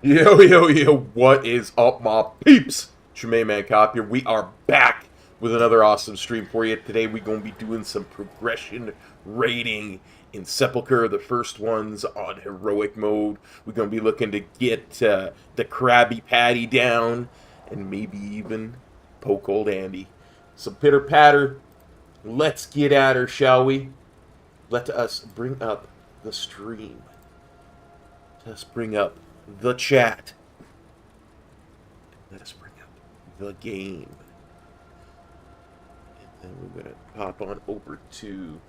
Yo, what is up, my peeps? Shemaine Man Cop here. We are back with another awesome stream for you. Today we're going to be doing some progression raiding in Sepulcher, the first ones on heroic mode. We're going to be looking to get the Krabby Patty down and maybe even poke old Andy. So pitter patter, let's get at her, shall we? Let us bring up the stream. Let us bring up the chat. Let us bring up the game. And then we're going to pop on over to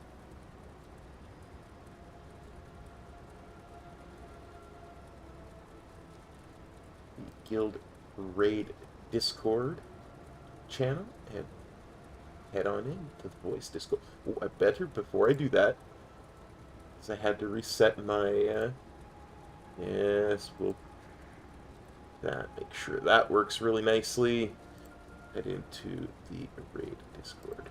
the Guild Raid Discord channel and head on in to the voice Discord. Oh, I better, before I do that, because I had to reset my yes, we'll make sure that works really nicely. Head into the raid Discord.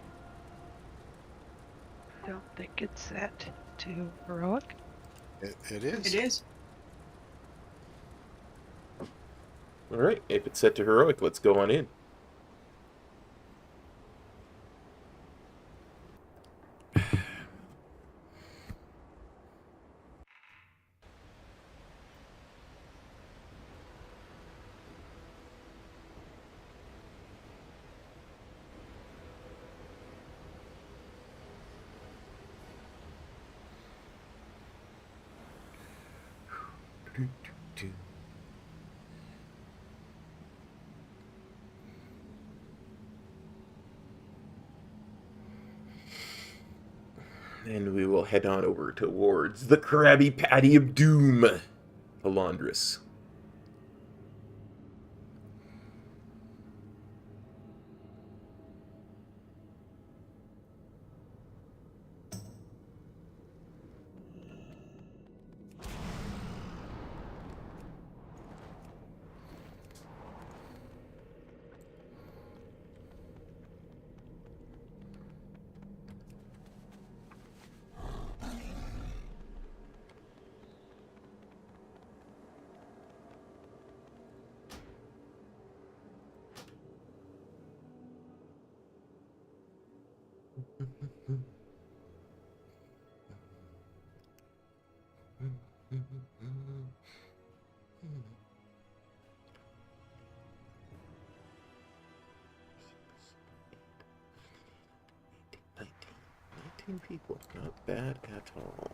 I don't think it's set to heroic. It is. It is. Alright, if it's set to heroic, let's go on in. And we will head on over towards the Krabby Patty of Doom, Alondris. People, not bad at all.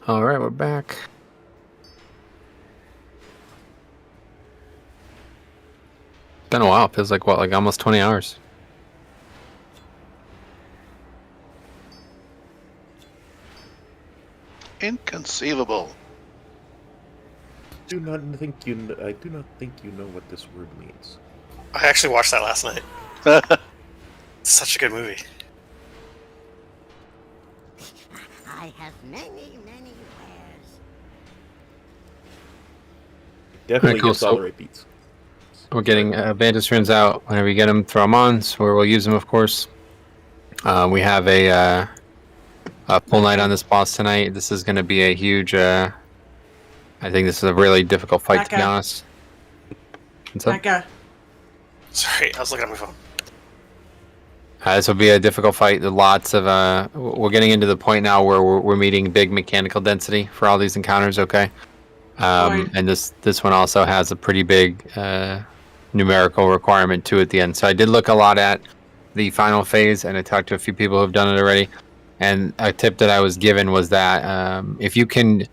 All right, we're back. Been a while. Feels like what, like almost 20 hours. Inconceivable. I do not think you know what this word means. I actually watched that last night. It's such a good movie. I have many wares. Definitely cool. gets all the right beats. We're getting Bandits runes out. Whenever you get them, throw them on. So where we'll use them, of course. We have a full night on this boss tonight. This is going to be a huge... I think this is a really difficult fight, to be honest. What's up? Becca. Sorry, I was looking at my phone. This will be a difficult fight. Lots of... we're getting into the point now where we're meeting big mechanical density for all these encounters, okay? And this one also has a pretty big numerical requirement too at the end. So I did look a lot at the final phase, and I talked to a few people who've done it already. And a tip that I was given was that if you can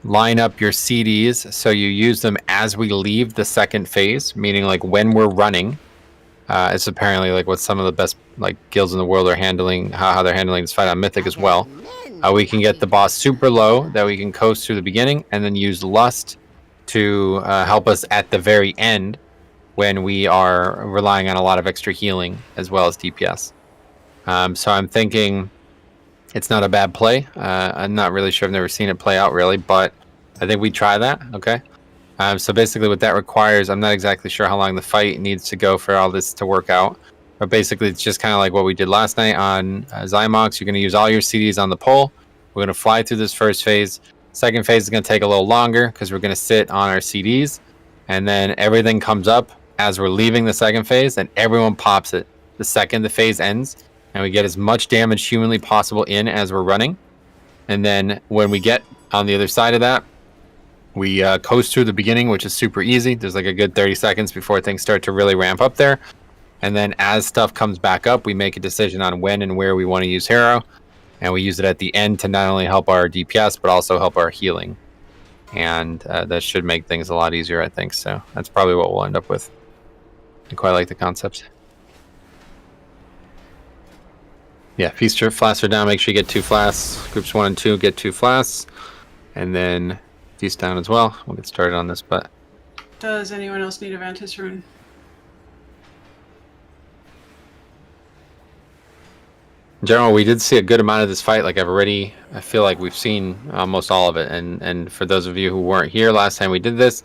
line up your CDs so you use them as we leave the second phase, meaning like when we're running, it's apparently like what some of the best like guilds in the world are handling, how they're handling this fight on Mythic as well. We can get the boss super low that we can coast through the beginning, and then use Lust to help us at the very end when we are relying on a lot of extra healing as well as DPS. So I'm thinking it's not a bad play. I'm not really sure. I've never seen it play out really, but I think we try that. Okay. So basically what that requires, I'm not exactly sure how long the fight needs to go for all this to work out. But basically, it's just kind of like what we did last night on Zymox. You're going to use all your CDs on the pole. We're going to fly through this first phase. Second phase is going to take a little longer because we're going to sit on our CDs. And then everything comes up as we're leaving the second phase, and everyone pops it the second the phase ends. And we get as much damage humanly possible in as we're running. And then when we get on the other side of that, we coast through the beginning, which is super easy. There's like a good 30 seconds before things start to really ramp up there. And then as stuff comes back up, we make a decision on when and where we want to use Hero. And we use it at the end to not only help our DPS, but also help our healing. And that should make things a lot easier, I think. So that's probably what we'll end up with. I quite like the concept. Yeah, feast your flasks are down. Make sure you get 2 flasks. Groups 1 and 2 get 2 flasks. And then feast down as well. We'll get started on this, but... Does anyone else need a Venthyr rune? In general, we did see a good amount of this fight. Like I feel like we've seen almost all of it. And for those of you who weren't here last time we did this,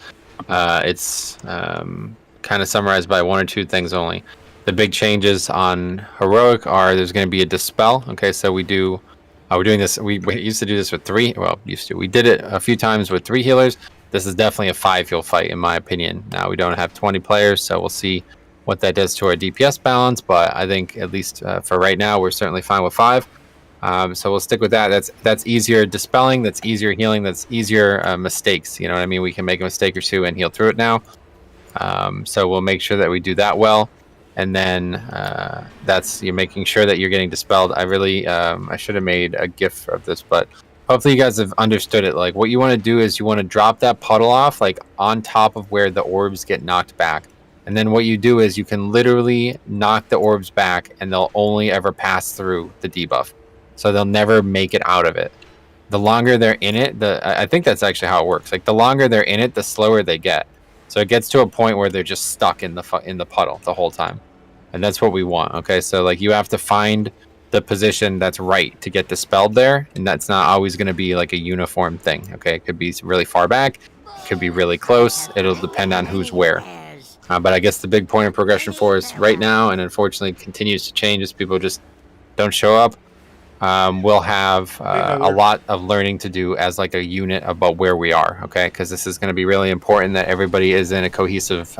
it's kind of summarized by 1 or 2 things only. The big changes on Heroic are there's going to be a Dispel. Okay, so we're doing this. We used to do this with 3. Well, we did it a few times with 3 healers. This is definitely a 5 heal fight, in my opinion. Now, we don't have 20 players, so we'll see what that does to our DPS balance, but I think at least for right now we're certainly fine with 5. So we'll stick with that. That's easier dispelling, that's easier healing, that's easier mistakes. You know what I mean? We can make a mistake or 2 and heal through it now. So we'll make sure that we do that well, and then you're making sure that you're getting dispelled. I really I should have made a GIF of this, but hopefully you guys have understood it. Like what you want to do is you want to drop that puddle off like on top of where the orbs get knocked back. And then what you do is you can literally knock the orbs back, and they'll only ever pass through the debuff. So they'll never make it out of it. The longer they're in it, I think that's actually how it works. Like the longer they're in it, the slower they get. So it gets to a point where they're just stuck in the puddle the whole time. And that's what we want, okay? So like you have to find the position that's right to get dispelled there, and that's not always going to be like a uniform thing, okay? It could be really far back, it could be really close. It'll depend on who's where. But I guess the big point of progression for us right now, and unfortunately continues to change as people just don't show up, we'll have a lot of learning to do as like a unit about where we are, okay? Because this is going to be really important that everybody is in a cohesive,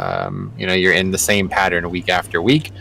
you're in the same pattern week after week.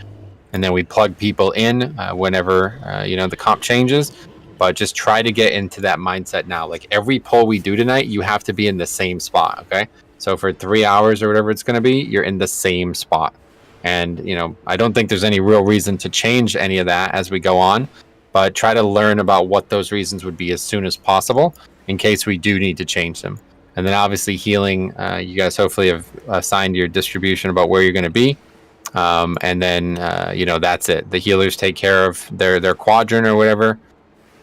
And then we plug people in whenever, the comp changes. But just try to get into that mindset now. Like every pull we do tonight, you have to be in the same spot, okay? So for 3 hours or whatever it's going to be, you're in the same spot. And, I don't think there's any real reason to change any of that as we go on. But try to learn about what those reasons would be as soon as possible. in case we do need to change them. And then obviously healing, you guys hopefully have assigned your distribution about where you're going to be. And then, that's it. The healers take care of their quadrant or whatever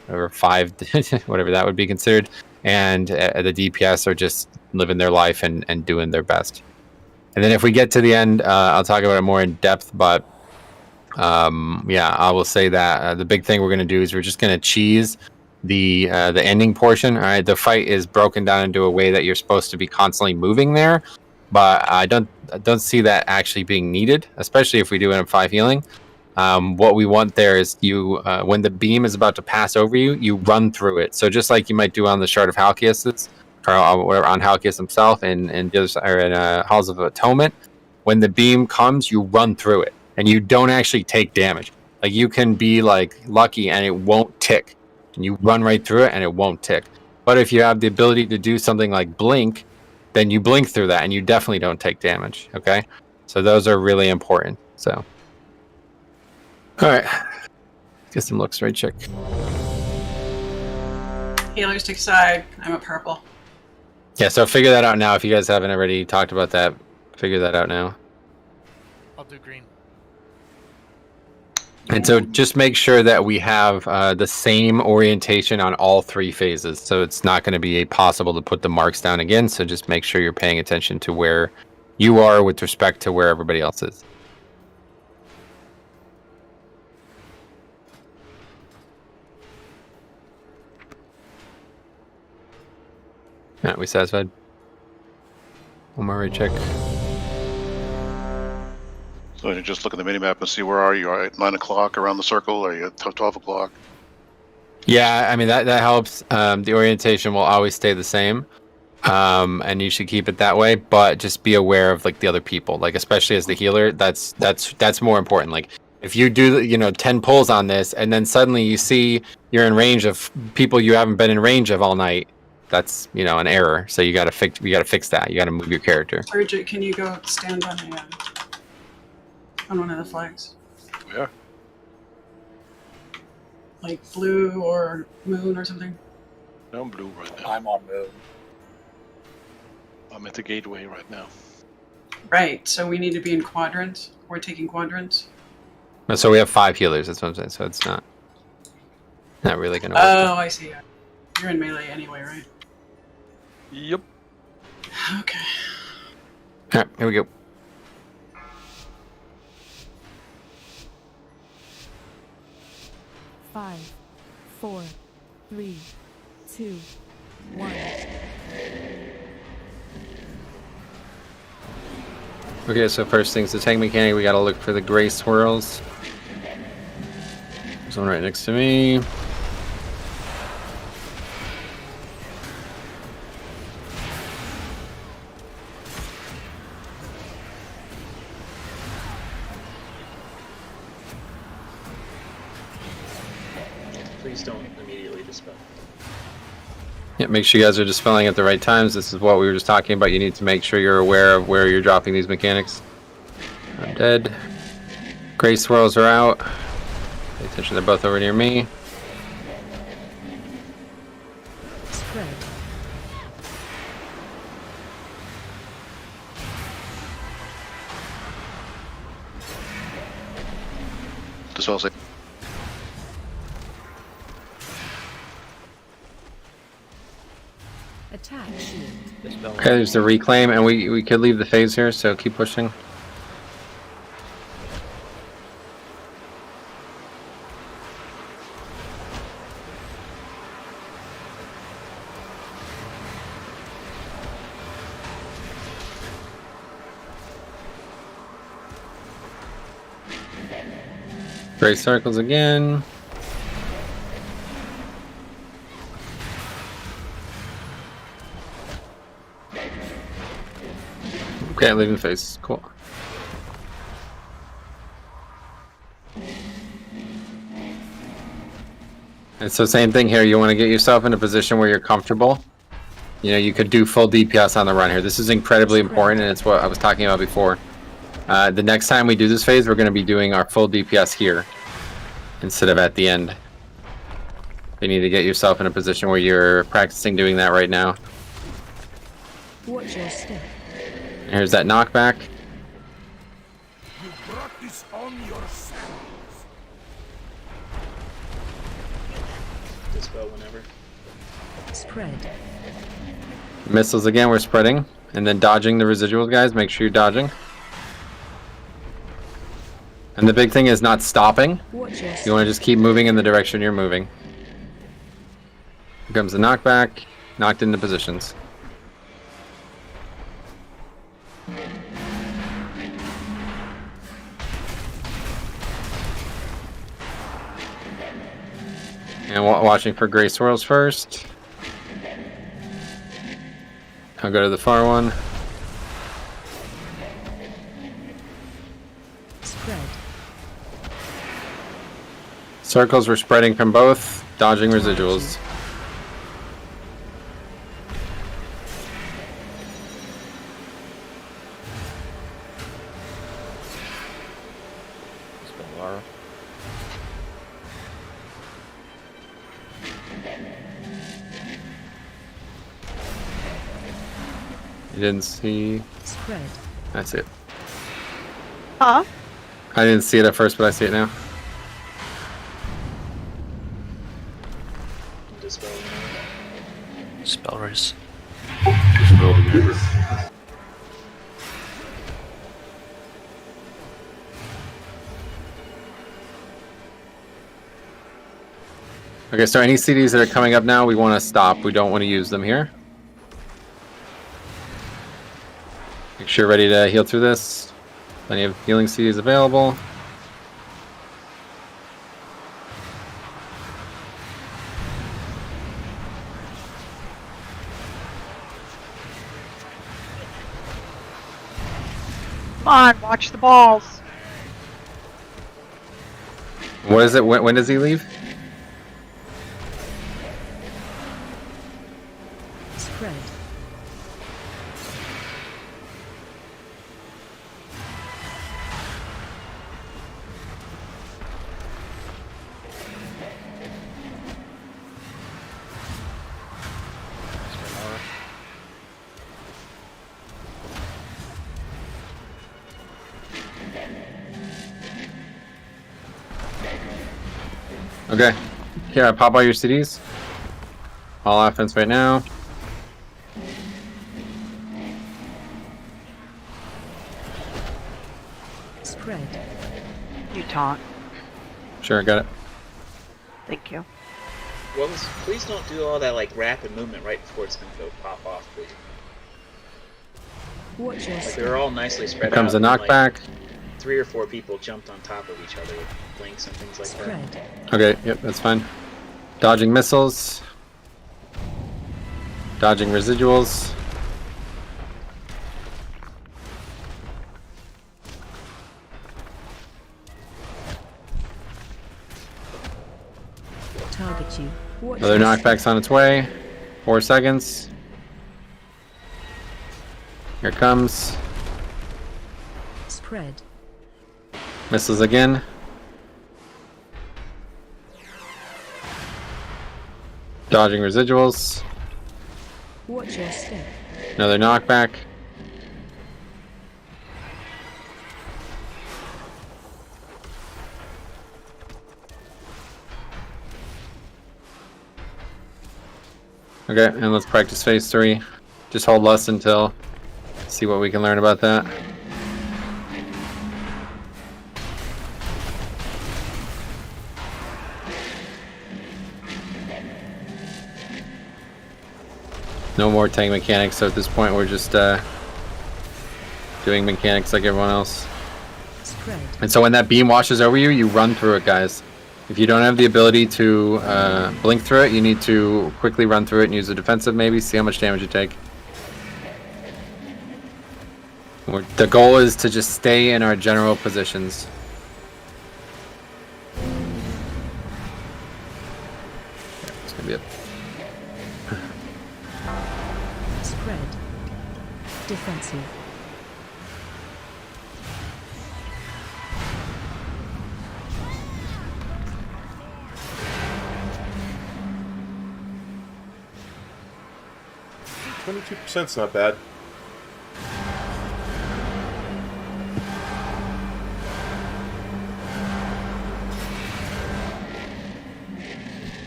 5, whatever that would be considered. And the DPS are just living their life and doing their best. And then if we get to the end, I'll talk about it more in depth, but I will say that the big thing we're going to do is we're just going to cheese the ending portion. All right, the fight is broken down into a way that you're supposed to be constantly moving there, but I don't see that actually being needed, especially if we do M5 healing. What we want there is you when the beam is about to pass over you, you run through it. So just like you might do on the Shard of Halkias, or on Halkias himself in Halls of Atonement, when the beam comes, you run through it, and you don't actually take damage. Like you can be like lucky and it won't tick. And you run right through it and it won't tick. But if you have the ability to do something like blink, then you blink through that and you definitely don't take damage. Okay, so those are really important. So, all right, get some looks right check. Healers take side. I'm a purple. Yeah, so figure that out now. If you guys haven't already talked about that, figure that out now. I'll do green. And so just make sure that we have the same orientation on all 3 phases. So it's not going to be possible to put the marks down again. So just make sure you're paying attention to where you are with respect to where everybody else is. All right, we satisfied? One more check. So you just look at the minimap and see where are you? Are you at 9 o'clock around the circle? Are you at 12 o'clock? Yeah, I mean that helps. The orientation will always stay the same, and you should keep it that way. But just be aware of like the other people, like especially as the healer. That's more important. Like if you do 10 pulls on this, and then suddenly you see you're in range of people you haven't been in range of all night. That's an error. So you gotta fix that. You gotta move your character. Bridget, can you go stand on one of the flags? Where? Like blue or moon or something? I'm blue right now. I'm on moon. I'm at the gateway right now. Right, so we need to be in quadrants. We're taking quadrants. So we have 5 healers. That's what I'm saying. So it's not really gonna work. Oh, I see. You're in melee anyway, right? Yep. Okay. All right, here we go. Five, 4, 3, 2, 1. Okay, so first things, the tank mechanic, we gotta look for the gray swirls. There's one right next to me. Please don't immediately dispel. Yeah, make sure you guys are dispelling at the right times. This is what we were just talking about. You need to make sure you're aware of where you're dropping these mechanics. I'm dead. Gray swirls are out. Pay attention, they're both over near me. Spread. Dispel save. Attack shield. Dispel. Okay, there's the reclaim, and we could leave the phase here, so keep pushing. Gray circles again. Okay, leaving phase. Cool. And so same thing here. You want to get yourself in a position where you're comfortable. You could do full DPS on the run here. This is incredibly important, and it's what I was talking about before. The next time we do this phase, we're going to be doing our full DPS here instead of at the end. You need to get yourself in a position where you're practicing doing that right now. Watch your step. Here's that knockback. You brought this on yourselves. Dispel whenever. Spread. Missiles again, we're spreading. And then dodging the residuals, guys. Make sure you're dodging. And the big thing is not stopping. Watch your You want to just keep moving in the direction you're moving. Here comes the knockback. Knocked into positions. And watching for gray swirls first. I'll go to the far one. spread. Circles were spreading from both, dodging residuals. You didn't see. Spread. That's it. Huh? I didn't see it at first, but I see it now. Dispel whenever. Spell raise. Okay, so any CDs that are coming up now, we want to stop. We don't want to use them here. Make sure you're ready to heal through this. Plenty of healing CDs available. Come on, watch the balls. What is it? When does he leave? Spread. Okay. Here, pop all your CDs. All offense right now. Spread. You taunt. Sure, got it. Thank you. Well, please don't do all that like rapid movement right before it's gonna go pop off, please. Watch your Like step. they're all nicely spread Here comes out. the and, knockback. Like, 3 or 4 people jumped on top of each other with blinks and things like that. Spread. Okay, yep, that's fine. Dodging missiles. Dodging residuals. Target you. Watch Another your step. knockback's on its way. 4 seconds. Here it comes. Spread. Missiles again. Dodging residuals. Watch your step. Another knockback. Okay, and let's practice phase 3. Just hold lust until see what we can learn about that. No more tank mechanics, so at this point we're just doing mechanics like everyone else. Spread. And so when that beam washes over you, you run through it, guys. If you don't have the ability to blink through it, you need to quickly run through it and use the defensive maybe, see how much damage you take. The goal is to just stay in our general positions. It's gonna be a Spread. Defensive. 22%'s not bad.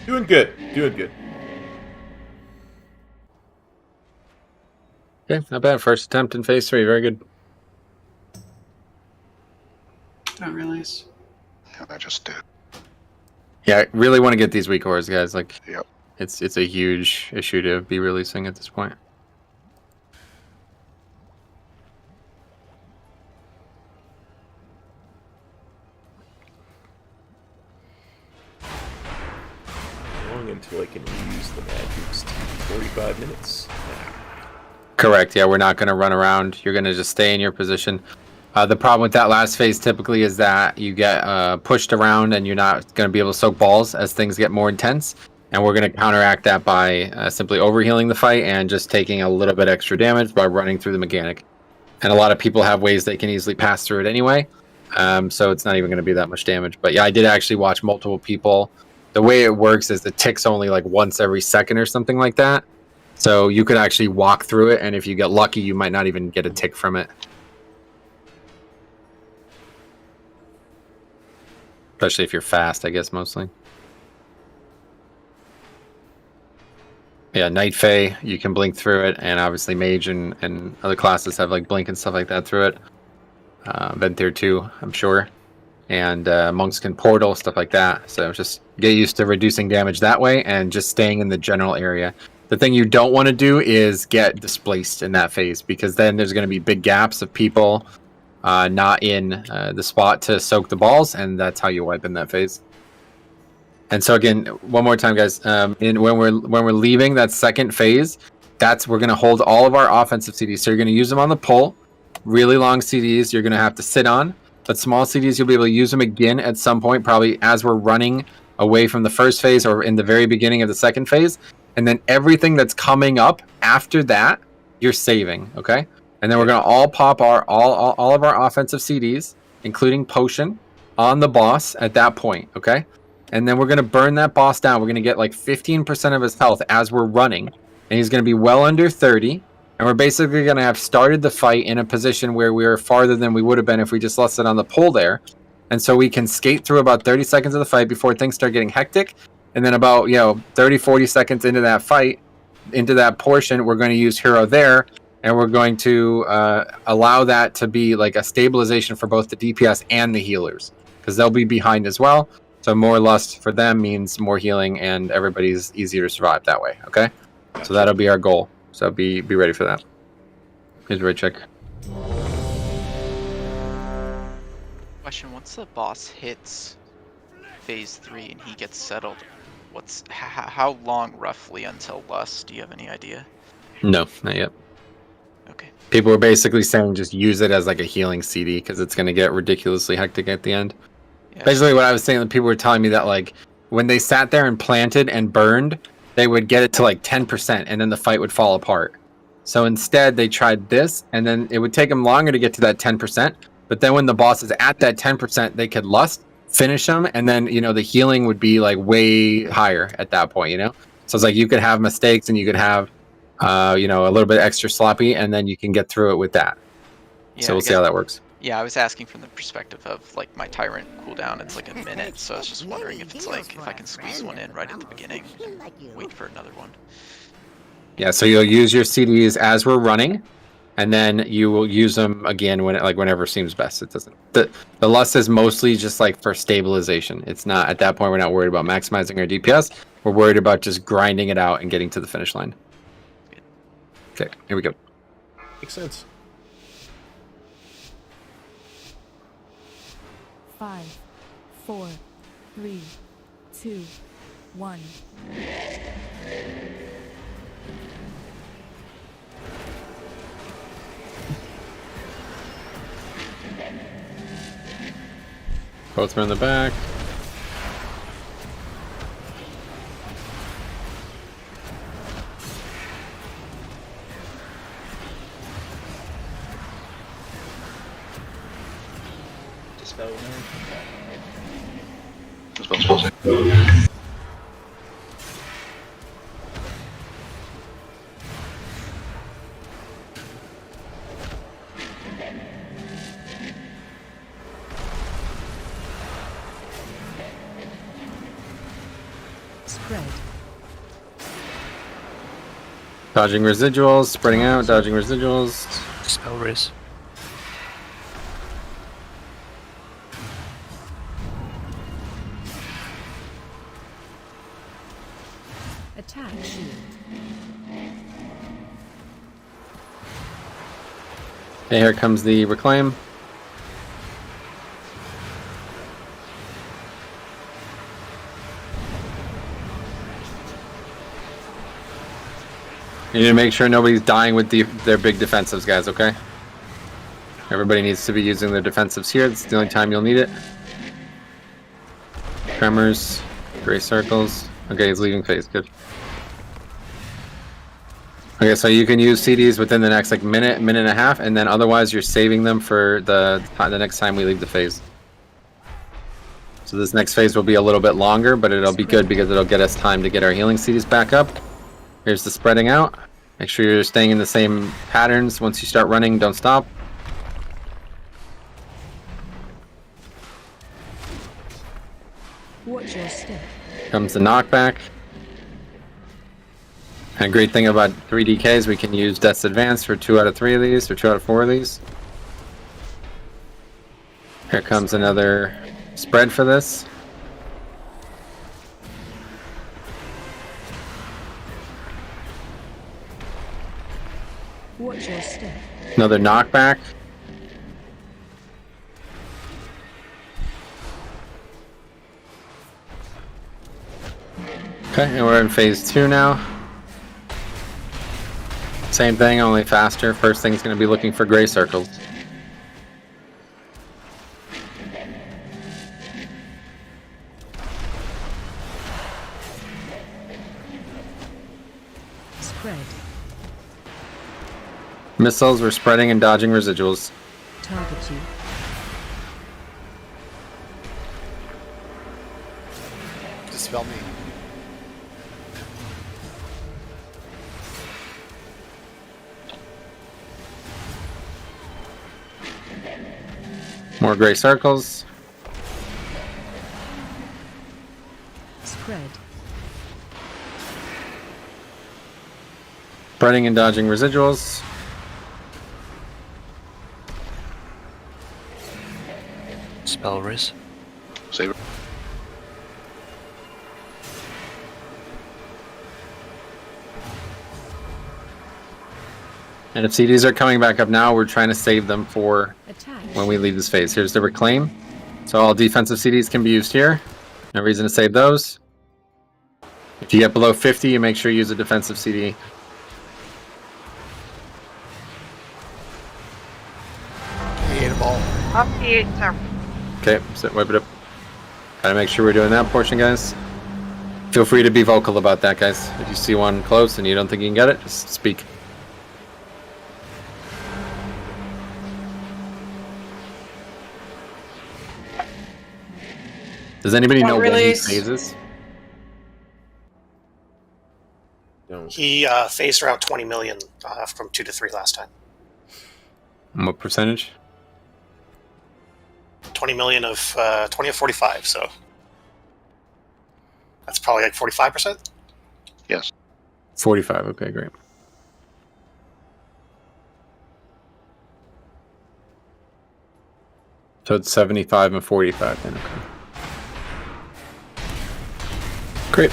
Doing good. Doing good. Okay, not bad. First attempt in phase 3. Very good. Don't realize. And I just did. Yeah, I really want to get these weak ores, guys. Like, Yep. it's a huge issue to be releasing at this point. Long until I can reuse the magics. 45 minutes. Correct. Yeah, we're not going to run around. You're going to just stay in your position. The problem with that last phase typically is that you get pushed around and you're not going to be able to soak balls as things get more intense. And we're going to counteract that by simply overhealing the fight and just taking a little bit extra damage by running through the mechanic. And a lot of people have ways they can easily pass through it anyway. So it's not even going to be that much damage. But yeah, I did actually watch multiple people. The way it works is it ticks only like once every second or something like that. So you could actually walk through it, and if you get lucky, you might not even get a tick from it. Especially if you're fast, I guess, mostly. Yeah, Night Fae, you can blink through it, and obviously Mage and other classes have like blink and stuff like that through it. Venthyr too, I'm sure. And monks can portal, stuff like that. So just get used to reducing damage that way and just staying in the general area. The thing you don't want to do is get displaced in that phase, because then there's going to be big gaps of people not in the spot to soak the balls, and that's how you wipe in that phase. And so again, one more time, guys, when we're leaving that second phase, we're going to hold all of our offensive CDs. So you're going to use them on the pull. Really long CDs you're going to have to sit on, but small CDs you'll be able to use them again at some point, probably as we're running away from the first phase or in the very beginning of the second phase. And then everything that's coming up after that, you're saving, okay? And then we're going to all pop all of our offensive CDs, including potion, on the boss at that point, okay? And then we're going to burn that boss down. We're going to get like 15% of his health as we're running. And he's going to be well under 30. And we're basically going to have started the fight in a position where we are farther than we would have been if we just left it on the pull there. And so we can skate through about 30 seconds of the fight before things start getting hectic. And then about 30, 40 seconds into that fight, into that portion, we're going to use Hero there. And we're going to allow that to be like a stabilization for both the DPS and the healers, because they'll be behind as well. So more lust for them means more healing, and everybody's easier to survive that way, okay? So that'll be our goal. So be ready for that. Here's the raid check. Question, once the boss hits phase 3 and he gets settled, how long roughly until lust? Do you have any idea? No, not yet. Okay. People were basically saying just use it as like a healing CD, because it's going to get ridiculously hectic at the end. Yeah. Basically what I was saying, people were telling me that like when they sat there and planted and burned, they would get it to like 10% and then the fight would fall apart. So instead they tried this, and then it would take them longer to get to that 10%. But then when the boss is at that 10%, they could lust, finish them, and then the healing would be like way higher at that point. So it's like you could have mistakes and you could have a little bit extra sloppy, and then you can get through it with that. Yeah, so we'll see how that works. Yeah, I was asking from the perspective of like my Tyrant cooldown, it's like a minute, so I was just wondering if it's like if I can squeeze one in right at the beginning and wait for another one. Yeah, so you'll use your CDs as we're running, and then you will use them again whenever seems best. It doesn't. The lust is mostly just like for stabilization. It's not, at that point we're not worried about maximizing our DPS. We're worried about just grinding it out and getting to the finish line. Okay, here we go. Makes sense. 5, 4, 3, 2, 1. Both are in the back. Dispel Spread. Dodging residuals, spreading out, dodging residuals. Spell raise. Attack shield. Okay, here comes the reclaim. You need to make sure nobody's dying with their big defensives, guys, okay? Everybody needs to be using their defensives here. It's the only time you'll need it. Tremors, gray circles. Okay, he's leaving phase. Good. Okay, so you can use CDs within the next minute and a half, and then otherwise you're saving them for the next time we leave the phase. So this next phase will be a little bit longer, but it'll be good because it'll get us time to get our healing CDs back up. Here's the spreading out. Make sure you're staying in the same patterns. Once you start running, don't stop. Watch your step. Comes the knockback. And a great thing about 3DKs, we can use Death's Advance for 2 out of 3 of these, or 2 out of 4 of these. Here comes another spread for this. Watch your step. Another knockback. Okay, and we're in phase 2 now. Same thing, only faster. First thing's going to be looking for gray circles. Spread. Missiles, we're spreading and dodging residuals. Target you. Dispel me. More gray circles. Spread. Spreading and dodging residuals. Spell raise. Save it. And if CDs are coming back up now, we're trying to save them for Attack. when we leave this phase. Here's the reclaim. So all defensive CDs can be used here. No reason to save those. If you get below 50, you make sure you use a defensive CD. He ate a ball. Up the several. Okay, so wipe it up. Gotta make sure we're doing that portion, guys. Feel free to be vocal about that, guys. If you see one close and you don't think you can get it, just speak. Does anybody know when he Release. phases? Don't. He phased around 20 million from 2 to 3 last time. And what percentage? 20 million of 20 of 45, so that's probably like 45%. Yes. 45, okay, great. So it's 75 and 45 then, okay. Great.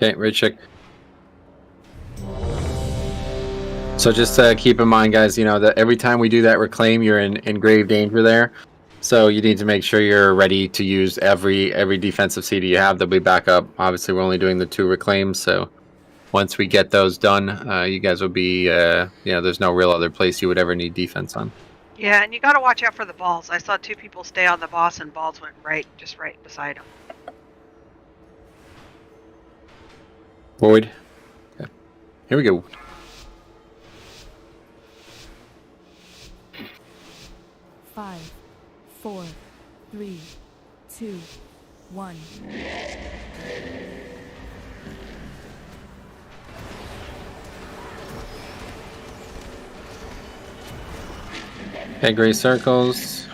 Okay, ready to check. So just keep in mind, guys, you know, that every time we do that reclaim, you're in grave danger there. So you need to make sure you're ready to use every defensive CD you have. They'll be back up. Obviously, we're only doing the 2 reclaims, so once we get those done, you guys will be, you know, there's no real other place you would ever need defense on. Yeah, and you gotta watch out for the balls. I saw 2 people stay on the boss and balls went just right beside them. Void. Okay. Here we go. Five, 4, 3, 2, 1. Okay, gray circles.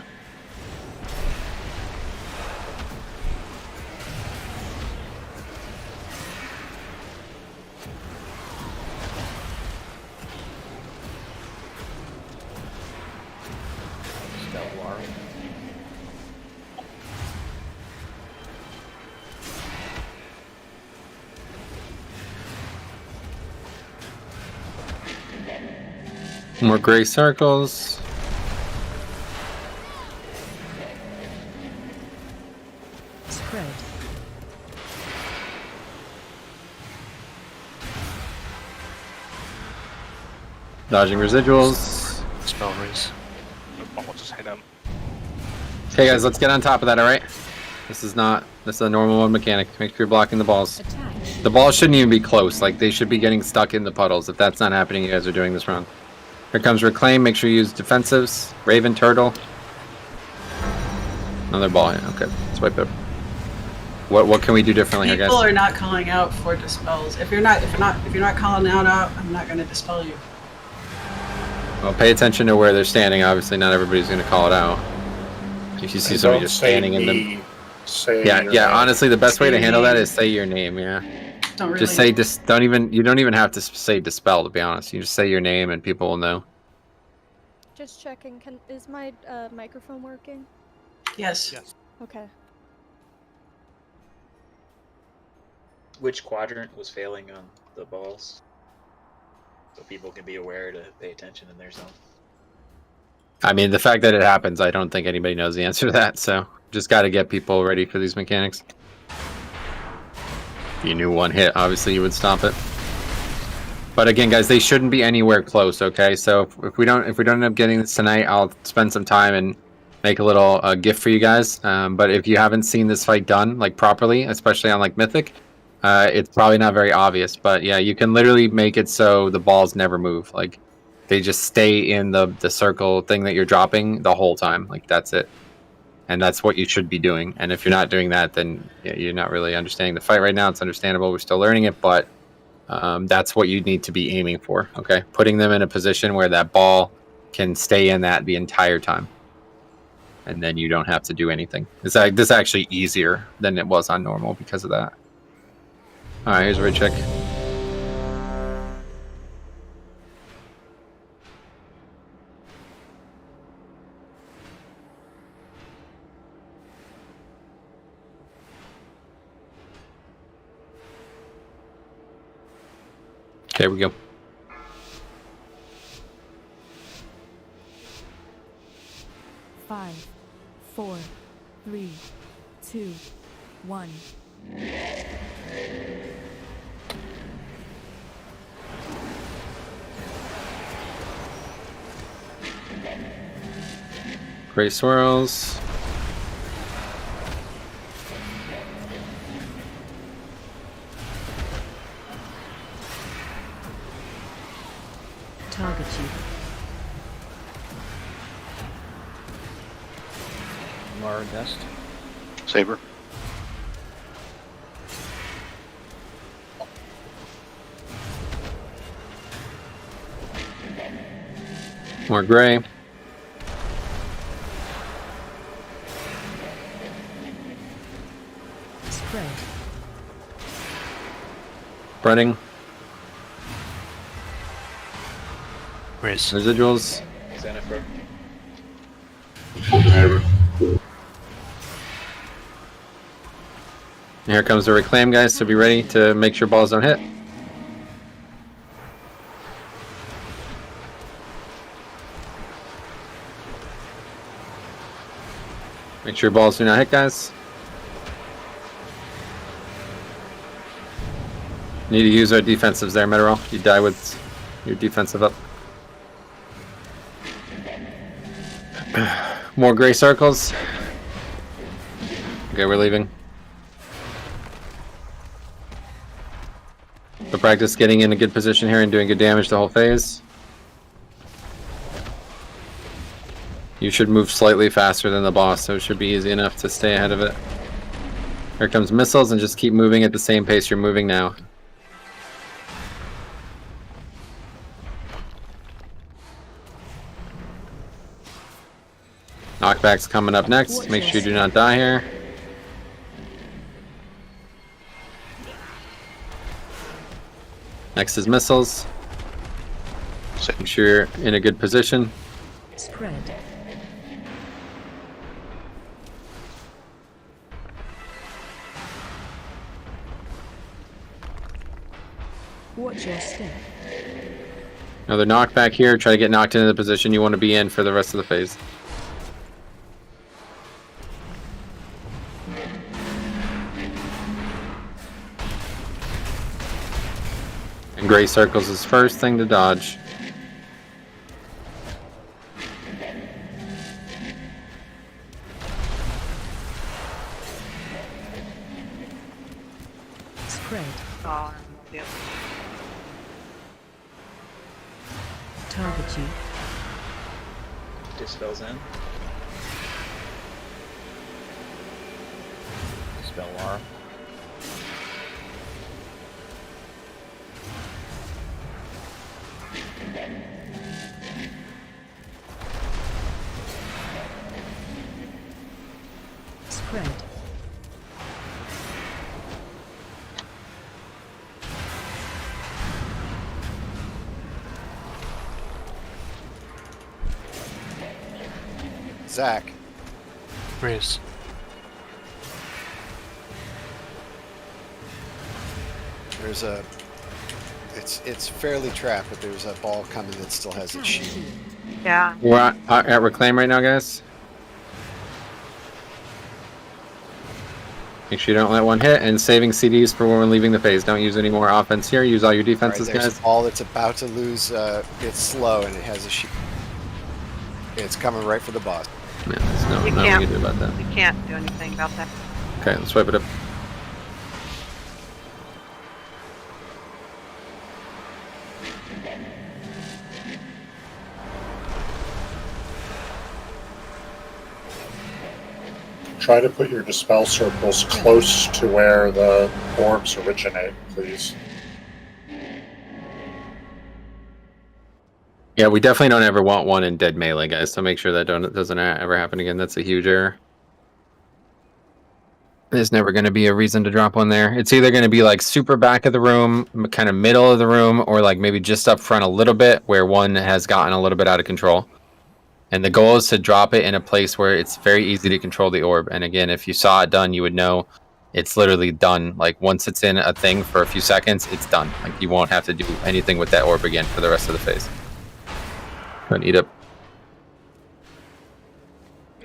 More gray circles. Spread. Dodging residuals. Spell raise. I'll just hit him. Okay, guys, let's get on top of that. All right. This is a normal one mechanic. Make sure you're blocking the balls. Attack. The balls shouldn't even be close. Like, they should be getting stuck in the puddles. If that's not happening, you guys are doing this wrong. Here comes Reclaim. Make sure you use defensives. Raven, Turtle. Another ball. Yeah, okay. Let's wipe it. What can we do differently here, guys? People are not calling out for dispels. If you're not calling out, I'm not going to dispel you. Well, pay attention to where they're standing. Obviously, not everybody's going to call it out. If you see somebody just standing in the... Yeah. Honestly, the best way to handle that is say your name. Yeah. Don't really. Just say you don't even have to say dispel, to be honest. You just say your name and people will know. Just checking. Is my microphone working? Yes. Okay. Which quadrant was failing on the balls? So people can be aware to pay attention in their zone. I mean, the fact that it happens, I don't think anybody knows the answer to that, so just got to get people ready for these mechanics. If you knew one hit, obviously you would stop it. But again, guys, they shouldn't be anywhere close, okay? So if we don't end up getting this tonight, I'll spend some time and make a little gift for you guys. But if you haven't seen this fight done like properly, especially on like Mythic, it's probably not very obvious. But yeah, you can literally make it so the balls never move. Like, they just stay in the circle thing that you're dropping the whole time. Like, that's it. And that's what you should be doing. And if you're not doing that, then yeah, you're not really understanding the fight right now. It's understandable. We're still learning it, but that's what you need to be aiming for, okay? Putting them in a position where that ball can stay in that the entire time. And then you don't have to do anything. This is actually easier than it was on normal because of that. All right, here's a red check. There we go. Five, 4, 3, 2, 1. Gray swirls. Target you. Mara Dust. Saber. More gray. Spread. Spreading. Raise. Residuals. Xenifer. Here comes the reclaim, guys, so be ready to make sure balls don't hit. Make sure balls do not hit, guys. Need to use our defensives there, Meteorol. You die with your defensive up. More gray circles. Okay, we're leaving. So practice getting in a good position here and doing good damage the whole phase. You should move slightly faster than the boss, so it should be easy enough to stay ahead of it. Here comes missiles, and just keep moving at the same pace you're moving now. Knockback's coming up next. Make sure you do not die here. Next is missiles. Make sure you're in a good position. Spread. Watch your step. Another knockback here. Try to get knocked into the position you want to be in for the rest of the phase. And gray circles is first thing to dodge. Spread. Oh, yeah. Target you. Dispels in. Dispel aura. Spread. Zach. Bruce. There's a... It's fairly trapped, but there's a ball coming that still has its shield. Yeah. We're at Reclaim right now, guys. Make sure you don't let one hit, and saving CDs for when we're leaving the phase. Don't use any more offense here. Use all your defenses, There's guys. a ball that's about to lose its slow, and it has a shield. It's coming right for the boss. Yeah, there's nothing we can do about that. We can't do anything about that. Okay, let's wipe it up. Try to put your dispel circles close to where the orbs originate, please. Yeah, we definitely don't ever want one in dead melee, guys, so make sure that doesn't ever happen again. That's a huge error. There's never going to be a reason to drop one there. It's either going to be like super back of the room, kind of middle of the room, or like maybe just up front a little bit where one has gotten a little bit out of control. And the goal is to drop it in a place where it's very easy to control the orb. And again, if you saw it done, you would know it's literally done. Like once it's in a thing for a few seconds, it's done. Like you won't have to do anything with that orb again for the rest of the phase. Go and eat up.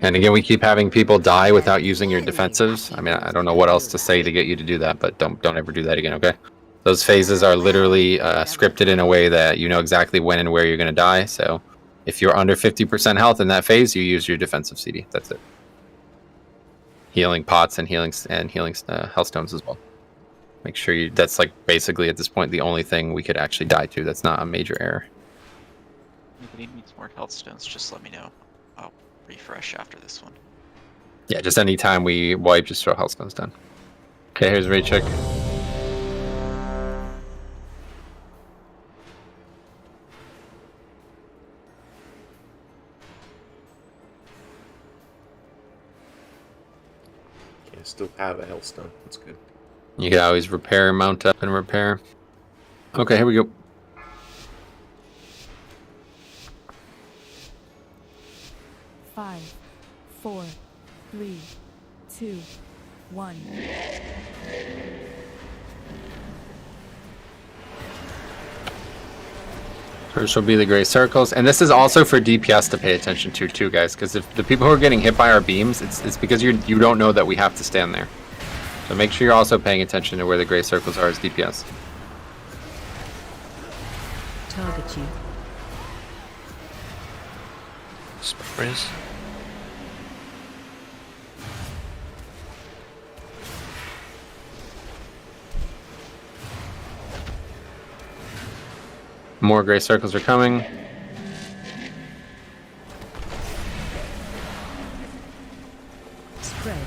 And again, we keep having people die without using your defensives. I mean, I don't know what else to say to get you to do that, but don't ever do that again, okay? Those phases are literally scripted in a way that you know exactly when and where you're going to die. So if you're under 50% health in that phase, you use your defensive CD. That's it. Healing pots and healing health stones as well. Make sure you. That's like basically at this point the only thing we could actually die to. That's not a major error. If anybody needs more health stones, just let me know. I'll refresh after this one. Yeah, just anytime we wipe, just throw health stones down. Okay, here's raid check. I still have a hellstone. That's good. You can always repair, mount up, and repair. Okay, here we go. Five, 4, 3, 2, 1. First will be the gray circles, and this is also for DPS to pay attention to too, guys. Because if the people who are getting hit by our beams, it's because you don't know that we have to stand there. So make sure you're also paying attention to where the gray circles are as DPS. Target you. Sprays. More gray circles are coming. Spread.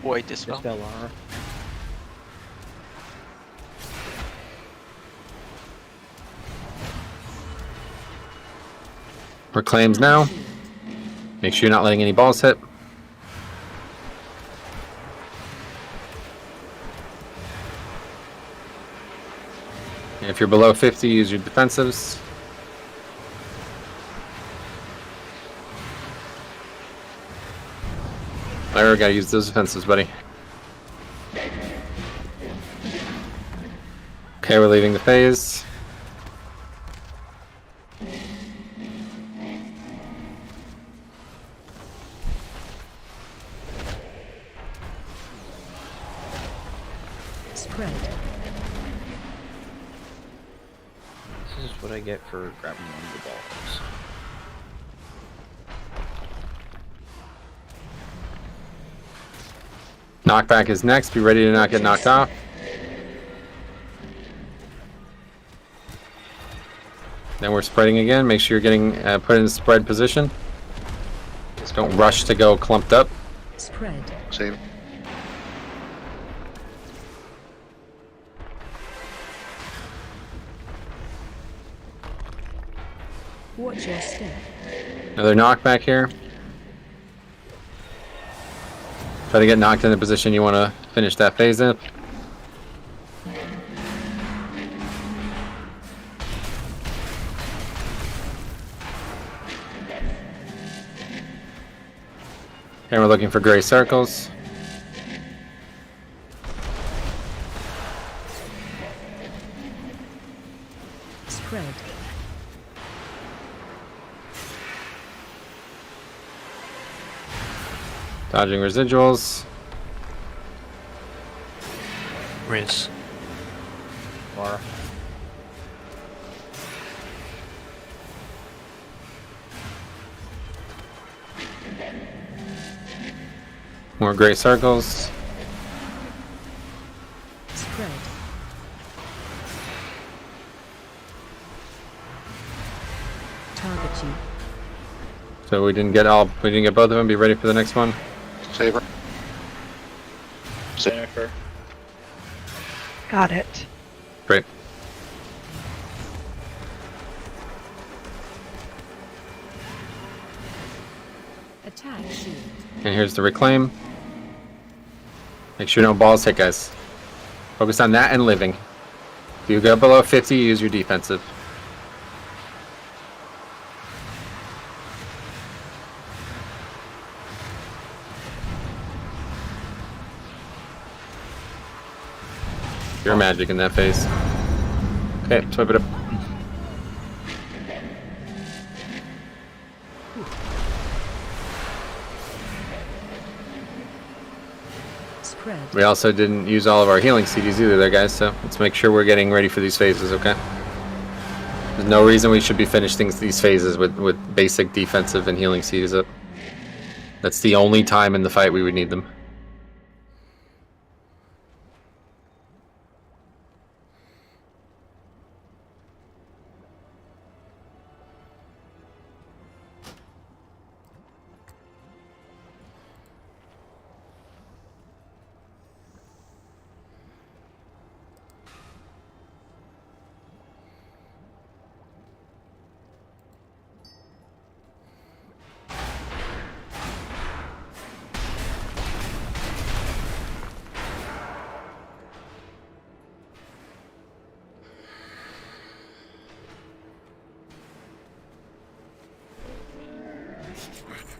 Boy, dispel. Dispel aura. Reclaims now. Make sure you're not letting any balls hit. And if you're below 50, use your defensives. Larry, gotta use those defensives, buddy. Okay, we're leaving the phase. Spread. This is what I get for grabbing one of the balls. Knockback is next. Be ready to not get knocked off. Then we're spreading again. Make sure you're getting put in a spread position. Just don't rush to go clumped up. Spread. Save. Watch your step. Another knockback here. Try to get knocked in the position you want to finish that phase in. And we're looking for gray circles. Spread. Dodging residuals. Riz. Laura. More gray circles. Spread. Target you. So we didn't get both of them. Be ready for the next one. Saber. Jennifer. Got it. Great. Attack shield. And here's the reclaim. Make sure no balls hit, guys. Focus on that and living. If you go below 50, use your defensive. Pure magic in that phase. Okay, swipe it up. Spread. We also didn't use all of our healing CDs either there, guys, so let's make sure we're getting ready for these phases, okay? There's no reason we should be finishing these phases with basic defensive and healing CDs up. That's the only time in the fight we would need them.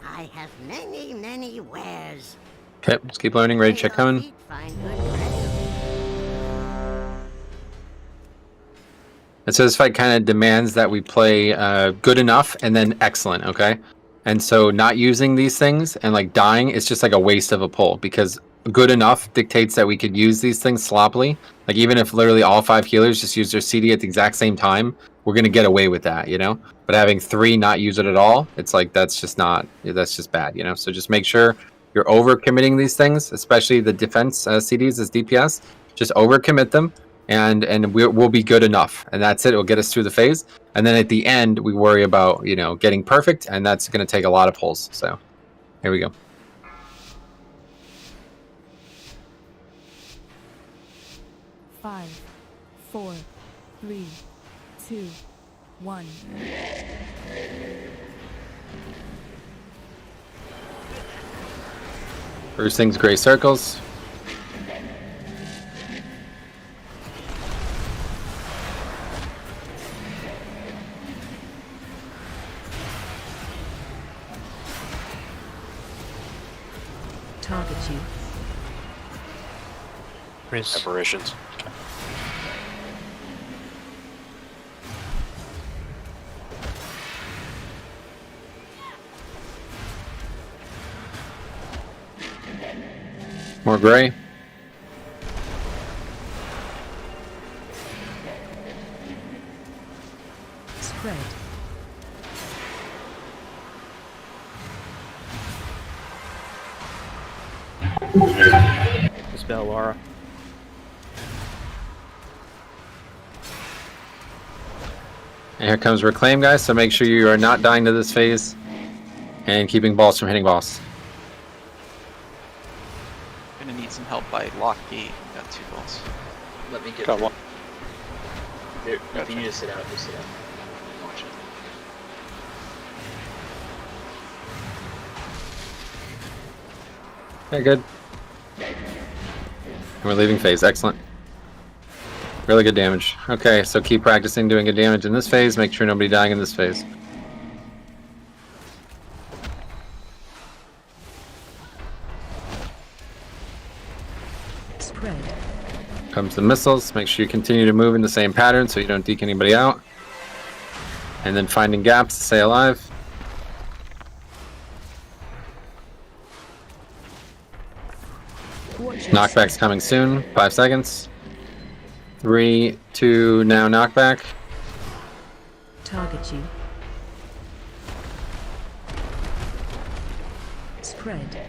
I have many, many wares. Okay, let's keep learning. Raid check coming. And so this fight kind of demands that we play good enough and then excellent, okay? And so not using these things and like dying is just like a waste of a pull, because good enough dictates that we could use these things sloppily. Like even if literally all 5 healers just use their CD at the exact same time, we're going to get away with that, you know? But having 3 not use it at all, it's like that's just bad, you know? So just make sure you're overcommitting these things, especially the defense CDs as DPS. Just overcommit them, and we'll be good enough, and that's it. It'll get us through the phase, and then at the end we worry about, you know, getting perfect, and that's going to take a lot of pulls. So here we go. Five, 4, 3, 2, 1. First thing's gray circles. Target you. Apparitions. More gray. Spread. Dispel Laura. And here comes Reclaim, guys, so make sure you are not dying to this phase and keeping balls from hitting boss. Gonna need some help by Lockgate. Got 2 balls. Let me get Got one. There, if you need to sit out, just sit out. Watch it. Okay, good. And we're leaving phase. Excellent. Really good damage. Okay, so keep practicing doing good damage in this phase. Make sure nobody dying in this phase. Spread. Comes the missiles. Make sure you continue to move in the same pattern so you don't deke anybody out. And then finding gaps to stay alive. Watch your Knockback's step. coming soon. 5 seconds. 3, 2, now knockback. Target you. Spread.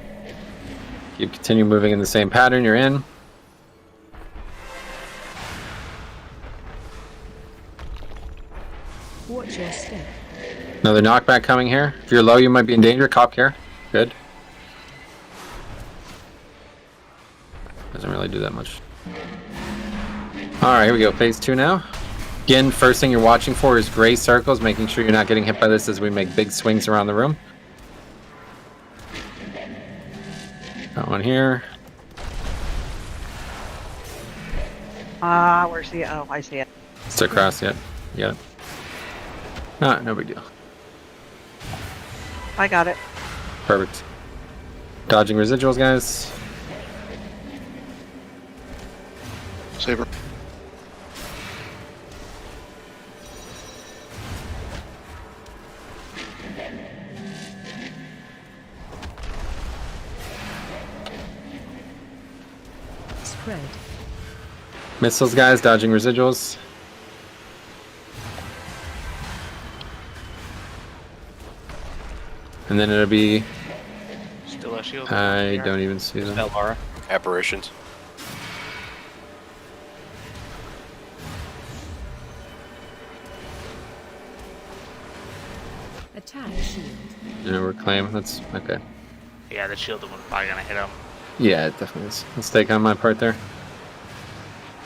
You continue moving in the same pattern you're in. Watch your step. Another knockback coming here. If you're low, you might be in danger. Cop care. Good. Doesn't really do that much. Alright, here we go. Phase 2 now. Again, first thing you're watching for is gray circles, making sure you're not getting hit by this as we make big swings around the room. Got one here. Where's the... Oh, I see it. It's across yet. You got it. No big deal. I got it. Perfect. Dodging residuals, guys. Saber. Spread. Missiles, guys. Dodging residuals. And then it'll be... Still a shield. I don't even see them. Dispel Laura. Apparitions. Attack shield. No reclaim. That's okay. Yeah, the shielded one's probably gonna hit him. Yeah, it definitely is. Mistake on my part there.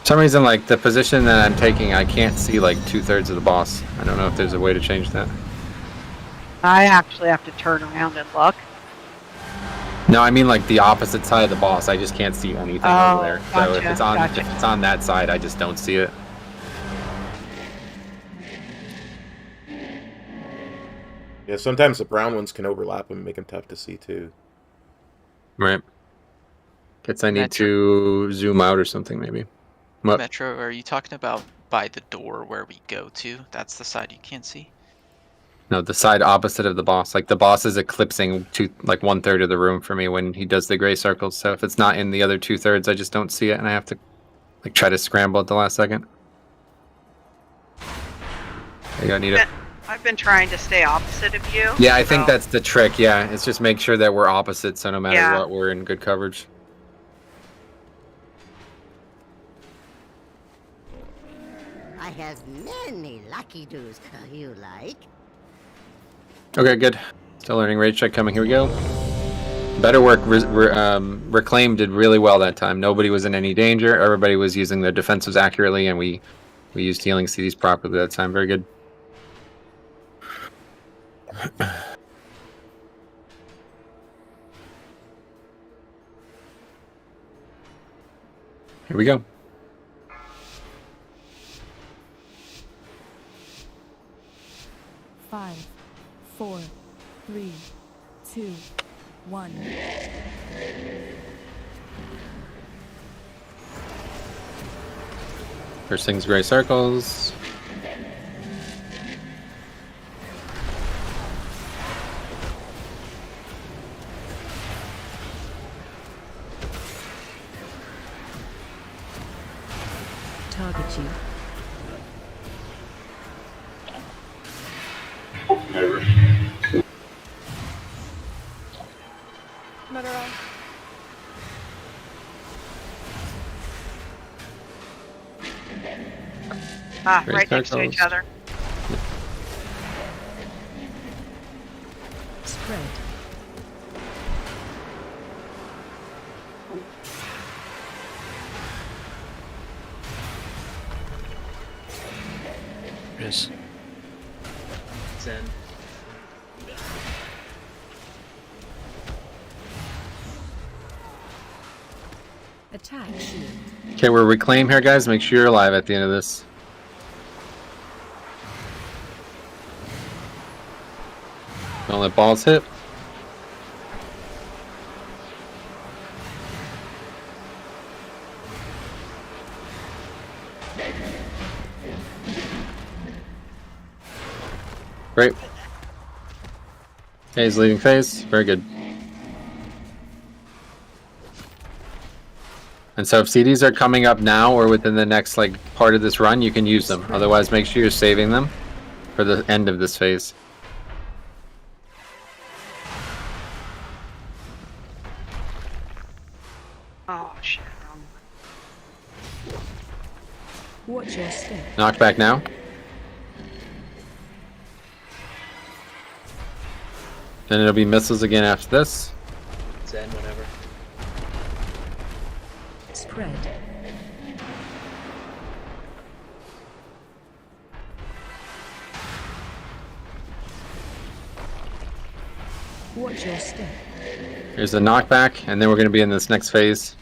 For some reason, like, the position that I'm taking, I can't see, like, 2/3 of the boss. I don't know if there's a way to change that. I actually have to turn around and look. No, I mean, like, the opposite side of the boss. I just can't see anything over there. So if Gotcha, it's on that side, I just don't see it. Yeah, sometimes the brown ones can overlap and make them tough to see, too. Right. Guess I need to zoom out or something, maybe. What? Metro, are you talking about by the door where we go to? That's the side you can't see? No, the side opposite of the boss. Like, the boss is eclipsing like 1/3 of the room for me when he does the gray circles. So if it's not in the other 2/3, I just don't see it, and I have to, like, try to scramble at the last second. There you go, Anita. I've been trying to stay opposite of you. Yeah, I think that's the trick. Yeah, it's just make sure that we're opposite, so no matter Yeah. what, we're in good coverage. I have many lucky doos. You like? Okay, good. Still learning rage check coming. Here we go. Better work. Reclaim did really well that time. Nobody was in any danger. Everybody was using their defensives accurately, and we used healing CDs properly that time. Very good. Here we go. Five, 4, 3, 2, 1. First thing's gray circles. Target you. Not at all. Ah, Great right next to each circles. other. Spread. Yes. Zen. Attack shield. Okay, we're reclaim here, guys. Make sure you're alive at the end of this. Don't let balls hit. Great. Okay, he's leading phase. Very good. And so if CDs are coming up now or within the next part of this run, you can use them. Otherwise, make sure you're saving them for the end of this phase. Oh shit. Watch your step. Knock back now. Then it'll be missiles again after this. Zen, whatever. Spread. Watch your step. Here's the knockback, and then we're going to be in this next phase.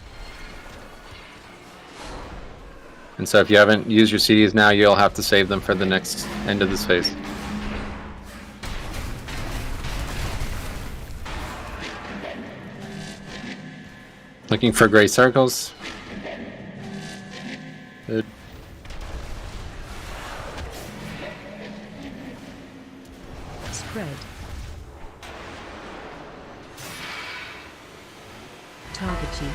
And so if you haven't used your CDs now, you'll have to save them for the next end of this phase. Looking for gray circles. Good. Spread. Target you.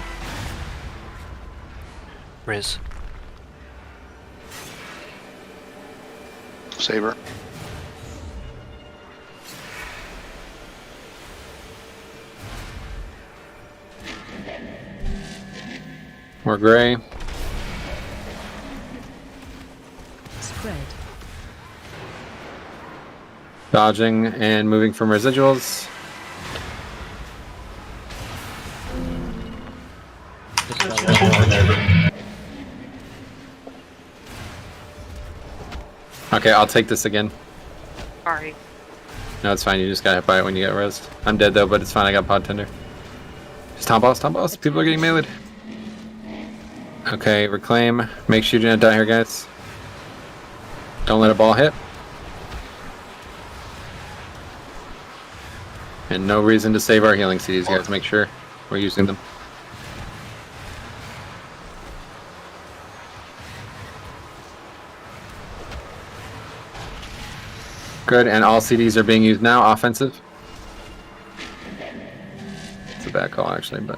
Riz. Saber. More gray. Spread. Dodging and moving from residuals. Okay, I'll take this again. Sorry. No, it's fine. You just got hit by it when you get rezzed. I'm dead though, but it's fine. I got pod tender. Just top boss. People are getting meleeed. Okay, reclaim. Make sure you don't die here, guys. Don't let a ball hit. And no reason to save our healing CDs, guys. Make sure we're using them. Good, and all CDs are being used now. Offensive. It's a bad call, actually, but...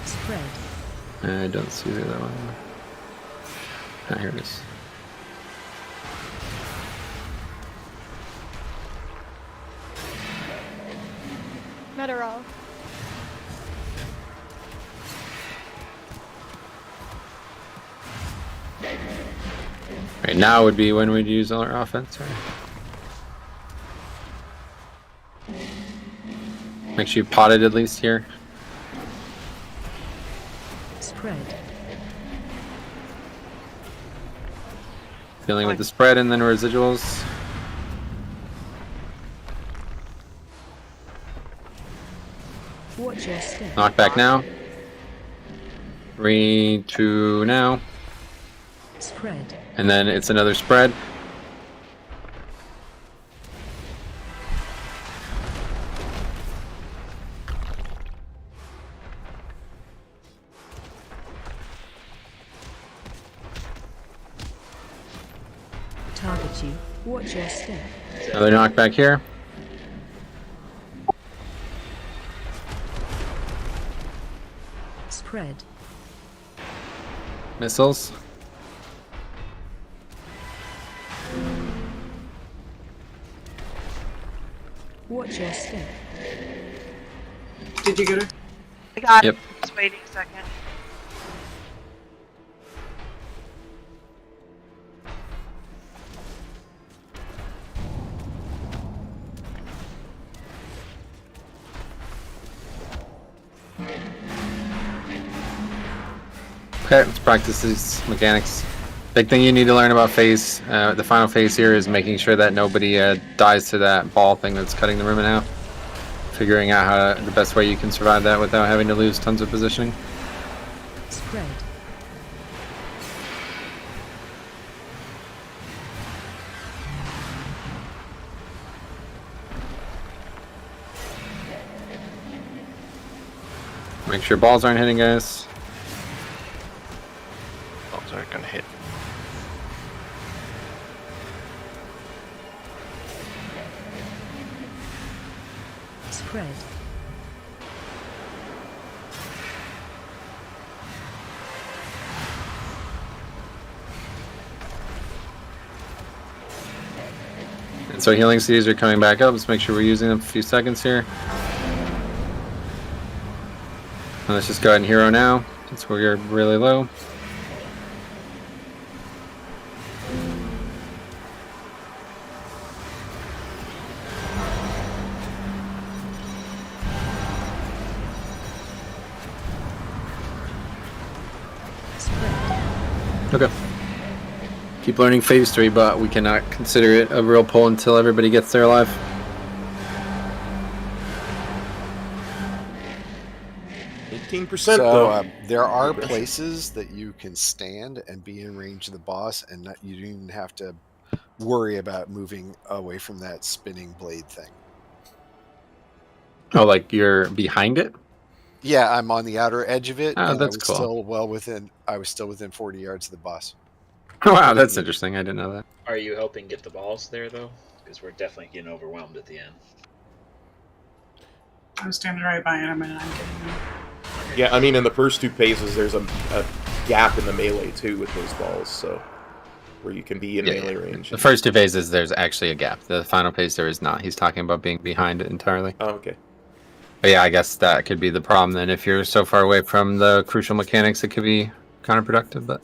Spread. I don't see the other one. Ah, here it is. Not at all. Right now would be when we'd use all our offense, right? Make sure you potted at least here. Spread. Dealing with the spread and then residuals. Watch your step. Knock back now. 3, 2 now. Spread. And then it's another spread. Target you. Watch your step. Another knockback here. Spread. Missiles. Watch your step. Did you get her? I got Yep. it. Just waiting a second. Okay, let's practice these mechanics. Big thing you need to learn about phase, the final phase here is making sure that nobody dies to that ball thing that's cutting the room in half. Figuring out how the best way you can survive that without having to lose tons of positioning. Spread. Make sure balls aren't hitting, guys. Balls aren't gonna hit. Spread. And so healing seeds are coming back up. Let's make sure we're using them for a few seconds here. And let's just go ahead and hero now, since we're really low. Okay. Keep learning phase 3, but we cannot consider it a real pull until everybody gets there alive. So though. There are places that you can stand and be in range of the boss, and you don't even have to worry about moving away from that spinning blade thing. Oh, like you're behind it? Yeah, I'm on the outer edge of it. Oh, and that's I was cool. Still well within. I was still within 40 yards of the boss. Wow, that's interesting. I didn't know that. Are you helping get the balls there though? Because we're definitely getting overwhelmed at the end. I'm standing right by him and I'm getting them. Yeah, I mean, in the first 2 phases, there's a gap in the melee too with those balls, so where you can be in melee range. The first 2 phases, there's actually a gap. The final phase, there is not. He's talking about being behind it entirely. Oh, okay. But yeah, I guess that could be the problem then. If you're so far away from the crucial mechanics, it could be counterproductive. But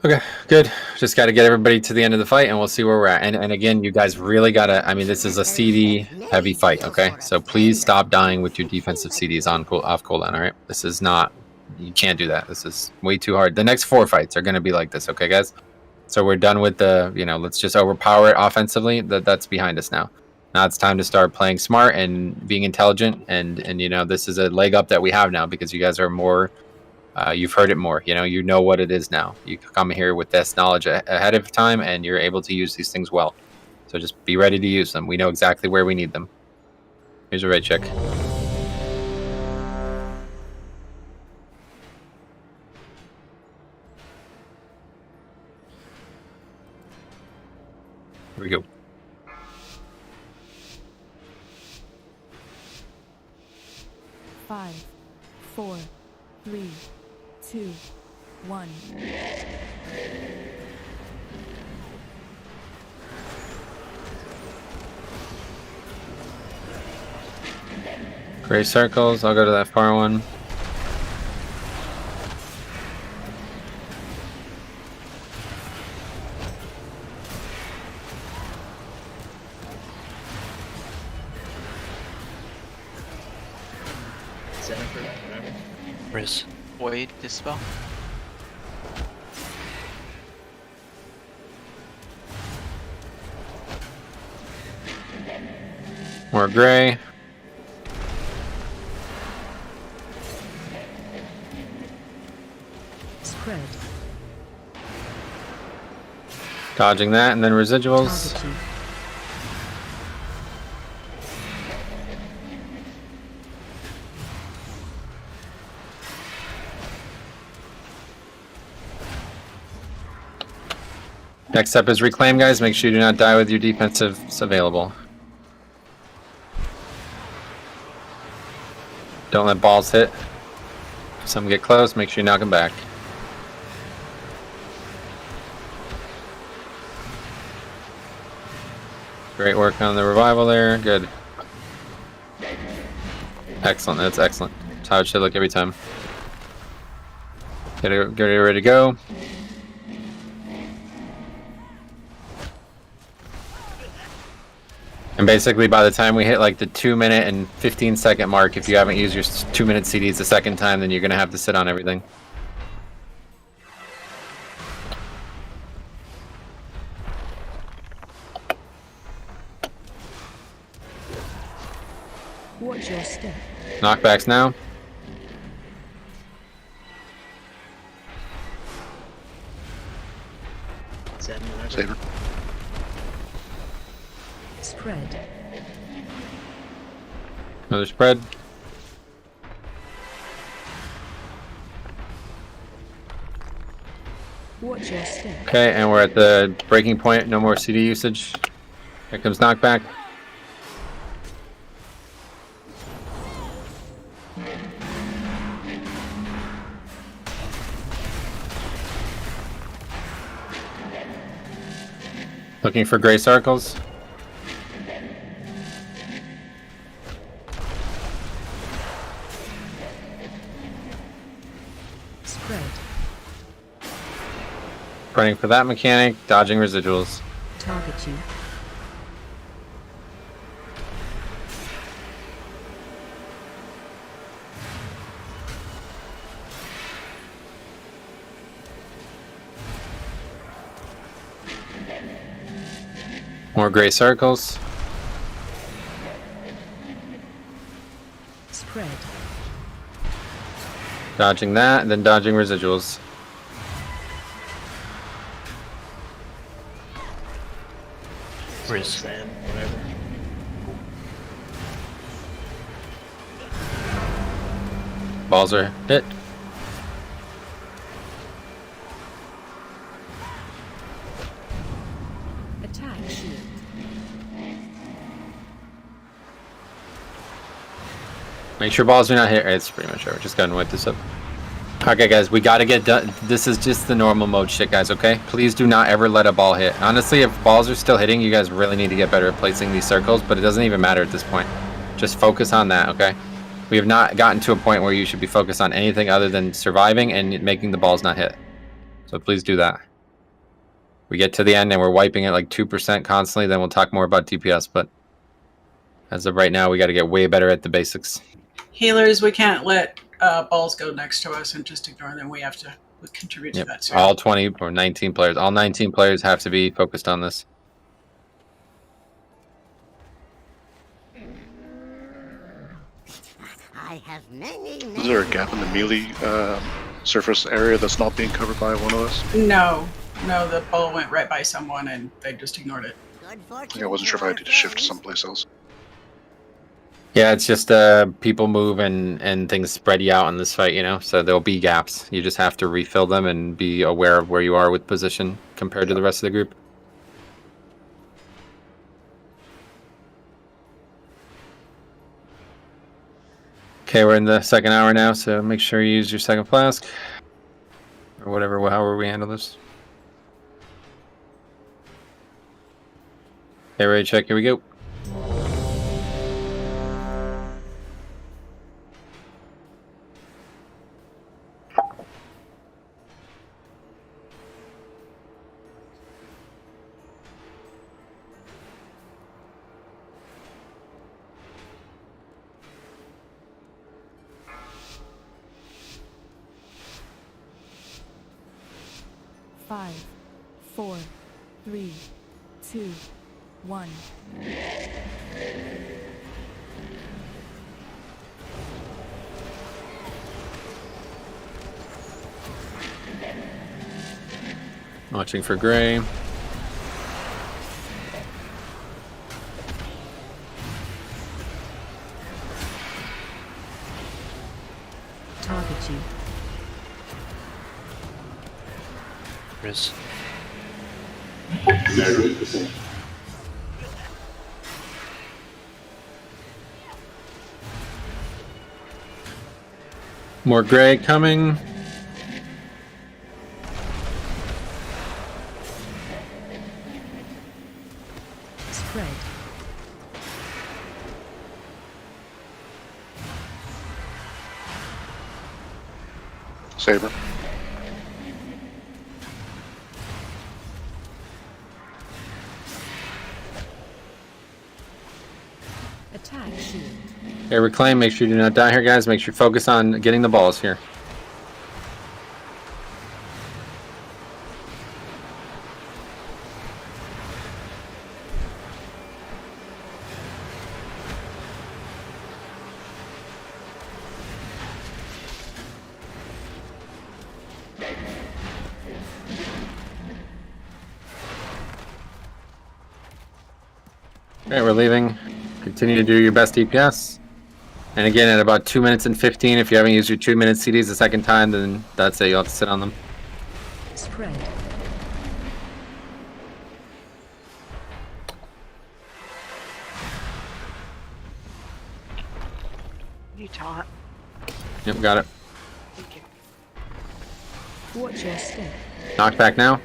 okay, good. Just got to get everybody to the end of the fight, and we'll see where we're at. And again, you guys really got to... I mean, this is a CD heavy fight, okay? So please stop dying with your defensive CDs off cooldown, all right? This is not... You can't do that. This is way too hard. The next 4 fights are going to be like this, okay, guys? So we're done with the... let's just overpower it offensively. That's behind us now. Now it's time to start playing smart and being intelligent, and this is a leg up that we have now because you guys are more, you've heard it more. You know what it is now. You come here with this knowledge ahead of time, and you're able to use these things well. So just be ready to use them. We know exactly where we need them. Here's a raid check. Here we go. Five, 4, 3, 2, 1. Gray circles. I'll go to that far one. Riz. Void dispel. More gray. Dodging that, and then residuals. Target you. Next up is reclaim, guys. Make sure you do not die with your defensives available. Don't let balls hit. If some get close, make sure you knock them back. Great work on the revival there. Good. Excellent. That's excellent. That's how it should look every time. Get it ready to go. And basically by the time we hit like the 2-minute and 15-second mark, if you haven't used your 2-minute CDs the second time, then you're going to have to sit on everything. Watch your step. Knockbacks now. Saber. Spread. Another spread. Watch your step. Okay, and we're at the breaking point. No more CD usage. Here comes knockback. Looking for gray circles. Spread. Running for that mechanic, dodging residuals. Target you. More gray circles. Spread. Dodging that, and then dodging residuals. Sand, whatever. Balls are hit. Attack shield. Make sure balls do not hit. It's pretty much over. Just go ahead and wipe this up. Okay, guys, we gotta get done. This is just the normal mode shit, guys, okay? Please do not ever let a ball hit. Honestly, if balls are still hitting, you guys really need to get better at placing these circles, but it doesn't even matter at this point. Just focus on that, okay? We have not gotten to a point where you should be focused on anything other than surviving and making the balls not hit. So please do that. We get to the end and we're wiping it like 2% constantly, then we'll talk more about DPS, but as of right now, we gotta get way better at the basics. Healers, we can't let balls go next to us and just ignore them. We have to contribute to that too. All 20 or 19 players. All 19 players have to be focused on this. I have many. Is there a gap in the melee surface area that's not being covered by one of us? No, the ball went right by someone and they just ignored it. I wasn't sure if I had to shift someplace else. Yeah, it's just people move and things spread you out in this fight, you know? So there'll be gaps. You just have to refill them and be aware of where you are with position compared to the rest of the group. Okay, we're in the second hour now, so make sure you use your second flask. Or whatever, however we handle this. Okay, ready to check, here we go. Five, 4, 3, 2, 1. Watching for gray. you. Riz. More gray coming. Spread. Saber. Attack shield. Okay, reclaim. Make sure you do not die here, guys. Make sure you focus on getting the balls here. Okay, we're leaving. Continue to do your best DPS. And again, at about 2 minutes and 15, if you haven't used your 2-minute CDs the second time, then that's it. You'll have to sit on them. Spread. You taunt. Yep, got it. Thank you. Watch your step. Knock back now.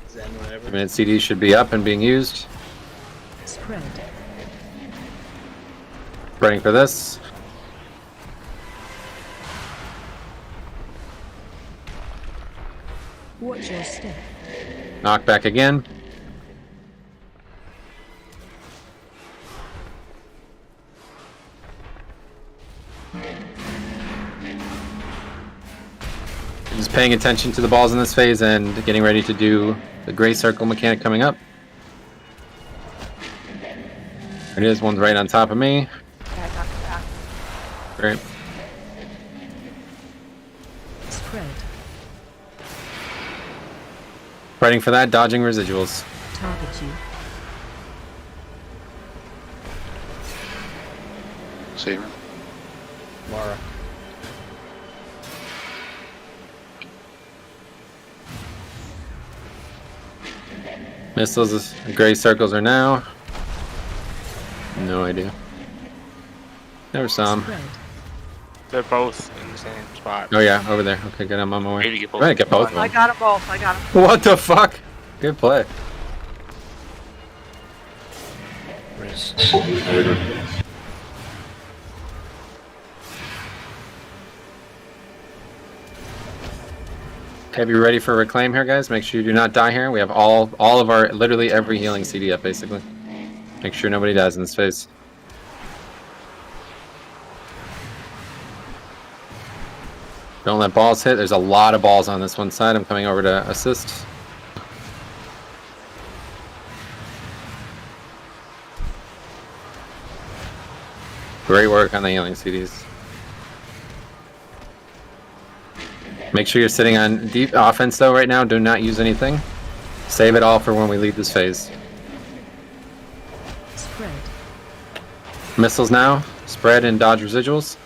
Zen whenever. 2-minute CDs should be up and being used. Spread. Ready for this. Watch your step. Knock back again. Just paying attention to the balls in this phase and getting ready to do the gray circle mechanic coming up. There it is, one's right on top of me. Yeah, I got that. Great. Spread. Fighting for that, dodging residuals. Target you. Saber. Mara. Missiles, gray circles are now. No idea. Never saw them. Spread. They're both in the same spot. Oh yeah, over there. Okay, good. I'm on my way. Maybe get both. Right, get both of I them. got them both. I got them. What the fuck? Good play. Riz. Okay, be ready for reclaim here, guys. Make sure you do not die here. We have all of our, literally every healing CD up, basically. Make sure nobody dies in this phase. Don't let balls hit. There's a lot of balls on this one side. I'm coming over to assist. Great work on the healing CDs. Make sure you're sitting on deep offense though right now. Do not use anything. Save it all for when we leave this phase. Spread. Missiles now. Spread and dodge residuals.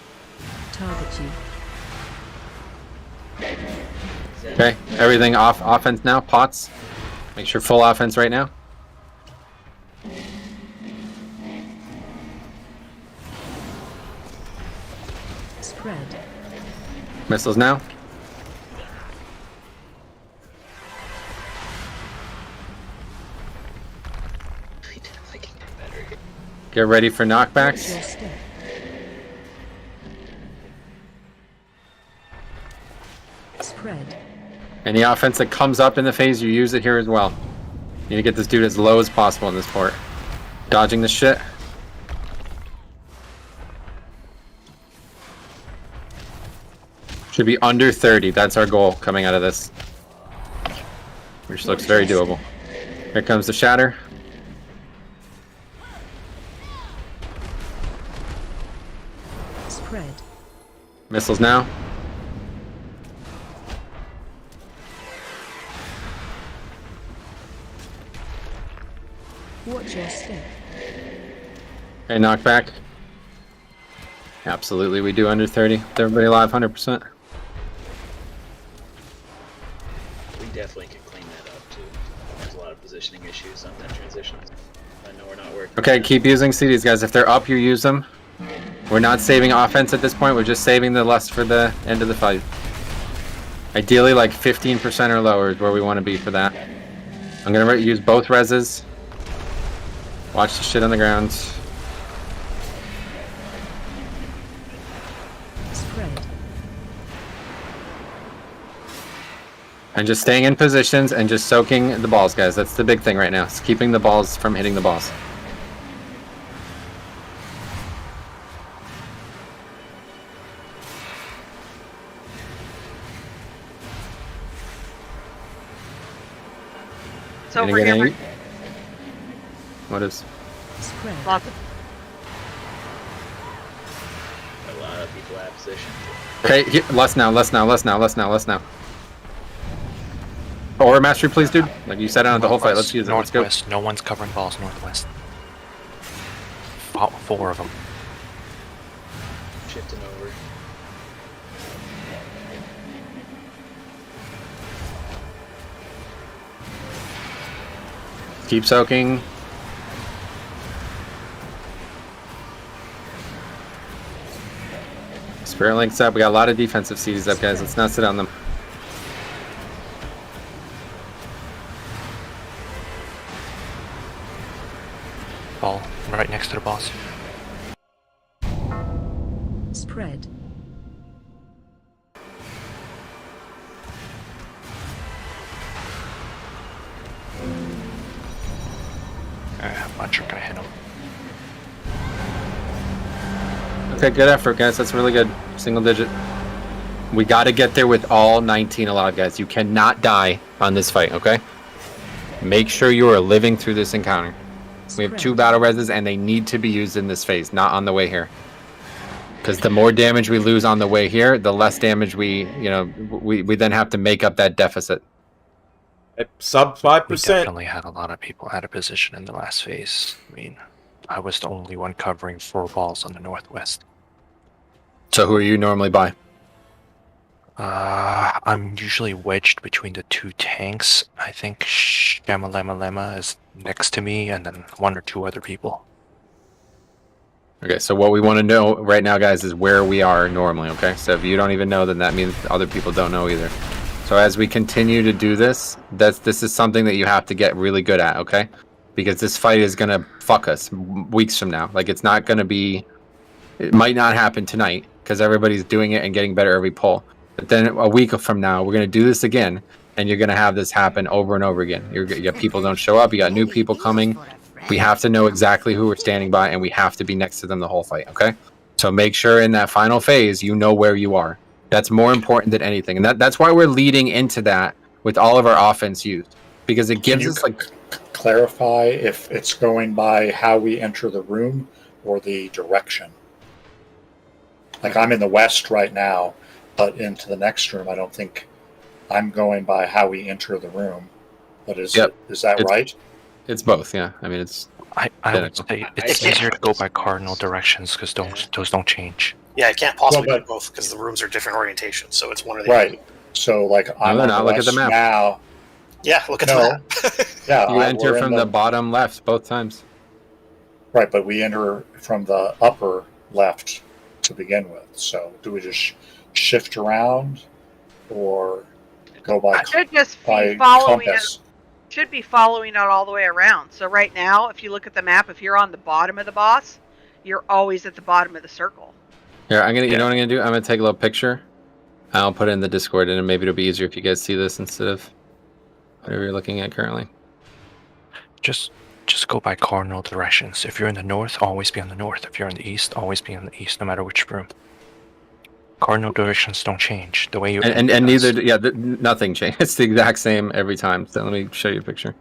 Target you. Okay, everything off offense now. Pots. Make sure full offense right now. Spread. Missiles now. Get ready for Watch knockbacks. your step. Spread. Any offense that comes up in the phase, you use it here as well. You need to get this dude as low as possible in this port. Dodging the shit. Should be under 30. That's our goal coming out of this. Which looks very doable. Here comes the shatter. Spread. Missiles now. Watch your step. Okay, knockback. Absolutely, we do under 30. Is everybody alive 100%? We definitely can clean that up too. There's a lot of positioning issues on that transition. I know we're not working. Okay, keep using CDs, guys. If they're up, you use them. We're not saving offense at this point. We're just saving the lust for the end of the fight. Ideally, like 15% or lower is where we want to be for that. I'm going to use both reses. Watch the shit on the ground. Spread. And just staying in positions and just soaking the balls, guys. That's the big thing right now. It's keeping the balls from hitting the balls. It's over here. What is? Spread. Lots of A lot of people have position. Okay, less now. Or mastery, please, dude. Like you said on the whole fight. Let's use it. Let's go. Northwest. No one's covering balls northwest. 4 of them. Shifting over. Keep soaking. Spirit links up. We got a lot of defensive CDs up, guys. Let's not sit on them. Ball right next to the boss. Spread. I'm not sure gonna hit him. Okay, good effort, guys. That's really good. Single digit. We got to get there with all 19 allowed, guys. You cannot die on this fight, okay? Make sure you are living through this encounter. We have 2 battle reses, and they need to be used in this phase, not on the way here. Because the more damage we lose on the way here, the less damage we then have to make up that deficit. At sub 5%. We definitely had a lot of people out of position in the last phase. I mean, I was the only one covering 4 balls on the northwest. So who are you normally by? I'm usually wedged between the 2 tanks. I think Shamalama is next to me, and then 1 or 2 other people. Okay, so what we want to know right now, guys, is where we are normally, okay? So if you don't even know, then that means other people don't know either. So as we continue to do this, this is something that you have to get really good at, okay? Because this fight is going to fuck us weeks from now. Like, it's not going to be... It might not happen tonight, because everybody's doing it and getting better every pull. But then a week from now, we're going to do this again, and you're going to have this happen over and over again. You got people don't show up, you got new people coming. We have to know exactly who we're standing by, and we have to be next to them the whole fight, okay? So make sure in that final phase, you know where you are. That's more important than anything. And that's why we're leading into that with all of our offense used. Because it gives us, like... Clarify if it's going by how we enter the room or the direction. Like, I'm in the west right now, but into the next room, I don't think I'm going by how we enter the room. But is that right? It's both, yeah. I mean, it's... I would say it's easier to go by cardinal directions, because those don't change. Yeah, it can't possibly be both, because the rooms are different orientations, so it's one or the other. Right. So, like, I'm on the look at the west map. now. Yeah, look at the map. Yeah, you enter from the bottom left both times. Right, but we enter from the upper left to begin with. So do we just shift around or go by should just be following compass? it. Should be following it all the way around. So right now, if you look at the map, if you're on the bottom of the boss, you're always at the bottom of the circle. Here, you know what I'm gonna do? I'm gonna take a little picture. I'll put it in the Discord, and maybe it'll be easier if you guys see this instead of whatever you're looking at currently. Just go by cardinal directions. If you're in the north, always be on the north. If you're in the east, always be on the east, no matter which room. Cardinal directions don't change. The way you and neither nothing changed. It's the exact same every time. So let me show you a picture.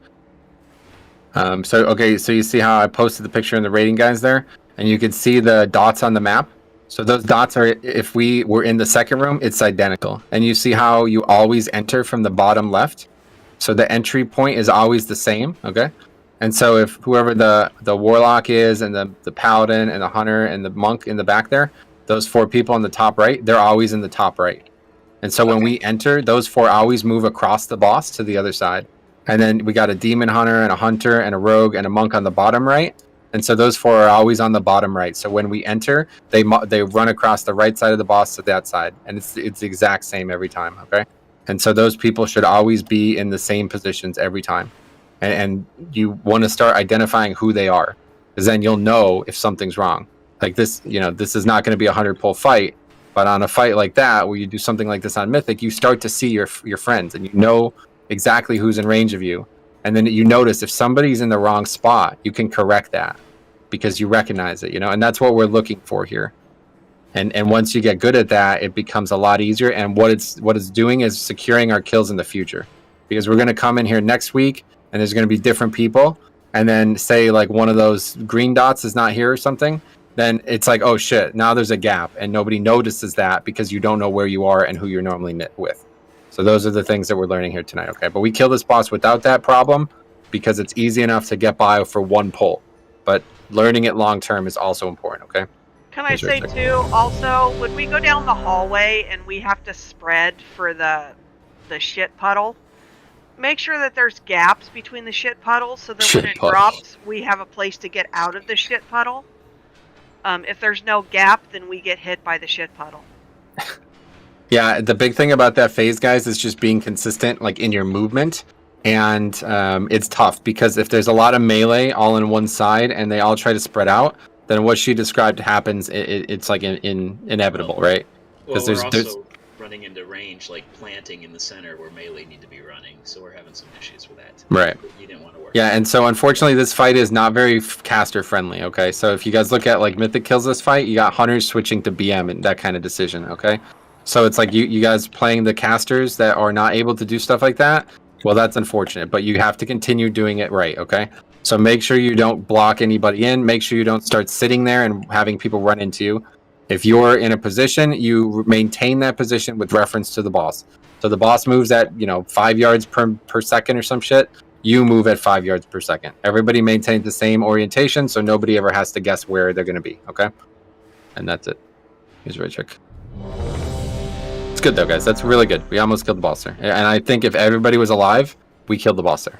So you see how I posted the picture in the rating guys there, and you can see the dots on the map. So those dots are, if we were in the second room, it's identical. And you see how you always enter from the bottom left. So the entry point is always the same, okay? And so if whoever the warlock is, and the paladin and the hunter and the monk in the back there, those 4 people on the top right, they're always in the top right. And so when we enter, those 4 always move across the boss to the other side. And then we got a demon hunter and a hunter and a rogue and a monk on the bottom right. And so those 4 are always on the bottom right. So when we enter, they run across the right side of the boss to that side, and it's the exact same every time. Okay, and so those people should always be in the same positions every time. And you want to start identifying who they are, because then you'll know if something's wrong. Like this, this is not going to be a 100-pull fight, but on a fight like that, where you do something like this on Mythic, you start to see your friends, and you know exactly who's in range of you. And then you notice if somebody's in the wrong spot, you can correct that because you recognize it, and that's what we're looking for here. And once you get good at that, it becomes a lot easier. And what it's doing is securing our kills in the future, because we're going to come in here next week and there's going to be different people. And then say like one of those green dots is not here or something, then it's like, oh shit, now there's a gap, and nobody notices that because you don't know where you are and who you're normally knit with. So those are the things that we're learning here tonight, okay? But we kill this boss without that problem because it's easy enough to get by for 1 pull. But learning it long term is also important, okay? Can I say too, also, when we go down the hallway and we have to spread for the shit puddle, make sure that there's gaps between the shit puddles so that when it drops, we have a place to get out of the shit puddle. If there's no gap, then we get hit by the shit puddle. Yeah, the big thing about that phase, guys, is just being consistent, like in your movement. And it's tough because if there's a lot of melee all in one side and they all try to spread out, then what she described happens. It's like inevitable, right? Well, we're also running into range, like planting in the center where melee need to be running, so we're having some issues with that. Right. You didn't want to work. Yeah, and so unfortunately this fight is not very caster friendly, okay? So if you guys look at like Mythic kills this fight, you got hunters switching to BM and that kind of decision, okay? So it's like you guys playing the casters that are not able to do stuff like that. Well, that's unfortunate, but you have to continue doing it right, okay? So make sure you don't block anybody in. Make sure you don't start sitting there and having people run into you. If you're in a position, you maintain that position with reference to the boss. So the boss moves at 5 yards per second or some shit. You move at 5 yards per second. Everybody maintains the same orientation, so nobody ever has to guess where they're going to be, okay? And that's it. Here's Raychick. It's good though, guys. That's really good. We almost killed the boss there. And I think if everybody was alive, we killed the boss there.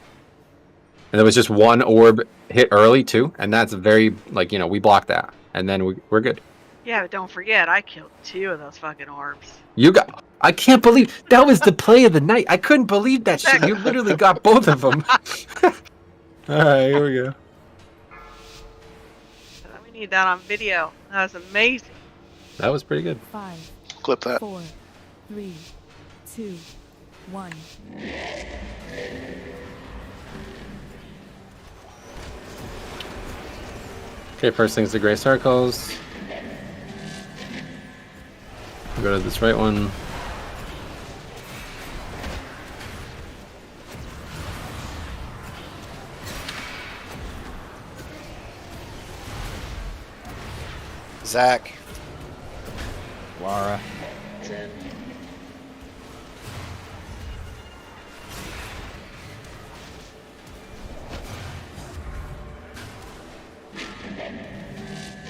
And there was just 1 orb hit early too, and that's very, we blocked that. And then we're good. Yeah, but don't forget, I killed 2 of those fucking orbs. I can't believe, that was the play of the night. I couldn't believe that shit. You literally got both of them. Alright, here we go. We need that on video. That was amazing. That was pretty good. 5. Clip that. 4, 3, 2, 1. Okay, first thing's the gray circles. We'll go to this right one. Zach. Lara. Zen.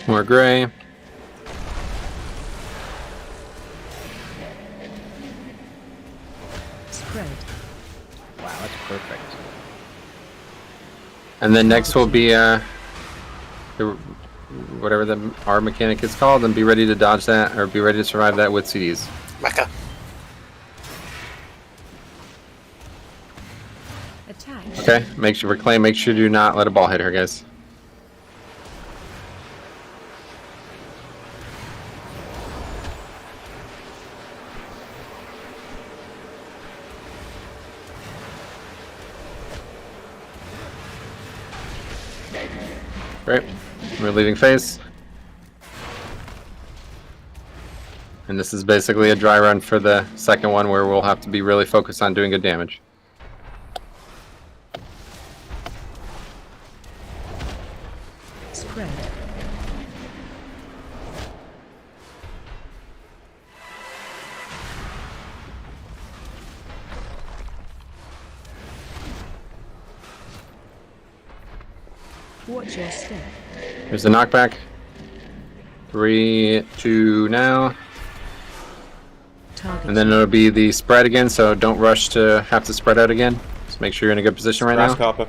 More gray. Spread. Wow, that's perfect. And then next will be whatever the R mechanic is called, and be ready to dodge that, or be ready to survive that with CDs. Mecca. Attack. Okay, make sure you do not let a ball hit her, guys. Great. We're leaving phase. And this is basically a dry run for the second one, where we'll have to be really focused on doing good damage. Spread. Watch your step. Here's the knockback. 3, 2 now. Target. And then it'll be the spread again, so don't rush to have to spread out again. Just make sure you're in a good position right now. Kappa.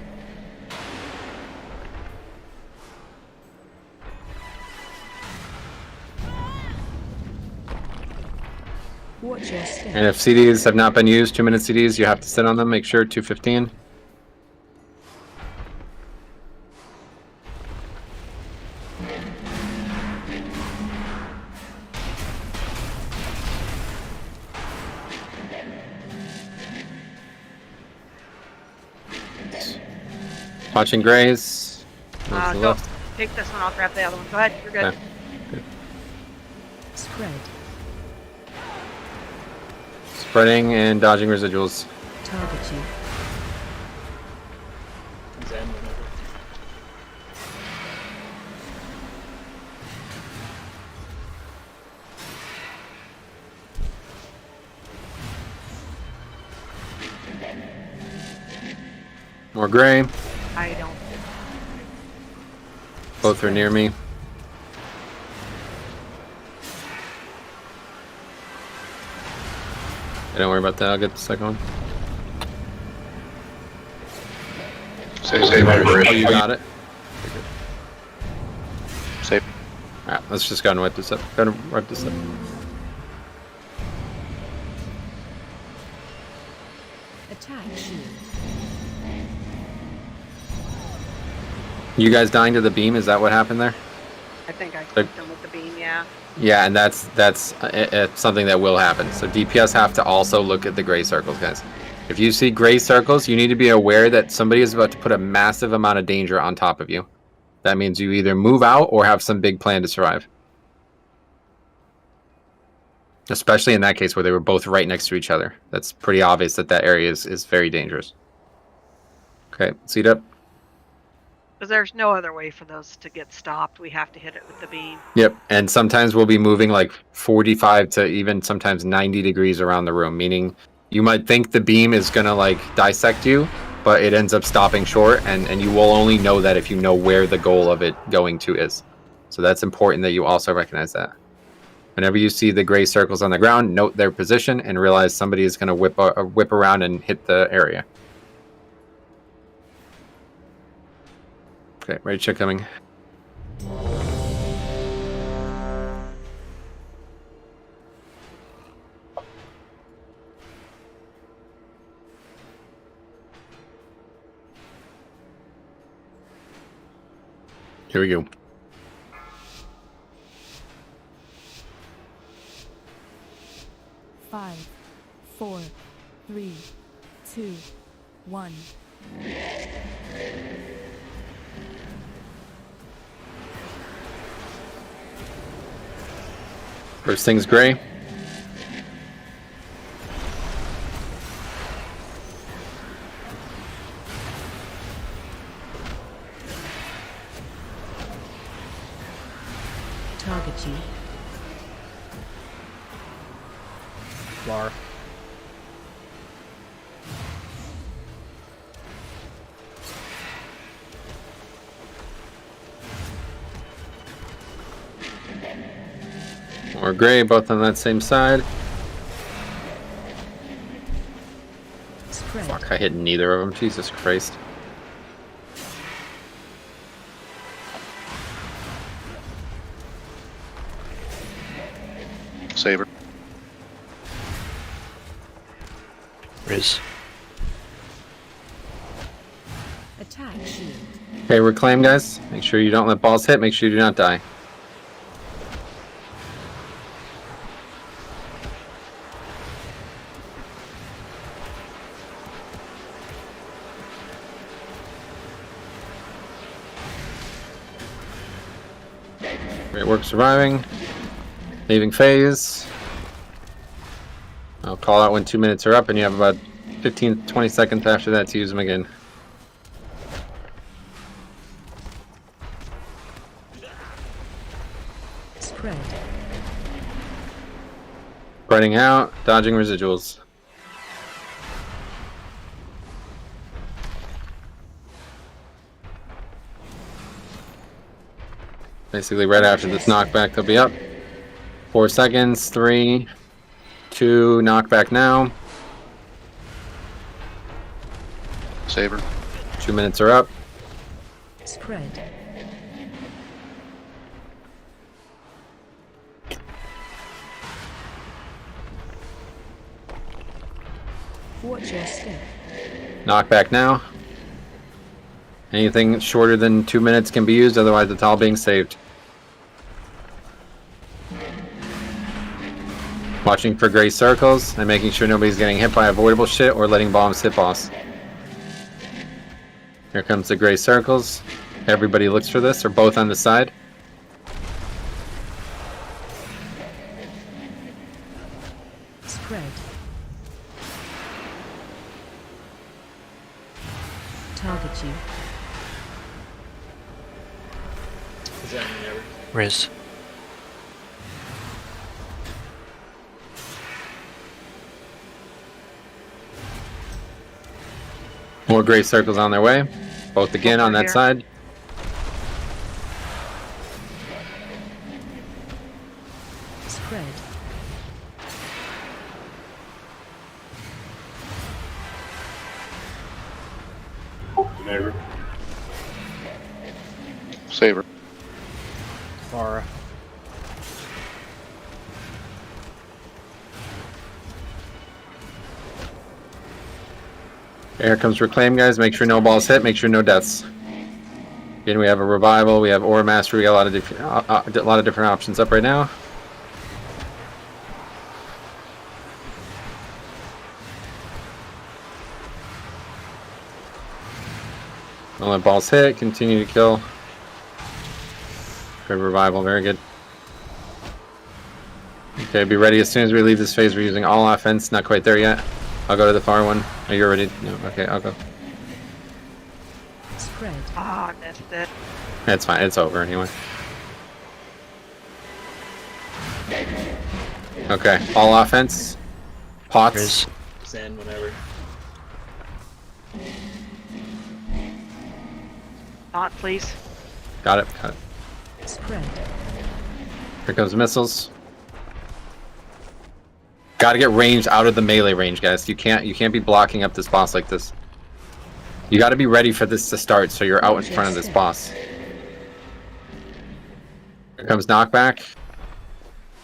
Watch your step. And if CDs have not been used, 2-minute CDs, you have to sit on them. Make sure 2:15. Watching Grays. Move to the Go. left. Take this one, I'll grab the other one. Go ahead, you're good. Okay. Good. Spread. Spreading and dodging residuals. Target you. Zen whenever. More Gray. I don't. Both are near me. Don't worry about that. I'll get the second one. Save. Oh, you got it. Save. Alright, let's just go and wipe this up. Go and wipe this up. Attack shield. You guys dying to the beam? Is that what happened there? I think I clicked them with the beam, yeah. Yeah, and that's something that will happen. So DPS have to also look at the gray circles, guys. If you see gray circles, you need to be aware that somebody is about to put a massive amount of danger on top of you. That means you either move out or have some big plan to survive. Especially in that case where they were both right next to each other. That's pretty obvious that that area is very dangerous. Okay, seat up. Because there's no other way for those to get stopped. We have to hit it with the beam. Yep, and sometimes we'll be moving like 45 to even sometimes 90 degrees around the room, meaning you might think the beam is going to like dissect you, but it ends up stopping short, and you will only know that if you know where the goal of it going to is. So that's important that you also recognize that. Whenever you see the gray circles on the ground, note their position and realize somebody is going to whip around and hit the area. Okay, ready check coming. Here we go. Five, 4, 3, 2, 1. First thing's gray. Target you. Lar. More gray, both on that same side. Spread. Fuck, I hit neither of them. Jesus Christ. Saver. Riz. Attack shield. Okay, reclaim, guys. Make sure you don't let balls hit. Make sure you do not die. Great work surviving. Leaving phase. I'll call out when 2 minutes are up, and you have about 15 to 20 seconds after that to use them again. Spread. Spreading out, dodging residuals. Basically, right after this knockback, they'll be up. 4 seconds. 3, 2. Knockback now. Saber. 2 minutes are up. Spread. Watch your step. Knockback now. Anything shorter than 2 minutes can be used, otherwise it's all being saved. Watching for gray circles and making sure nobody's getting hit by avoidable shit or letting bombs hit boss. Here comes the gray circles. Everybody looks for this, or both on the side. Spread. Target you. Is that whenever? Riz. More gray circles on their way. Both again on that here. side. Spread. Saber. Aura. Here comes Reclaim, guys. Make sure no balls hit. Make sure no deaths. Again, we have a Revival. We have Aura Master. We got a lot of different options up right now. Don't let balls hit. Continue to kill. Good Revival. Very good. Okay, be ready as soon as we leave this phase. We're using all offense. Not quite there yet. I'll go to the far one. Are you ready? No. Okay, I'll go. Spread. Ah, I missed it. It's fine. It's over anyway. Okay, all offense. Pots. Riz. Zen, whenever. Not, please. Got it. Got it. Spread. Here comes missiles. Got to get ranged out of the melee range, guys. You can't be blocking up this boss like this. You got to be ready for this to start, so you're out in front of this boss. Here comes knockback.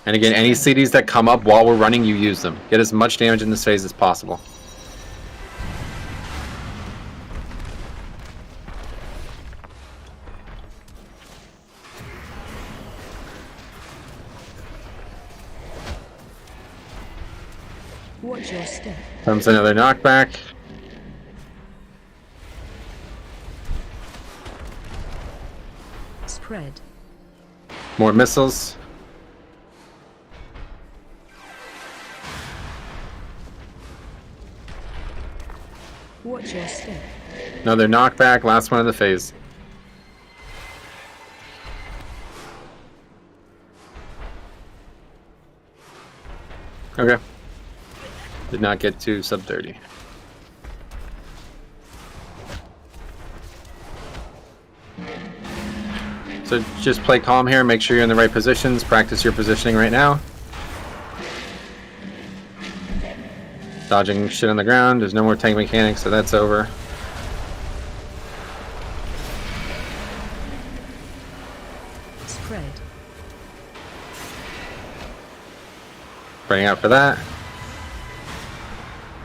And again, any CDs that come up while we're running, you use them. Get as much damage in this phase as possible. Watch your step. Comes another knockback. Spread. More missiles. Watch your step. Another knockback. Last one of the phase. Okay. Did not get to sub 30. So just play calm here, make sure you're in the right positions, practice your positioning right now. Dodging shit on the ground, there's no more tank mechanics, so that's over. Spread. Spreading out for that.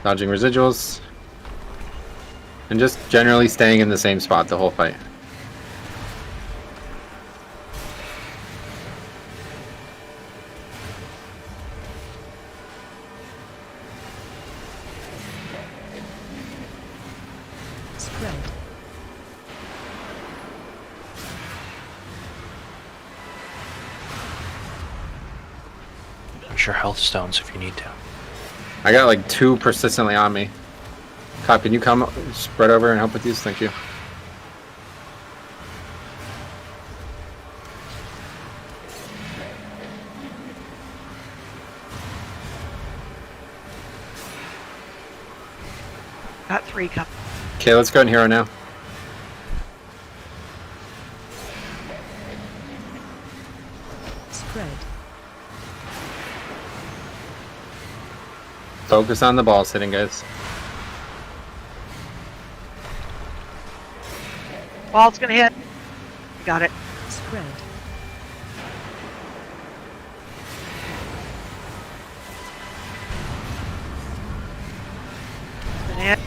Dodging residuals. And just generally staying in the same spot the whole fight. Spread. Use your health stones if you need to. I got like 2 persistently on me. Cop, can you come spread over and help with these? Thank you. Got 3 coming. Okay, let's go in hero now. Focus on the boss hitting, guys. Ball's gonna hit. Got it. Spread. Gonna hit.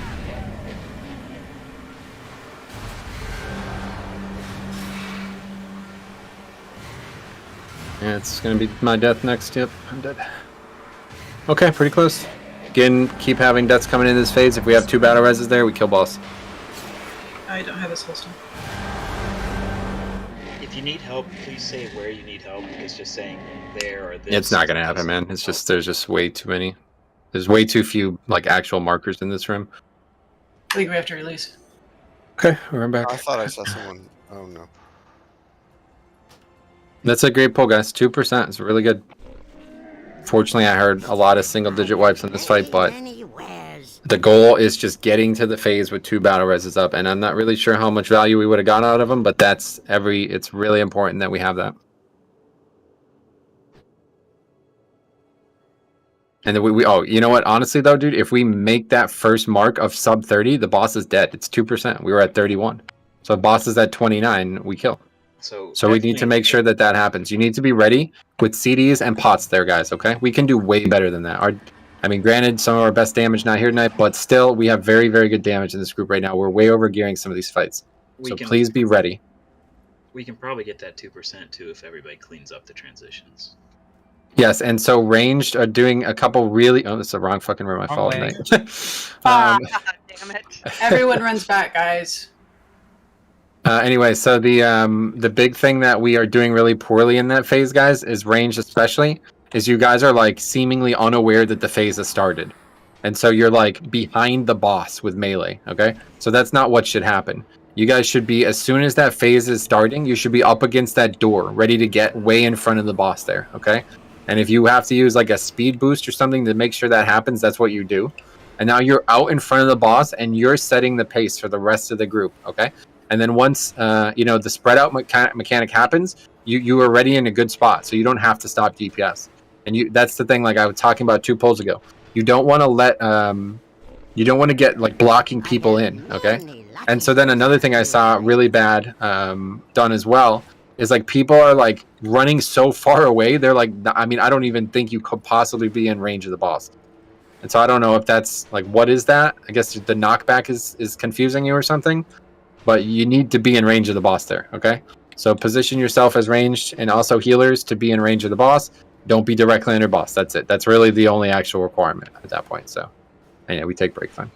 Yeah, it's gonna be my death next. Yep, I'm dead. Okay, pretty close. Again, keep having deaths coming in this phase. If we have 2 battle reses there, we kill boss. I don't have this holster. If you need help, please say where you need help, because just saying there or this... It's not gonna happen, man. It's just, there's just way too many. There's way too few, like, actual markers in this room. I think we have to release. Okay, we're back. I thought I saw someone. Oh no. That's a great pull, guys. 2% is really good. Fortunately, I heard a lot of single-digit wipes in this fight, but the goal is just getting to the phase with 2 battle reses up, and I'm not really sure how much value we would have got out of them, but it's really important that we have that. And then oh, you know what? Honestly, though, dude, if we make that first mark of sub 30, the boss is dead. It's 2%. We were at 31. So if boss is at 29, we kill. So we need to make sure that that happens. You need to be ready with CDs and pots there, guys, okay? We can do way better than that. I mean, granted, some of our best damage not here tonight, but still, we have very, very good damage in this group right now. We're way over gearing some of these fights. So please be ready. We can probably get that 2% too if everybody cleans up the transitions. Yes, and so ranged are doing a couple really... Oh, this is the wrong fucking room. I followed tonight. Damn it. Everyone runs back, guys. Anyway, so the big thing that we are doing really poorly in that phase, guys, is ranged especially, is you guys are like seemingly unaware that the phase has started. And so you're like behind the boss with melee, okay? So that's not what should happen. You guys should be, as soon as that phase is starting, you should be up against that door, ready to get way in front of the boss there, okay? And if you have to use like a speed boost or something to make sure that happens, that's what you do. And now you're out in front of the boss and you're setting the pace for the rest of the group, okay? And then once the spread out mechanic happens, you are already in a good spot, so you don't have to stop DPS. And that's the thing, like I was talking about 2 polls ago. You don't want to let you don't want to get like blocking people in, okay? And so then another thing I saw really bad done as well is like people are like running so far away. They're like, I mean, I don't even think you could possibly be in range of the boss. And so I don't know if that's like, what is that? I guess the knockback is confusing you or something. But you need to be in range of the boss there, okay? So position yourself as ranged and also healers to be in range of the boss. Don't be directly under boss. That's it. That's really the only actual requirement at that point. So, and yeah, we take break fine.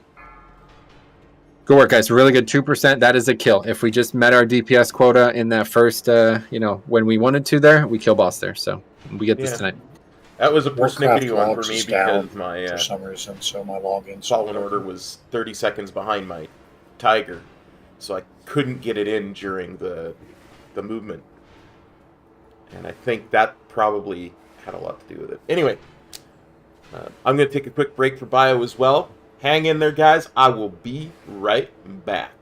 Good work, guys. Really good. 2%. That is a kill. If we just met our DPS quota in that first, when we wanted to there, we kill boss there. So we get this tonight. That was a persnickety one for me down because my for some reason, so my login fallen order was 30 seconds behind my tiger. So I couldn't get it in during the movement. And I think that probably had a lot to do with it. Anyway, I'm going to take a quick break for bio as well. Hang in there, guys. I will be right back.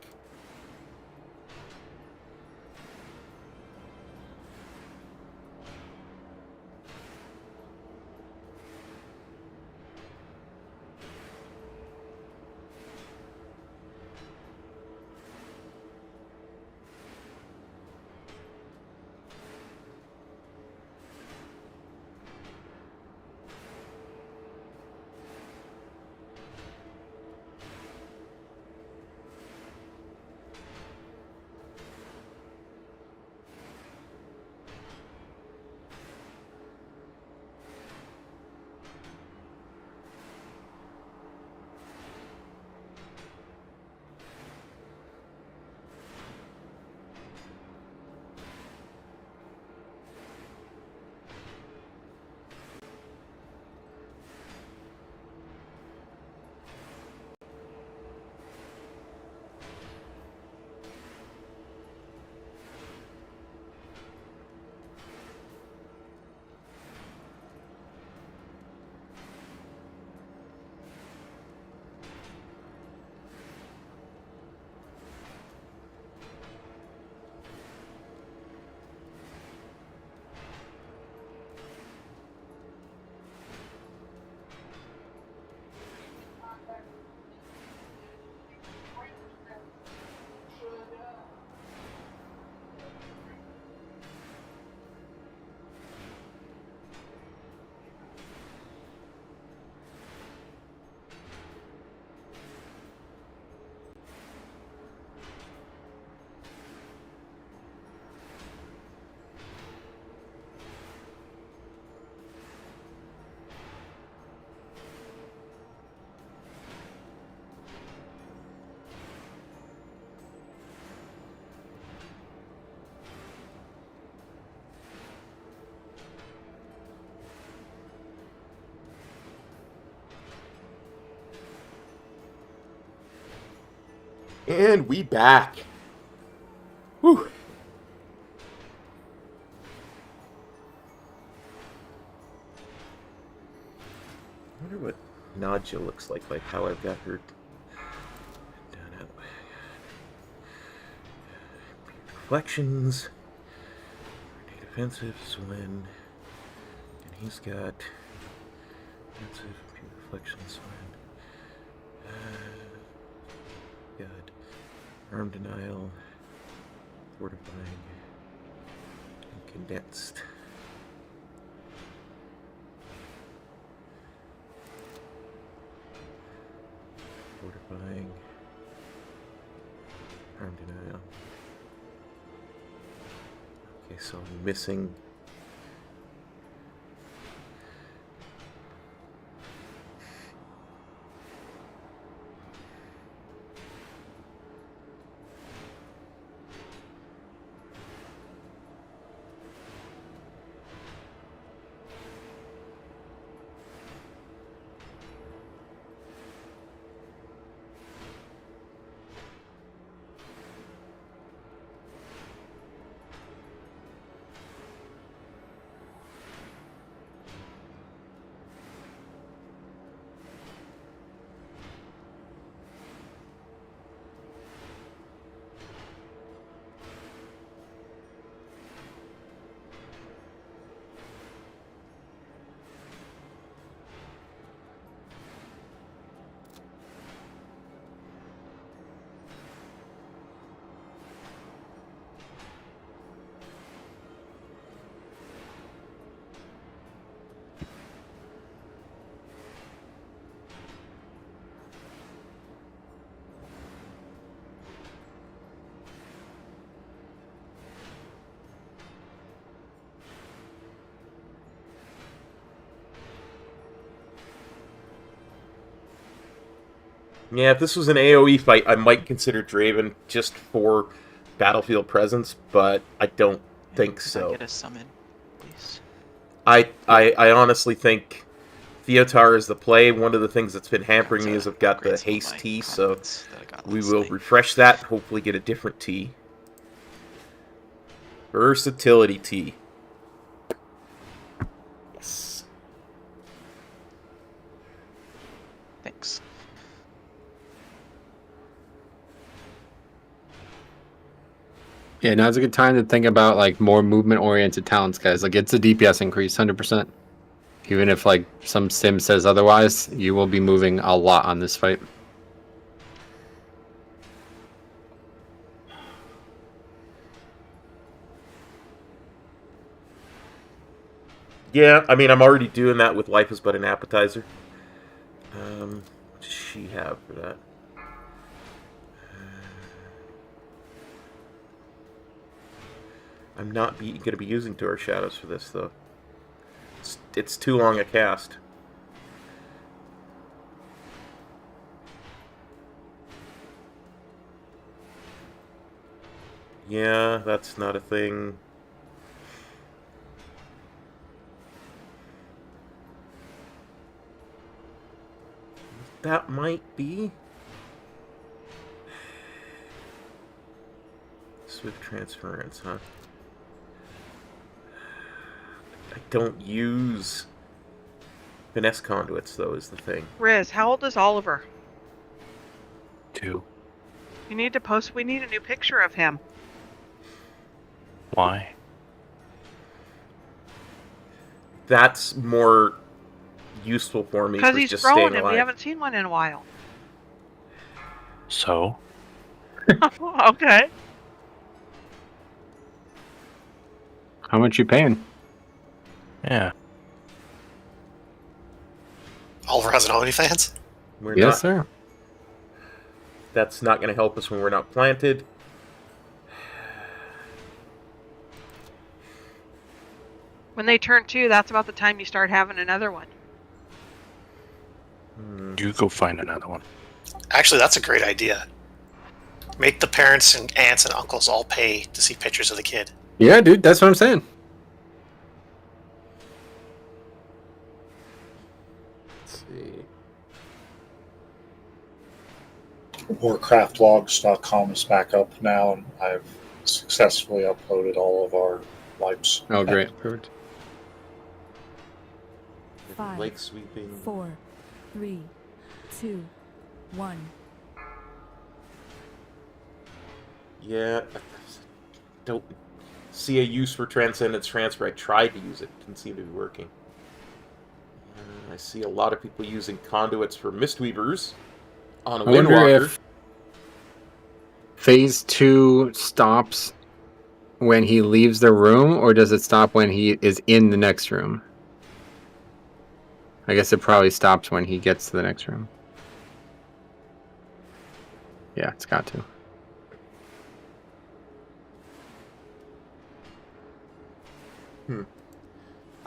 And we back. Whew. I wonder what Nadja looks like how I've got her down that way. Reflections. Defensive, Swin. And he's got defensive, reflection, Swin. Got arm denial, fortifying, and condensed. Fortifying, arm denial. Okay, so I'm missing. Yeah, if this was an AoE fight, I might consider Draven just for battlefield presence, but I don't think so. Get a summon, please. I honestly think Theotar is the play. One of the things that's been hampering me is I've got the haste T, so we will refresh that, hopefully get a different T. Versatility T. Yes. Thanks. Yeah, now's a good time to think about like more movement-oriented talents, guys. Like it's a DPS increase, 100%. Even if like some sim says otherwise, you will be moving a lot on this fight. Yeah, I mean, I'm already doing that with Life is But an Appetizer. What does she have for that? I'm not going to be using Door Shadows for this, though. It's too long a cast. Yeah, that's not a thing. That might be. Swift transference, huh? I don't use finesse conduits, though, is the thing. Riz, how old is Oliver? 2. You need to post. We need a new picture of him. Why? That's more useful for me Because for he's just grown staying and alive. we haven't seen one in a while. So? Okay. How much you paying? Yeah. Oliver has an OnlyFans? We're Yes, not, sir. That's not going to help us when we're not planted. When they turn 2, that's about the time you start having another one. You go find another one. Actually, that's a great idea. Make the parents and aunts and uncles all pay to see pictures of the kid. Yeah, dude, that's what I'm saying. Let's see. Warcraftlogs.com is back up now, and I've successfully uploaded all of our wipes. Oh, great. Perfect. 5, Lake sweeping. 4, 3, 2, 1. Yeah, I don't see a use for Transcendence Transfer. I tried to use it. Didn't seem to be working. I see a lot of people using conduits for Mistweavers on a I wonder WindWalker. if phase 2 stops when he leaves the room, or does it stop when he is in the next room? I guess it probably stops when he gets to the next room. Yeah, it's got to.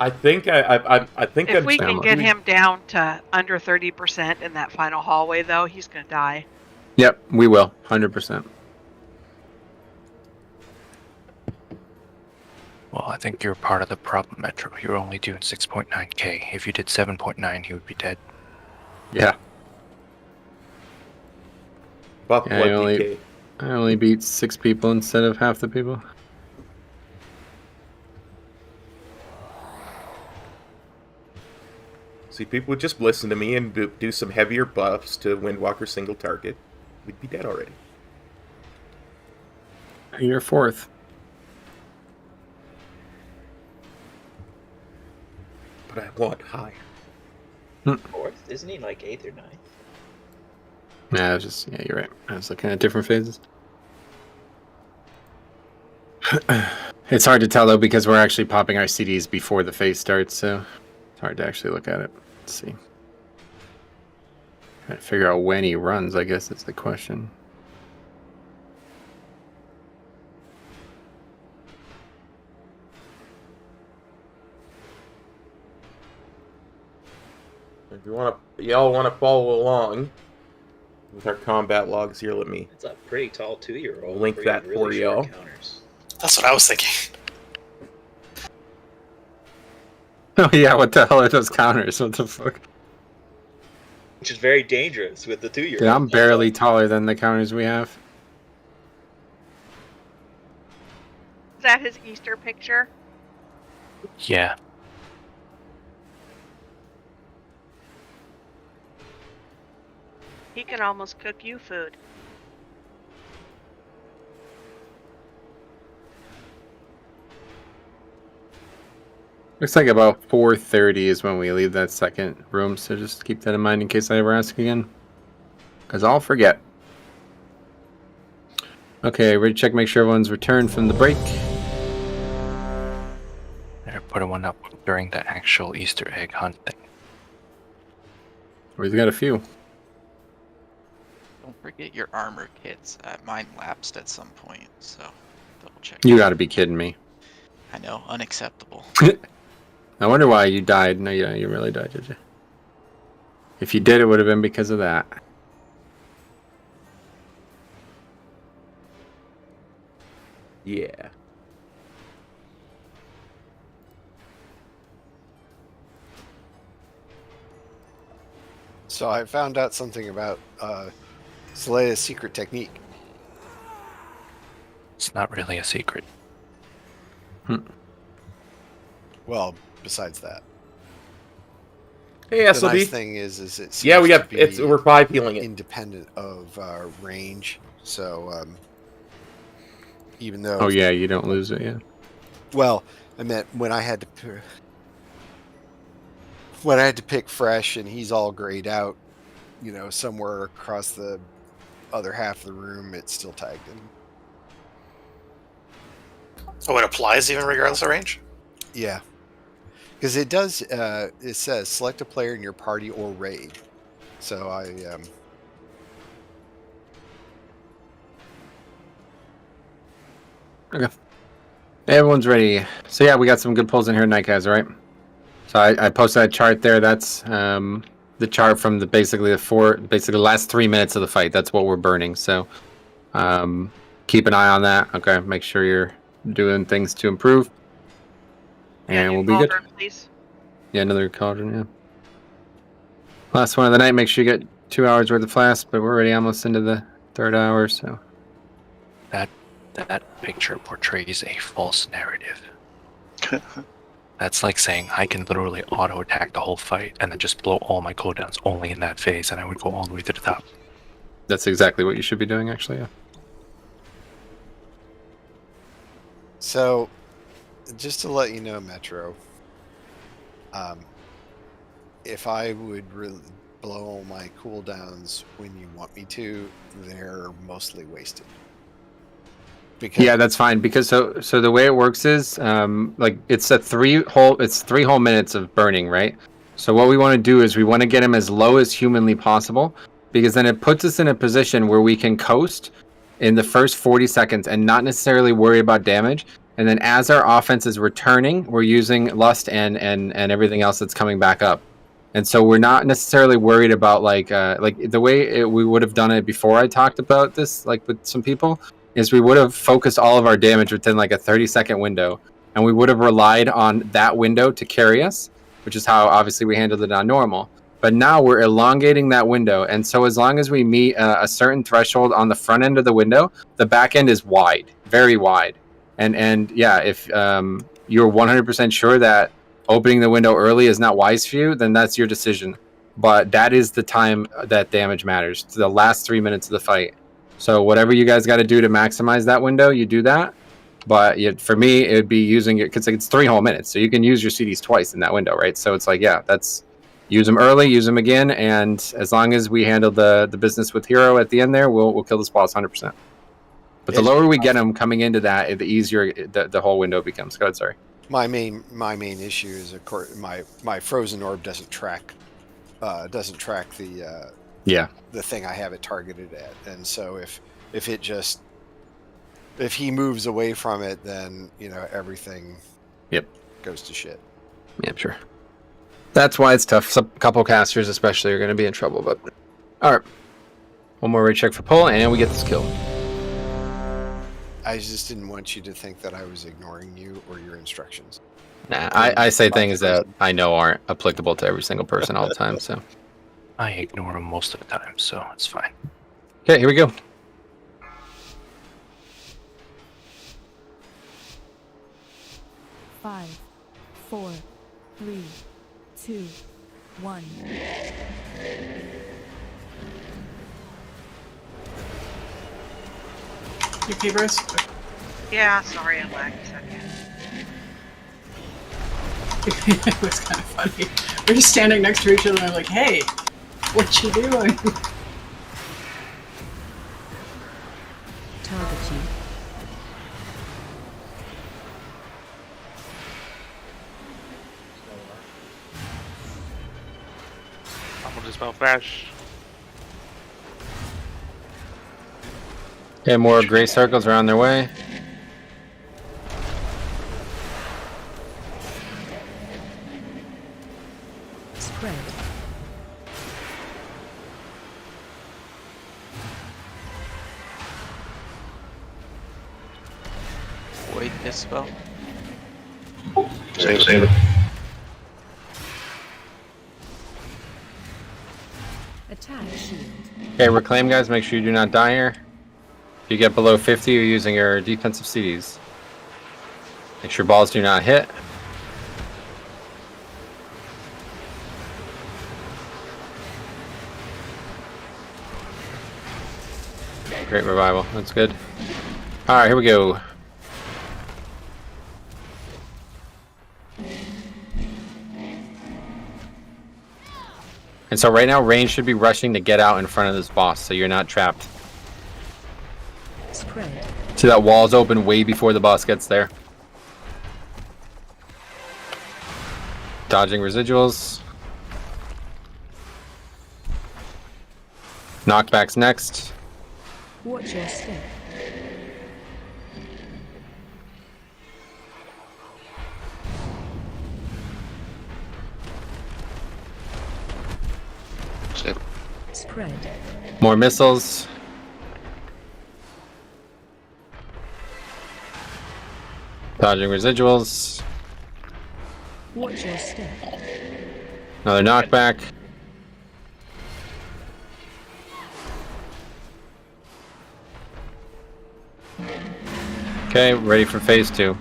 I think I think If we can get him down to under 30% in that final hallway, though, he's gonna die. Yep, we will. 100%. Well, I think you're part of the problem, Metro. You're only doing 6.9k. If you did 7.9, he would be dead. Yeah. Buff Yeah, blood DK. I only beat 6 people instead of half the people. See, people would just listen to me and do some heavier buffs to Windwalker single target. We'd be dead already. You're 4th. But I want higher. 4th? Isn't he like 8th or 9th? Yeah, you're right. I was looking at different phases. It's hard to tell though because we're actually popping our CDs before the phase starts, so it's hard to actually look at it. Let's see. Trying to figure out when he runs, I guess that's the question. If y'all want to follow along with our combat logs here, let me. It's a pretty tall 2-year-old. Link that for y'all. That's what I was thinking. Oh yeah, what the hell are those counters? What the fuck? Which is very dangerous with the 2-year-old. Dude, I'm barely taller than the counters we have. Is that his Easter picture? Yeah. He can almost cook you food. Looks like about 4:30 is when we leave that second room, so just keep that in mind in case I ever ask again. Because I'll forget. Okay, ready to check, make sure everyone's returned from the break. They're putting one up during the actual Easter egg hunt thing. We've got a few. Don't forget your armor kits. Mine lapsed at some point, so double check. You gotta be kidding me. I know, unacceptable. I wonder why you died. No, you really died, did you? If you did, it would have been because of that. Yeah. So I found out something about Selena's secret technique. It's not really a secret. Well, besides that. Hey, the SLB. nice thing is it seems yeah, we got to be it's we're 5 healing it. Independent of range. So even though Oh yeah, you don't lose it, yeah. well, I meant when I had to pick fresh and he's all grayed out, you know, somewhere across the other half of the room, it still tagged him. Oh, it applies even regardless of range? Yeah. Because it does, it says select a player in your party or raid. So I, Okay. Everyone's ready. So yeah, we got some good pulls in here tonight, guys, all right? So I posted that chart there. That's the chart from basically the last 3 minutes of the fight. That's what we're burning. So keep an eye on that. Okay, make sure you're doing things to improve. And we'll be good. Please. Yeah, another cauldron, yeah. Last one of the night. Make sure you get 2 hours worth of flasks, but we're already almost into the 3rd hour, so. That picture portrays a false narrative. That's like saying I can literally auto attack the whole fight and then just blow all my cooldowns only in that phase, and I would go all the way to the top. That's exactly what you should be doing, actually, yeah. So, just to let you know, Metro, if I would really blow all my cooldowns when you want me to, they're mostly wasted. Because Yeah, that's fine, because so the way it works is like it's 3 whole minutes of burning, right? So what we want to do is we want to get him as low as humanly possible, because then it puts us in a position where we can coast in the first 40 seconds and not necessarily worry about damage. And then as our offense is returning, we're using lust and everything else that's coming back up. And so we're not necessarily worried about like the way we would have done it before I talked about this, like with some people, is we would have focused all of our damage within like a 30-second window, and we would have relied on that window to carry us, which is how obviously we handled it on normal. But now we're elongating that window, and so as long as we meet a certain threshold on the front end of the window, the back end is wide, very wide. And yeah, if you're 100% sure that opening the window early is not wise for you, then that's your decision. But that is the time that damage matters, to the last 3 minutes of the fight. So whatever you guys got to do to maximize that window, you do that. But for me, it would be using it, because it's 3 whole minutes, so you can use your CDs twice in that window, right? So it's like, yeah, use them early, use them again, and as long as we handle the business with Hero at the end there, we'll kill this boss 100%. But the lower we get him coming into that, the easier the whole window becomes. Go ahead, sorry. My main issue is, of course, my frozen orb doesn't track the the thing I have it targeted at, and so if he moves away from it, then everything goes to shit. Yeah, sure. That's why it's tough. A couple casters especially are going to be in trouble. But all right, one more raid check for pull, and we get this kill. I just didn't want you to think that I was ignoring you or your instructions. Nah, I say things that I know aren't applicable to every single person all the time. So I ignore them most of the time, so it's fine. Okay, here we go. Five, 4, 3, 2, 1. You okay, Bruce? Yeah, sorry, I lagged a second. It was kind of funny. We're just standing next to each other and I'm like, hey, what you doing? Target you. I'm gonna dispel flash. Okay, more gray circles are on their way. Spread. Void dispel. Save it. Attack shield. Okay, reclaim guys, make sure you do not die here. If you get below 50, you're using your defensive CDs. Make sure balls do not hit. Great revival, that's good. Alright, here we go. And so right now, range should be rushing to get out in front of this boss, so you're not trapped. Spread. See that wall's open way before the boss gets there. Dodging residuals. Knockbacks next. Watch your step. Save. Spread. More missiles. Dodging residuals. Watch your step. Another knockback. Okay, ready for phase 2.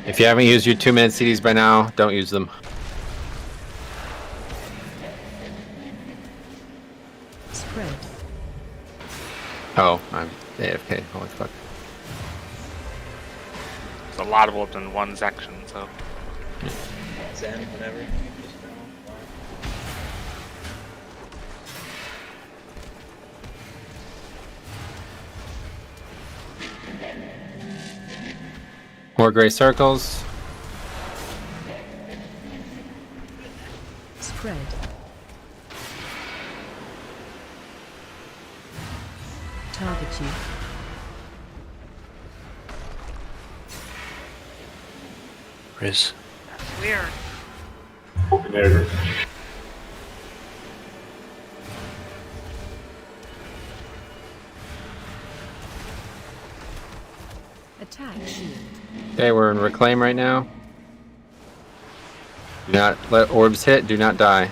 If you haven't used your 2-minute CDs by now, don't use them. Spread. Oh, I'm AFK. Holy fuck. It's a lot of what's in one section, so. Zen, whenever. More gray circles. Spread. Target you. Riz. That's weird. Attack shield. Okay, we're in reclaim right now. Do not let orbs hit, do not die.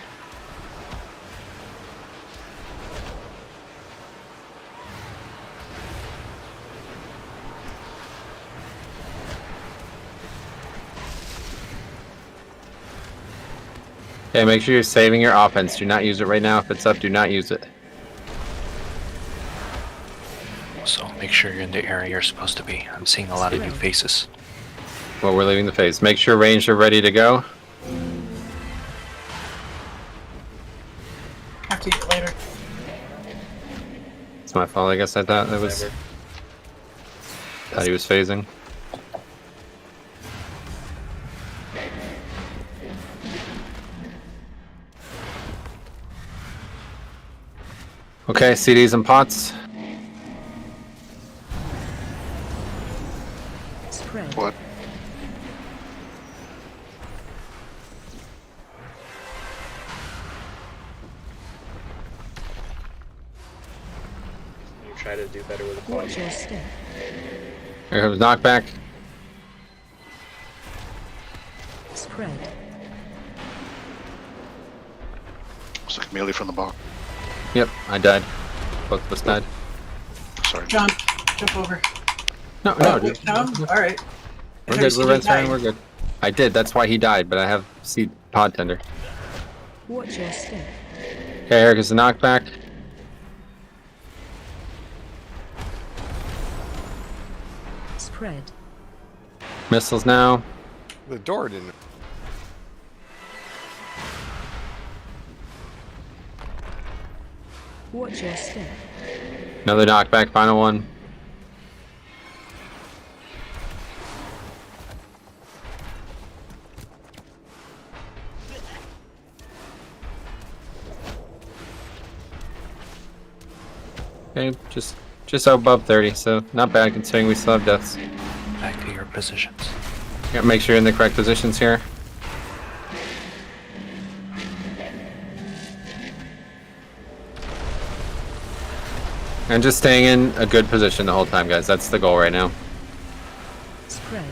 Okay, make sure you're saving your offense. Do not use it right now. If it's up, do not use it. So make sure you're in the area you're supposed to be. I'm seeing a lot of new faces. Well, we're leaving the phase. Make sure ranged are ready to go. Have to get later. It's my fault, I guess. I thought that was... Thought he was phasing. Okay, CDs and pots. Spread. What? You try to do better with the Watch quad. your step. Here comes knockback. Spread. Looks like melee from the box. Yep, I died. Both of us died. Sorry. John, jump over. No, no, dude. No? Alright. We're good, we're red, we're good. I did, that's why he died, but I have seed pod tender. Watch your step. Okay, here goes the knockback. Spread. Missiles now. The door didn't. Watch your step. Another knockback, final one. Okay, just above 30, so not bad considering we still have deaths. Back to your positions. Yeah, make sure you're in the correct positions here. And just staying in a good position the whole time, guys. That's the goal right now. Spread.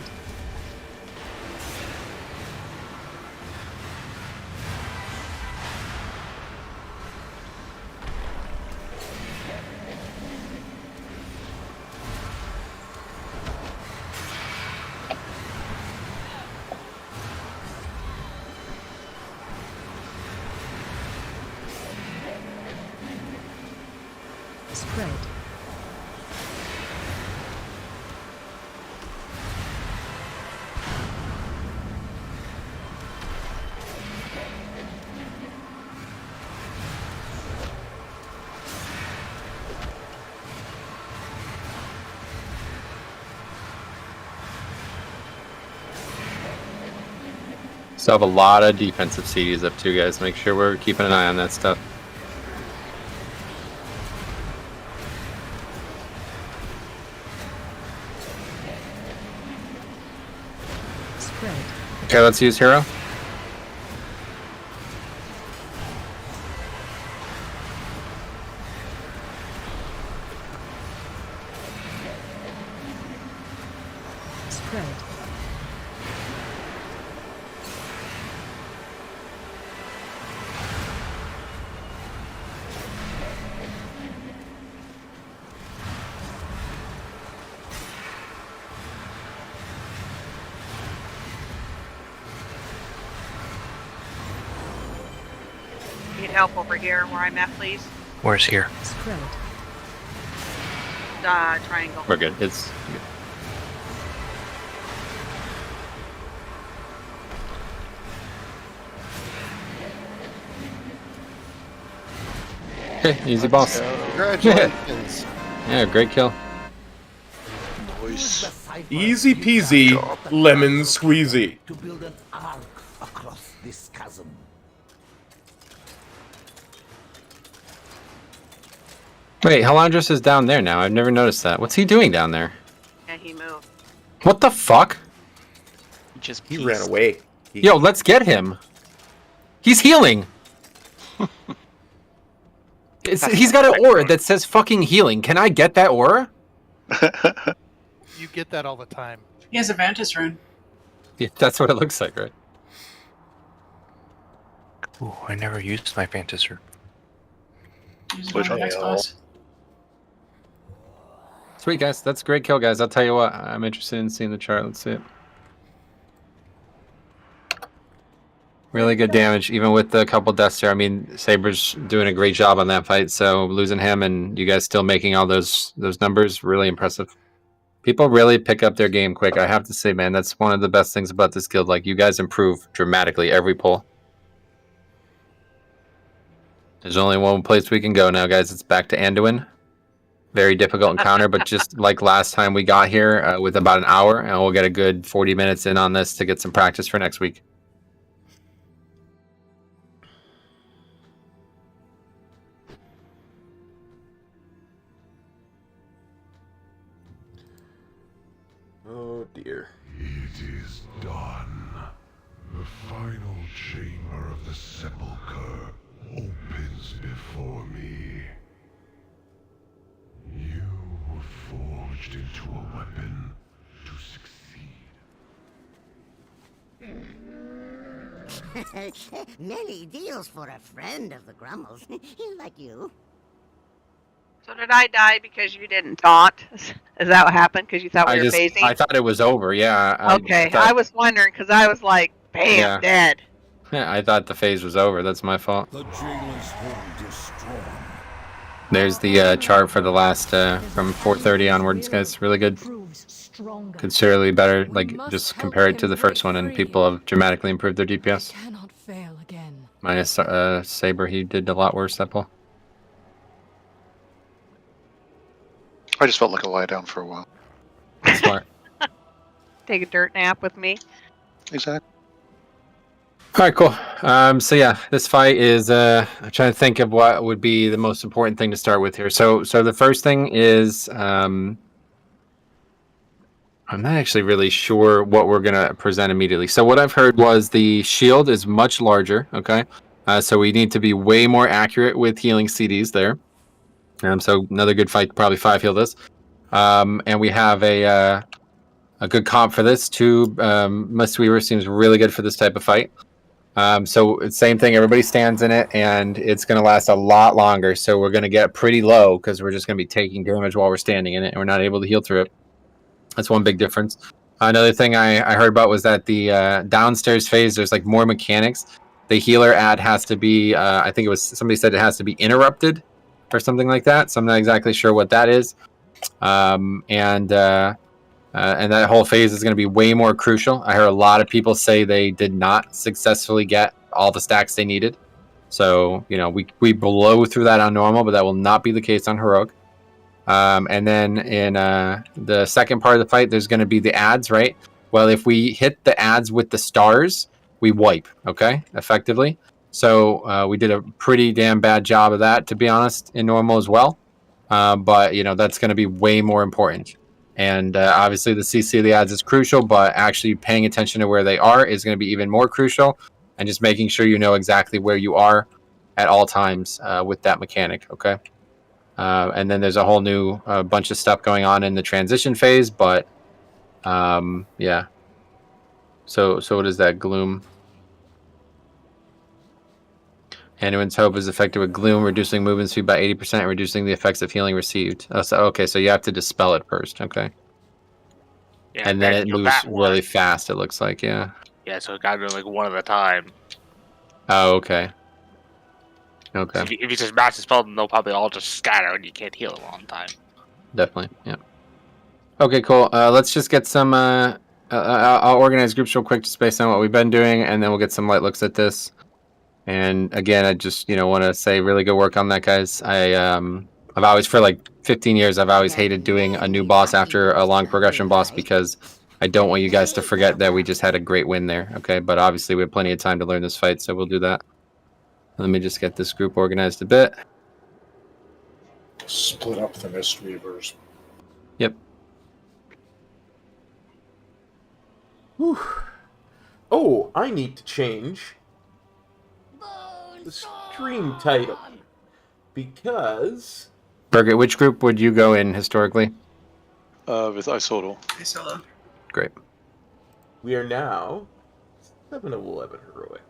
Spread. Still have a lot of defensive CDs up too, guys. Make sure we're keeping an eye on that stuff. Spread. Okay, let's use hero. Spread. help over here where I'm at, please? Where's here? Spread. Triangle. We're good. It's okay. Easy boss. Congratulations. Yeah, great kill. Nice. Easy peasy, lemon squeezy. To build an arc across this chasm. Wait, Halandris is down there now. I've never noticed that. What's he doing down there? Yeah, he moved. What the fuck? He ran away. Yo, let's get him. He's healing. He's got an aura that says fucking healing. Can I get that aura? You get that all the time. He has a Vantis rune. Yeah, that's what it looks like, right? Ooh, I never used my Venthyr. Use it Which on the next boss. Sweet, guys. That's a great kill, guys. I'll tell you what. I'm interested in seeing the chart. Let's see it. Really good damage, even with the couple deaths here. I mean, Saber's doing a great job on that fight, so losing him and you guys still making all those numbers, really impressive. People really pick up their game quick. I have to say, man, that's one of the best things about this guild. Like, you guys improve dramatically every pull. There's only one place we can go now, guys. It's back to Anduin. Very difficult encounter, but just like last time we got here with about an hour, and we'll get a good 40 minutes in on this to get some practice for next week. Oh dear. It is done. The final chamber of the Sepulcher opens before me. You were forged into a weapon to succeed. Many deals for a friend of the Grummels, like you. So did I die because you didn't taunt? Is that what happened? Because you thought we were phasing? I thought it was over, yeah. Okay, I was wondering because I was like, bam, Yeah. dead. Yeah, I thought the phase was over. That's my fault. The jailer's hold is strong. There's the chart for the last from 4:30 onwards, guys. Really good. Considerably better. Like, just compare it to the first one, and people have dramatically improved their DPS. Cannot fail again. Minus Saber, he did a lot worse that pull. I just felt like a lie down for a while. Smart. Take a dirt nap with me. Exactly. All right, cool. So yeah, this fight is. I'm trying to think of what would be the most important thing to start with here. So the first thing is, I'm not actually really sure what we're gonna present immediately. So what I've heard was the shield is much larger. Okay, so we need to be way more accurate with healing CDs there. So another good fight, probably 5 heal this. And we have a good comp for this too. Mistweaver seems really good for this type of fight. So it's same thing. Everybody stands in it, and it's going to last a lot longer. So we're going to get pretty low because we're just going to be taking damage while we're standing in it, and we're not able to heal through it. That's one big difference. Another thing I heard about was that the downstairs phase, there's like more mechanics. The healer ad has to be, I think it was somebody said it has to be interrupted or something like that. So I'm not exactly sure what that is. And that whole phase is going to be way more crucial. I heard a lot of people say they did not successfully get all the stacks they needed. So, you know, we blow through that on normal, but that will not be the case on heroic. And then in the second part of the fight, there's going to be the ads, right? Well, if we hit the ads with the stars, we wipe, okay, effectively. So we did a pretty damn bad job of that, to be honest, in normal as well. But, you know, that's going to be way more important. And obviously the CC of the ads is crucial, but actually paying attention to where they are is going to be even more crucial. And just making sure you know exactly where you are at all times with that mechanic, okay? And then there's a whole new bunch of stuff going on in the transition phase, but yeah. So what is that? Gloom. Anduin's Hope is effective with Gloom, reducing movement speed by 80% and reducing the effects of healing received. Oh, so, okay, so you have to dispel it first, okay. Yeah, and then it moves really fast, it looks like, yeah. Yeah, so it got to like one at a time. Oh, okay. Okay. So if you just mass dispel them, they'll probably all just scatter and you can't heal a long time. Definitely. Yeah. Okay. Cool. Let's just get some. I'll organize groups real quick, just based on what we've been doing, and then we'll get some light looks at this. And again, I just want to say really good work on that, guys. I've always, for like 15 years, I've always hated doing a new boss after a long progression boss because I don't want you guys to forget that we just had a great win there. Okay, but obviously we have plenty of time to learn this fight, so we'll do that. Let me just get this group organized a bit. Split up the Mist Weavers. Yep. Whew. Oh, I need to change the stream title because Birgit, which group would you go in historically? With Isolo. Isolo. Great. We are now 7 of 11 heroic.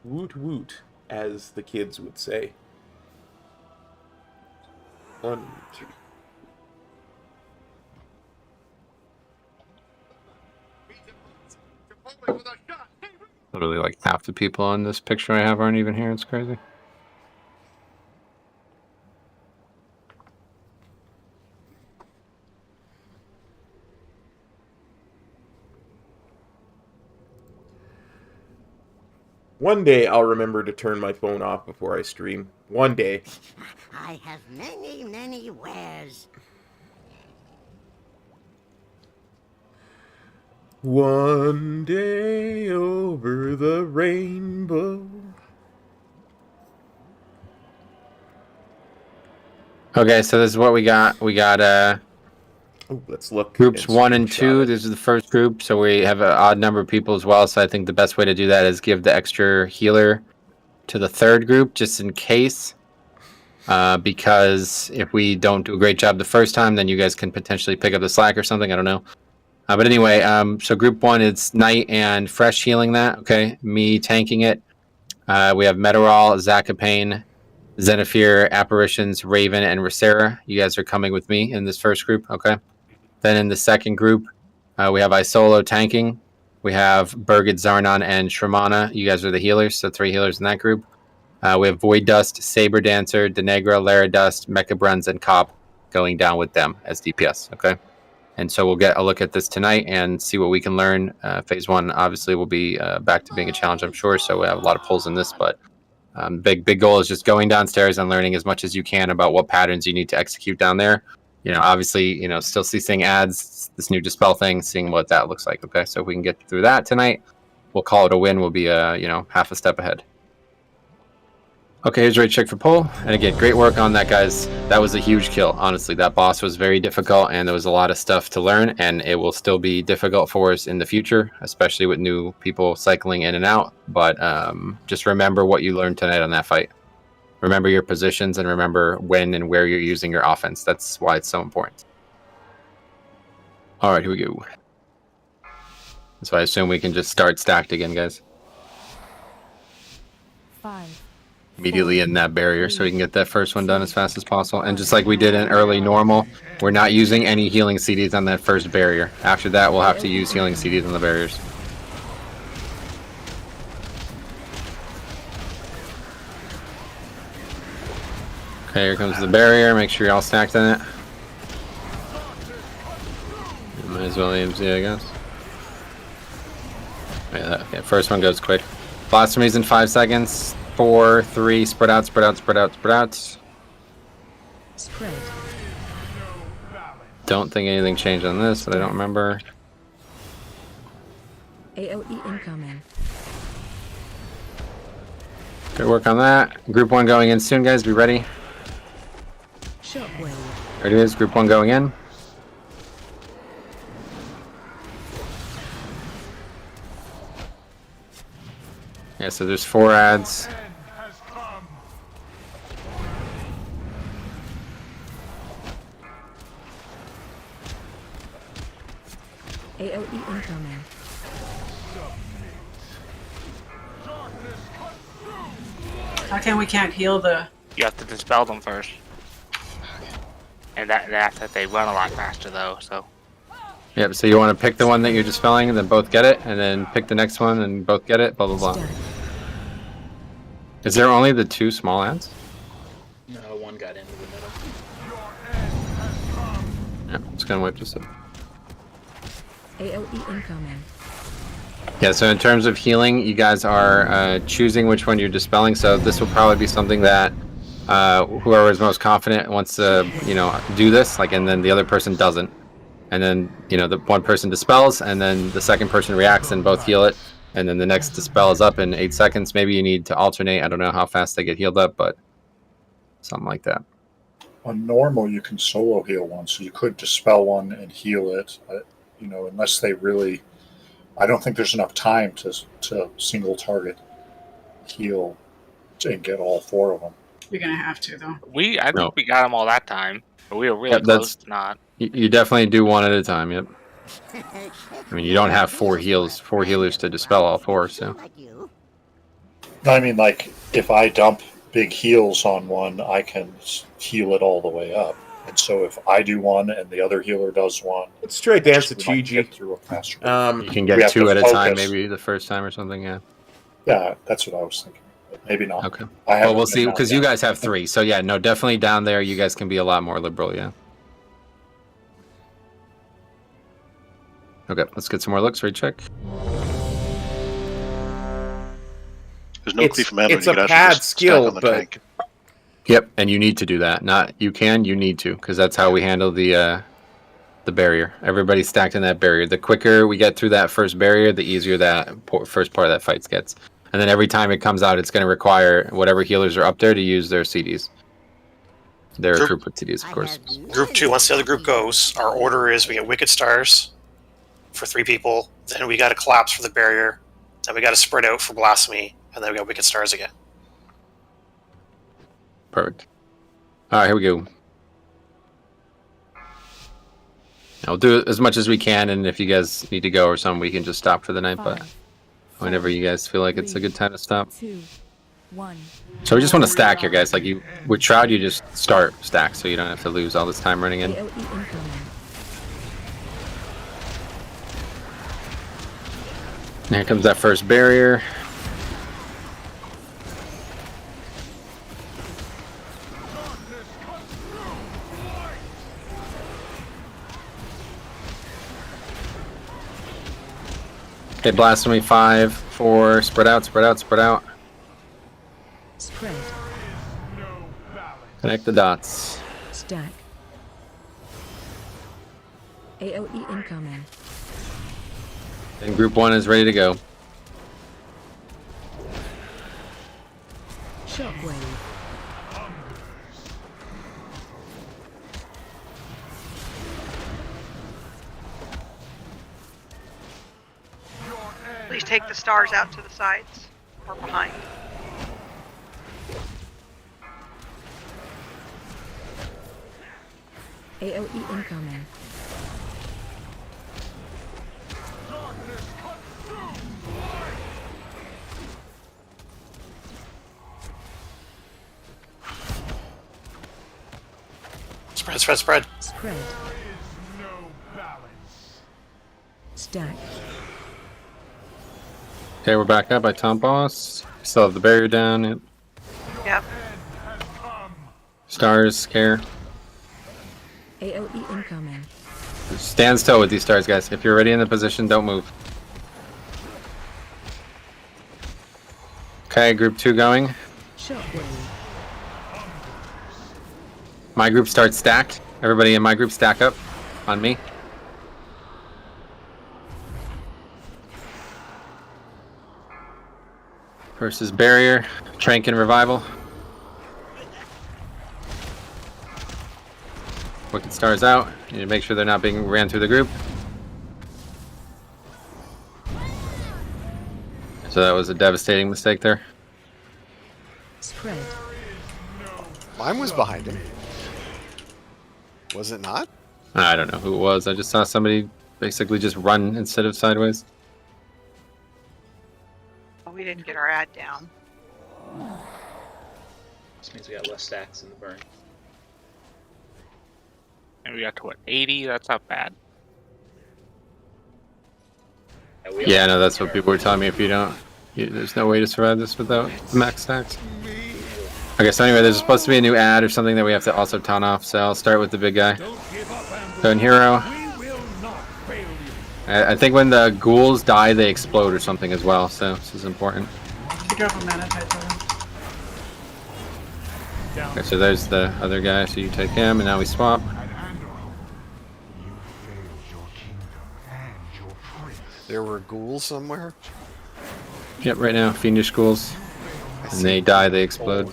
Woot woot, as the kids would say. 1, 2. Literally like half the people on this picture I have aren't even here. It's crazy. One day I'll remember to turn my phone off before I stream. One day. I have many, many wares. One day over the rainbow. Okay, so this is what we got. We got let's look. Groups 1 and 2. This is the first group, so we have an odd number of people as well. So I think the best way to do that is give the extra healer to the third group, just in case. Because if we don't do a great job the first time, then you guys can potentially pick up the slack or something. I don't know. But anyway, so group 1 is Knight and Fresh healing that. Okay, me tanking it. We have Meteorol, Zakapane, Zenithir, Apparitions, Raven, and Rosera. You guys are coming with me in this first group. Okay. Then in the second group, we have Isolo tanking. We have Birgit, Zarnon, and Shramana. You guys are the healers, so 3 healers in that group. We have Void Dust, Saber Dancer, Denegra, Lara Dust, Mecha Bruns, and Cop going down with them as DPS. Okay. And so we'll get a look at this tonight and see what we can learn. Phase 1 obviously will be back to being a challenge, I'm sure. So we have a lot of pulls in this, but big goal is just going downstairs and learning as much as you can about what patterns you need to execute down there. Obviously, still seeing ads, this new dispel thing, seeing what that looks like. Okay, so if we can get through that tonight, we'll call it a win. We'll be, half a step ahead. Okay, here's ready to check for pull. And again, great work on that, guys. That was a huge kill. Honestly, that boss was very difficult, and there was a lot of stuff to learn, and it will still be difficult for us in the future, especially with new people cycling in and out. But just remember what you learned tonight on that fight. Remember your positions and remember when and where you're using your offense. That's why it's so important. All right, here we go. So I assume we can just start stacked again, guys. 5. Immediately in that barrier so we can get that first one done as fast as possible. And just like we did in early normal, we're not using any healing CDs on that first barrier. After that, we'll have to use healing CDs on the barriers. Okay, here comes the barrier. Make sure you're all stacked on it. You might as well AMZ, I guess. Yeah, first one goes quick. Blasphemies in 5 seconds. 4, 3, spread out. Spread. Don't think anything changed on this, but I don't remember. AOE incoming. Good work on that. Group 1 going in soon, guys. Be ready. Shockwave. There it is. Group 1 going in. Yeah, so there's 4 ads. AOE incoming. How come we can't heal the... You have to dispel them first. And that they run a lot faster though, so. Yep, so you want to pick the one that you're dispelling and then both get it, and then pick the next one and both get it, blah, blah, blah. Is there only the 2 small ants? No, one got into the middle. Yeah, I'm just gonna wipe this up. AOE incoming. Yeah, so in terms of healing, you guys are choosing which one you're dispelling. So this will probably be something that whoever is most confident wants to, do this, and then the other person doesn't. And then, the one person dispels, and then the second person reacts and both heal it. And then the next dispel is up in 8 seconds. Maybe you need to alternate. I don't know how fast they get healed up, but something like that. On normal, you can solo heal one, so you could dispel one and heal it. Unless they really, I don't think there's enough time to single target heal and get all 4 of them. You're gonna have to though. I think we got them all that time, but we were really close to not. You definitely do one at a time. Yep. I mean, you don't have 4 healers to dispel all 4. So. I mean, if I dump big heals on one, I can heal it all the way up. And so if I do one and the other healer does one, let's straight dance to Gigi. You can get 2 at a time, maybe the first time or something. Yeah. Yeah, that's what I was thinking. But maybe not. Okay. Well, we'll see, because you guys have 3. So yeah, no, definitely down there. You guys can be a lot more liberal. Yeah. Okay, let's get some more looks. Recheck. There's no cleave from Android. It's a pad skill, but tank. Yep, and you need to do that. Not you need to, because that's how we handle the barrier. Everybody's stacked in that barrier. The quicker we get through that first barrier, the easier that first part of that fight gets. And then every time it comes out, it's going to require whatever healers are up there to use their CDs. Their throughput CDs, of course. Group 2, once the other group goes, our order is we get Wicked Stars for 3 people, then we got to collapse for the barrier, then we got to spread out for Blasphemy, and then we got Wicked Stars again. Perfect. All right, here we go. I'll do as much as we can, and if you guys need to go or something, we can just stop for the night, but whenever you guys feel like it's a good time to stop. 2, 1. So we just want to stack here, guys. With Shroud, you just start stack, so you don't have to lose all this time running in. AOE incoming. Here comes that first barrier. Okay, Blasphemy 5, 4, spread out, spread out, spread out. Spread. Connect the dots. Stack. AOE incoming. And group 1 is ready to go. Shockwave. Please take the stars out to the sides or behind. AOE incoming. Spread, spread, spread. Spread. Stack. Okay, we're back up by Tom Boss. Still have the barrier down. Yep. Stars, scare. AOE incoming. Stand still with these stars, guys. If you're already in the position, don't move. Okay, group 2 going. Shockwave. My group starts stacked. Everybody in my group stack up on me. Versus barrier, Trank and Revival. Wicked Stars out. You need to make sure they're not being ran through the group. So that was a devastating mistake there. Spread. Mine was behind him. Was it not? I don't know who it was. I just saw somebody basically just run instead of sideways. Oh, we didn't get our ad down. This means we got less stacks in the burn. And we got to what, 80? That's not bad. Yeah, no, that's what people were telling me. If you don't There's no way to survive this without the max stacks. Okay, so anyway, there's supposed to be a new ad or something that we have to also ton off, so I'll start with the big guy. So in Hero, I think when the ghouls die, they explode or something as well, so this is important. You drop a mana type to him. Okay, so there's the other guy, so you take him, and now we swap. There were ghouls somewhere? Yep, right now, fiendish ghouls. And they die, they explode.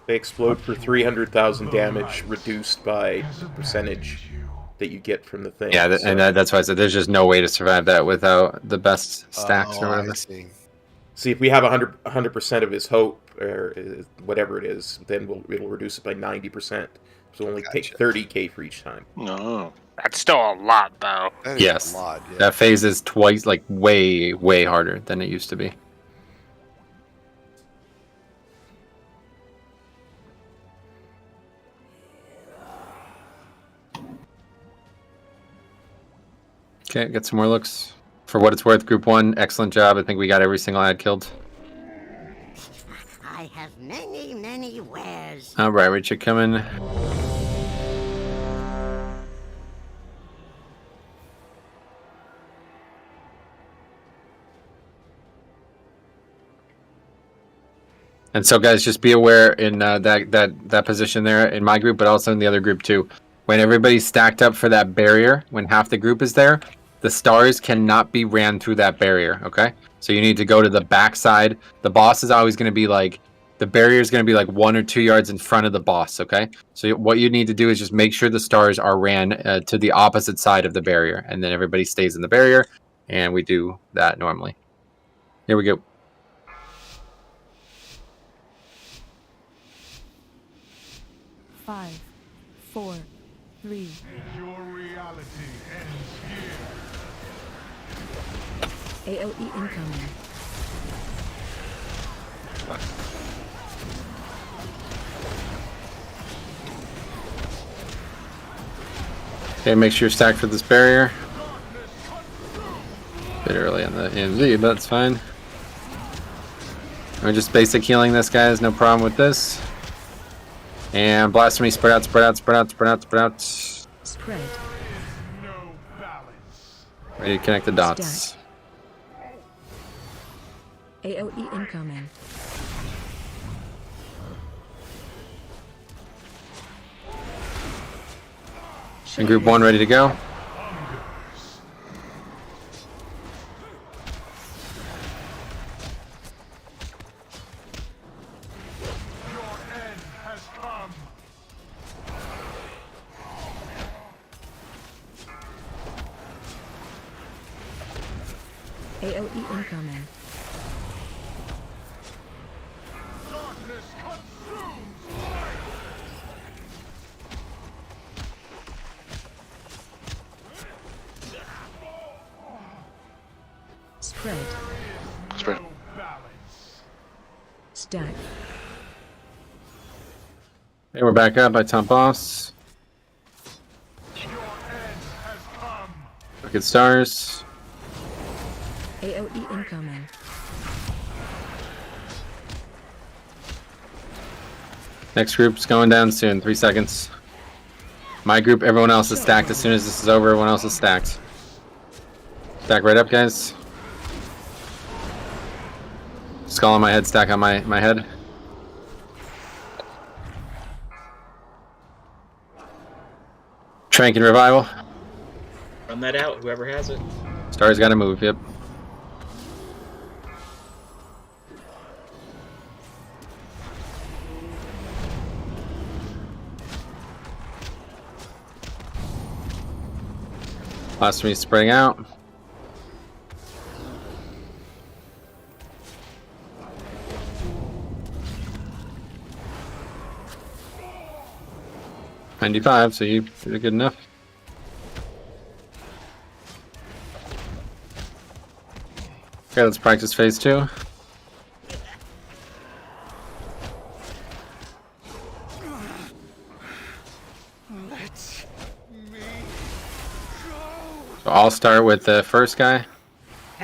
They explode for 300,000 damage, reduced by the percentage that you get from the thing. Yeah, that's why I said there's just no way to survive that without the best stacks or whatever. See, if we have 100% of his hope, or whatever it is, then it'll reduce it by 90%. So only take 30k for each time. No. That's still a lot, though. Yes, that phase is twice, like, way, way harder than it used to be. Okay, get some more looks. For what it's worth, Group 1, excellent job. I think we got every single ad killed. I have many, many wares. Alright, Richard, coming. And so, guys, just be aware in that position there in my group, but also in the other group too. When everybody's stacked up for that barrier, when half the group is there, the stars cannot be ran through that barrier, okay? So you need to go to the back side. The boss is always going to be like, the barrier is going to be like 1 or 2 yards in front of the boss, okay? So what you need to do is just make sure the stars are ran to the opposite side of the barrier, and then everybody stays in the barrier, and we do that normally. Here we go. Five, 4, 3. Your reality ends here. AOE incoming. Okay, make sure you're stacked for this barrier. Bit early on the AMZ, but that's fine. We're just basic healing this, guys. No problem with this. And blasphemy, spread out, spread out, spread out, spread out, spread out. Spread. Ready to connect the dots. AOE incoming. And group 1 ready to go. AOE incoming. Spread. Spread. Stack. Okay, we're back up by top boss. Look at stars. AOE incoming. Next group's going down soon. 3 seconds. My group, everyone else is stacked. As soon as this is over, everyone else is stacked. Stack right up, guys. Skull on my head, stack on my head. Trank and revival. Run that out, whoever has it. Stars gotta move, yep. Last me spreading out. $95, so you did good enough. Okay, let's practice phase 2. So I'll start with the first guy.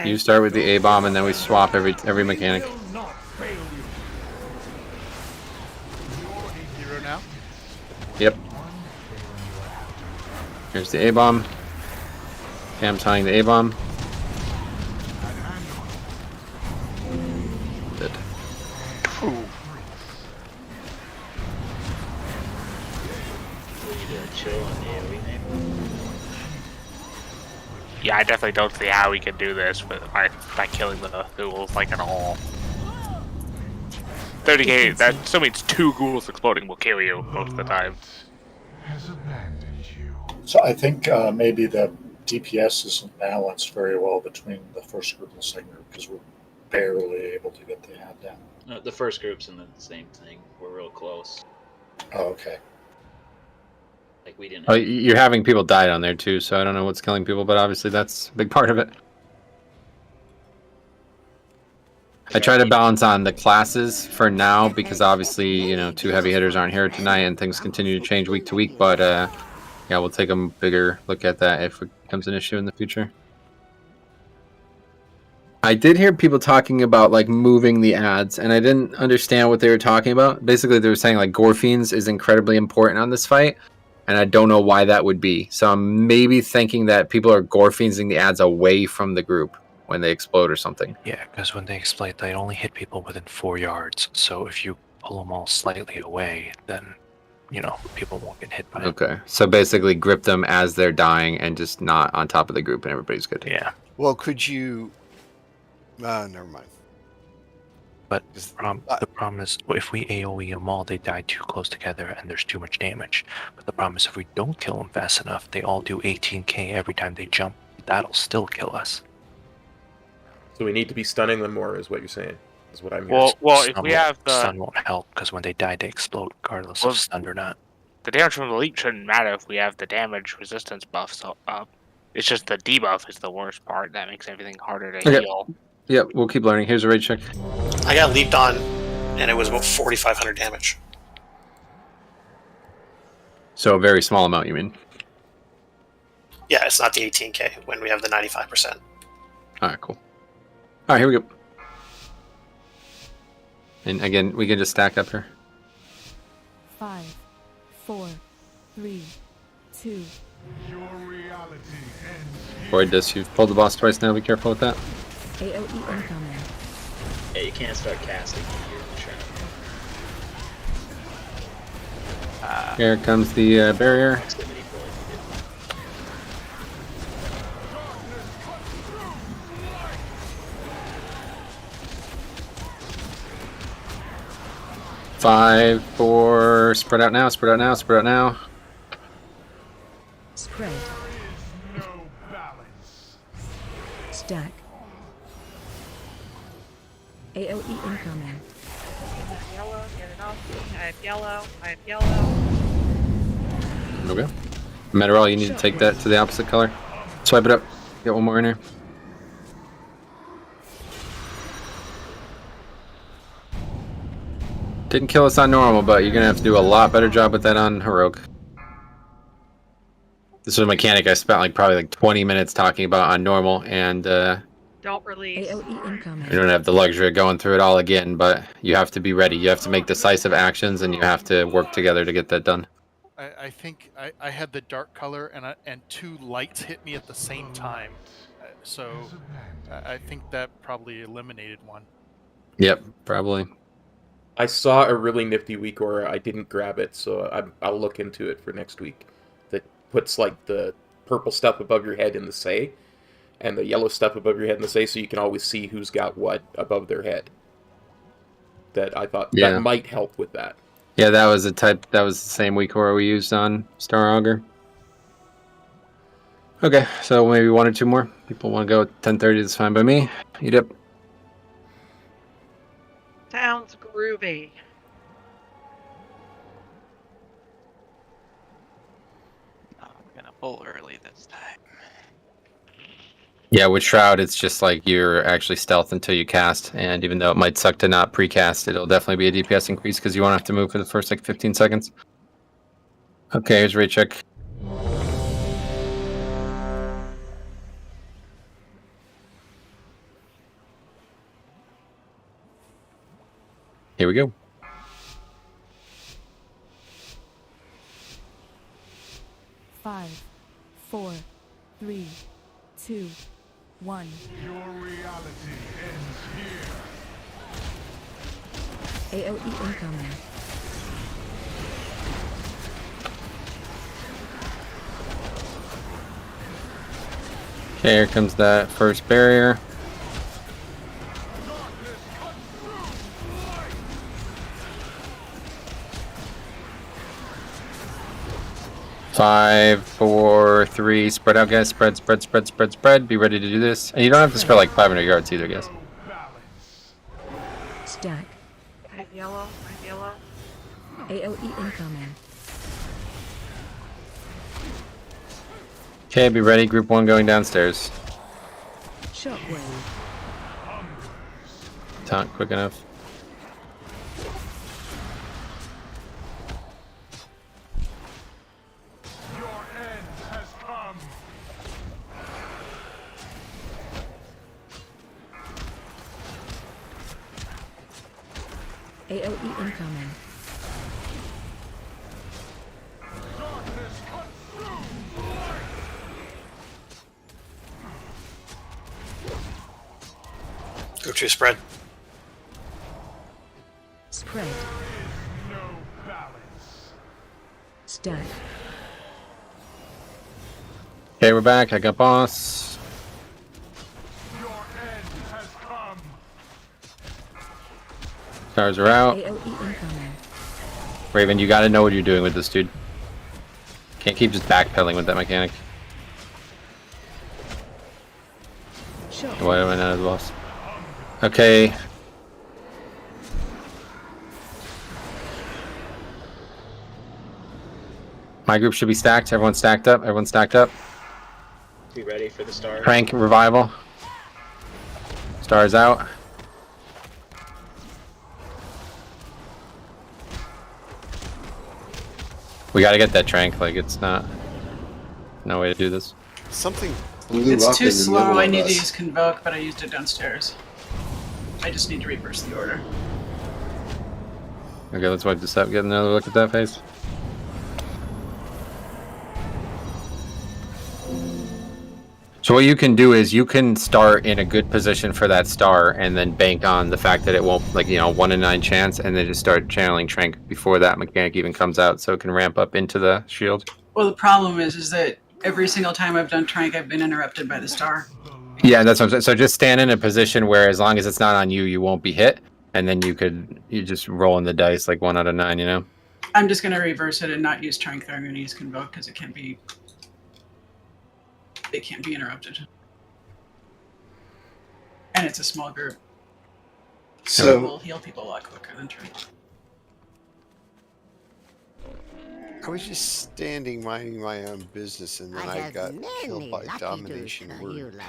You start with the A bomb, and then we swap every mechanic. Zero now. Yep. Here's the A bomb. Okay, I'm tying the A bomb. Good. Yeah, I definitely don't see how we can do this by killing the ghouls like at all. 30k, that still means 2 ghouls exploding will kill you most of the time. So I think maybe the DPS isn't balanced very well between the first group and the second group because we're barely able to get the ad down. No, the first group's in the same thing. We're real close. Oh, okay. Like we didn't. Oh, you're having people die down there too, so I don't know what's killing people, but obviously that's a big part of it. I try to balance on the classes for now because obviously, you know, 2 heavy hitters aren't here tonight and things continue to change week to week, but yeah, we'll take a bigger look at that if it becomes an issue in the future. I did hear people talking about like moving the ads, and I didn't understand what they were talking about. Basically, they were saying like Gore Fiends is incredibly important on this fight, and I don't know why that would be. So I'm maybe thinking that people are Gore Fiendsing the ads away from the group when they explode or something. Yeah, because when they explode, they only hit people within 4 yards. So if you pull them all slightly away, then, you know, people won't get hit by it. Okay, so basically grip them as they're dying and just not on top of the group and everybody's good. Yeah. Well, could you... never mind. But the problem is, if we AoE them all, they die too close together and there's too much damage. But the problem is, if we don't kill them fast enough, they all do 18k every time they jump. That'll still kill us. So we need to be stunning them more, is what you're saying. Is what I'm hearing. Well, if we have the stun won't help because when they die, they explode, regardless of stunned or not. The damage from the leech shouldn't matter if we have the damage resistance buffs up. It's just the debuff is the worst part. That makes everything harder to heal. Yep, we'll keep learning. Here's a raid check. I got leaped on, and it was about 4,500 damage. So a very small amount, you mean? Yeah, it's not the 18k when we have the 95%. All right, cool. All right, here we go. And again, we can just stack up here. 5, 4, 3, 2. Void this. You've pulled the boss twice now. Be careful with that. AOE incoming. Yeah, you can't start casting when you're in the trap. Here comes the barrier. Five, 4, spread out now, spread out now, spread out now. Spread. Stack. AOE incoming. Yellow, get it off. I have yellow. I have yellow. Okay. Meteorol, you need to take that to the opposite color. Swipe it up. Get one more in here. Didn't kill us on normal, but you're gonna have to do a lot better job with that on heroic. This is a mechanic I spent like probably 20 minutes talking about on normal, and Don't release. AOE incoming. you don't have the luxury of going through it all again, but you have to be ready. You have to make decisive actions, and you have to work together to get that done. I think I had the dark color and 2 lights hit me at the same time, so I think that probably eliminated one. Yep, probably. I saw a really nifty week order. I didn't grab it, so I'll look into it for next week. That puts like the purple stuff above your head in the say, and the yellow stuff above your head in the say, so you can always see who's got what above their head. That I thought that might help with that. Yeah, that was the same week order we used on Star Augur. Okay, so maybe 1 or 2 more. People want to go at 10:30, that's fine by me. Eat up. Sounds groovy. I'm gonna pull early this time. Yeah, with Shroud, it's just like you're actually stealth until you cast, and even though it might suck to not pre-cast, it'll definitely be a DPS increase because you won't have to move for the first like 15 seconds. Okay, here's raid check. Here we go. Five, 4, 3, 2, 1. Your reality ends here. AOE incoming. Okay, here comes that first barrier. Five, 4, 3. Spread out, guys. Spread, spread, spread, spread, spread. Be ready to do this. And you don't have to spread like 500 yards either, guys. Stack. I have yellow. I have yellow. AOE incoming. Okay, be ready. Group 1 going downstairs. Shockwave. Taunt quick enough. Your end has come. AOE incoming. Darkness cuts through. Group 2 spread. Spread. No balance. Stack. Okay, we're back. I got boss. Your end has come. Stars are out. AOE incoming. Raven, you gotta know what you're doing with this dude. Can't keep just backpedaling with that mechanic. Shock. Why am I not as boss? Okay. My group should be stacked. Everyone's stacked up. Everyone's stacked up. Be ready for the star. Crank revival. Stars out. We gotta get that trank. Like, it's not. No way to do this. Something It's too slow. I need to use Convoke, but I used it downstairs. I just need to reverse the order. Okay, let's wipe this up. Get another look at that face. So what you can do is you can start in a good position for that star and then bank on the fact that it won't, like, 1 in 9 chance, and then just start channeling Trank before that mechanic even comes out so it can ramp up into the shield. Well, the problem is that every single time I've done Trank, I've been interrupted by the star. Yeah, that's what I'm saying. So just stand in a position where as long as it's not on you, you won't be hit, and then you just roll in the dice like 1 out of 9, I'm just going to reverse it and not use Trank there. I'm going to use Convoke because it can't be interrupted. And it's a small group. So we'll heal people a lot quicker than Trank. I was just standing minding my own business, and then I got killed by domination word.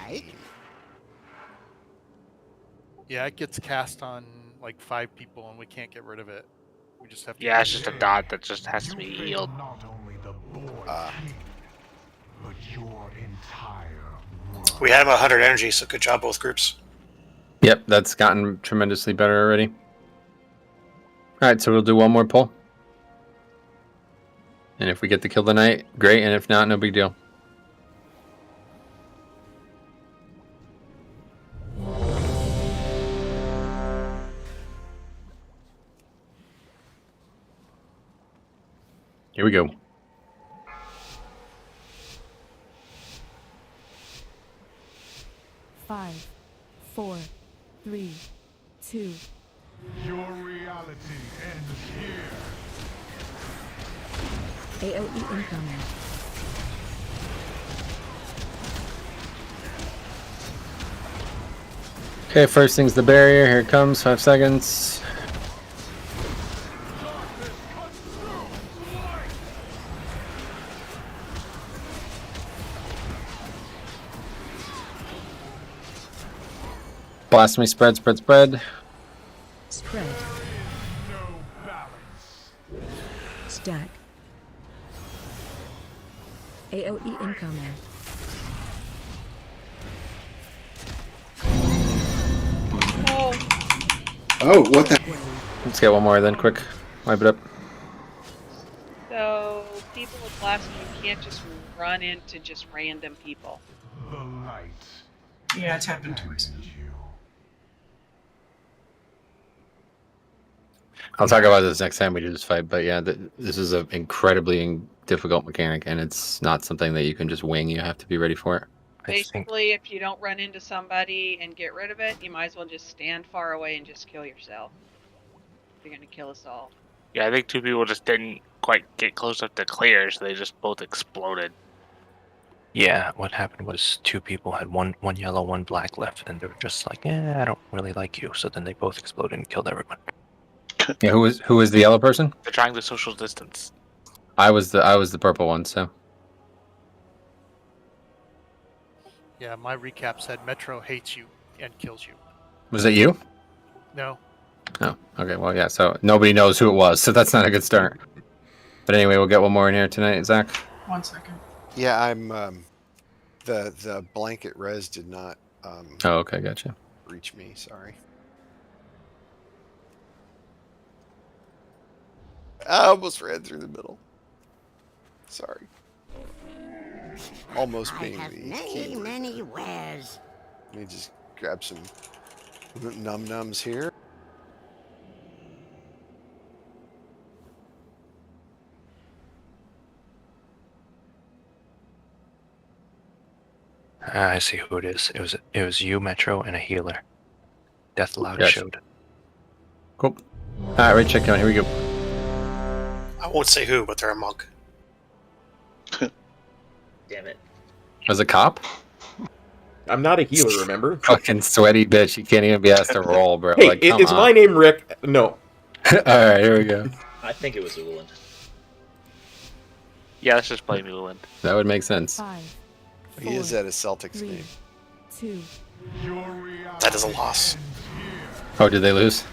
Yeah, it gets cast on like 5 people, and we can't get rid of it. We just have to. Yeah, it's just a dot that just has to be healed. Not only the board, but your entire world. We had him 100 energy, so good job, both groups. Yep, that's gotten tremendously better already. Alright, so we'll do one more pull. And if we get to kill the knight, great, and if not, no big deal. Here we go. Five, 4, 3, 2. Your reality ends here. AOE incoming. Okay, first thing's the barrier. Here it comes. 5 seconds. Blasphemy spread, spread, spread. Spread. No balance. Stack. AOE incoming. Oh, Oh, what the? Let's get one more then, quick. Wipe it up. So people with glasses, you can't just run into just random people. The light. Yeah, it's happened twice. I'll talk about this next time we do this fight, but yeah, this is an incredibly difficult mechanic, and it's not something that you can just wing. You have to be ready for it. Basically, if you don't run into somebody and get rid of it, you might as well just stand far away and just kill yourself. You're gonna kill us all. Yeah, I think two people just didn't quite get close enough to clear, so they just both exploded. Yeah, what happened was two people had one yellow, one black left, and they were just like, I don't really like you. So then they both exploded and killed everyone. Yeah, who was the yellow person? They're trying to social distance. I was the purple one. So Yeah, my recap said Metro hates you and kills you. was it you? No. Oh, okay. Well, yeah. So nobody knows who it was, so that's not a good start. But anyway, we'll get one more in here tonight, Zach. 1 second. Yeah, I'm. The blanket res did not. Oh, okay, gotcha. Reach me. Sorry. I almost ran through the middle. Sorry. Almost I being have the many, keyboard. many wares. Let me just grab some num-nums here. I see who it is. It was you, Metro, and a healer. Death Loud Gotcha. showed. Cool. All right, right, check out. Here we go. I won't say who, but they're a monk. Damn it. Was a cop? I'm not a healer, remember? Fucking sweaty bitch. You can't even be asked to roll, bro. Hey, like, come is on. my name Rick? No. All right, here we go. I think it was Uland. Yeah, let's just play Newland. That would make sense. 5, He is at a Celtics 3, game. 2. That is a loss. Oh, did they lose?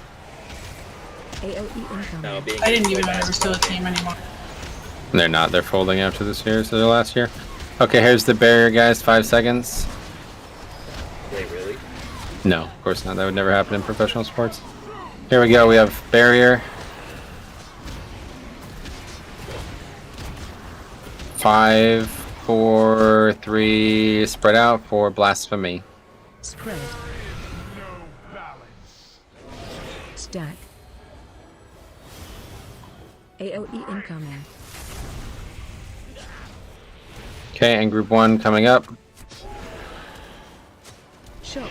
AOE incoming. No, being I didn't even know they were still a team anymore. They're not. They're folding after this year, so their last year. Okay, here's the barrier, guys. 5 seconds. Wait, really? No, of course not. That would never happen in professional sports. Here we go. We have barrier. 5, 4, 3. Spread out for blasphemy. Spread. Stack. AOE incoming. Okay, and group 1 coming up. Shockwave.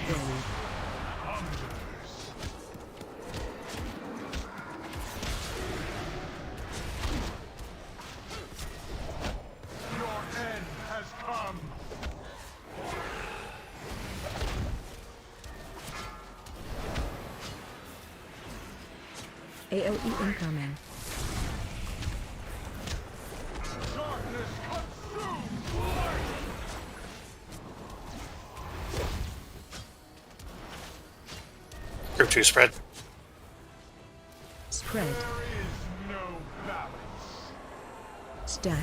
AOE incoming. Group 2 spread. Spread. Stack.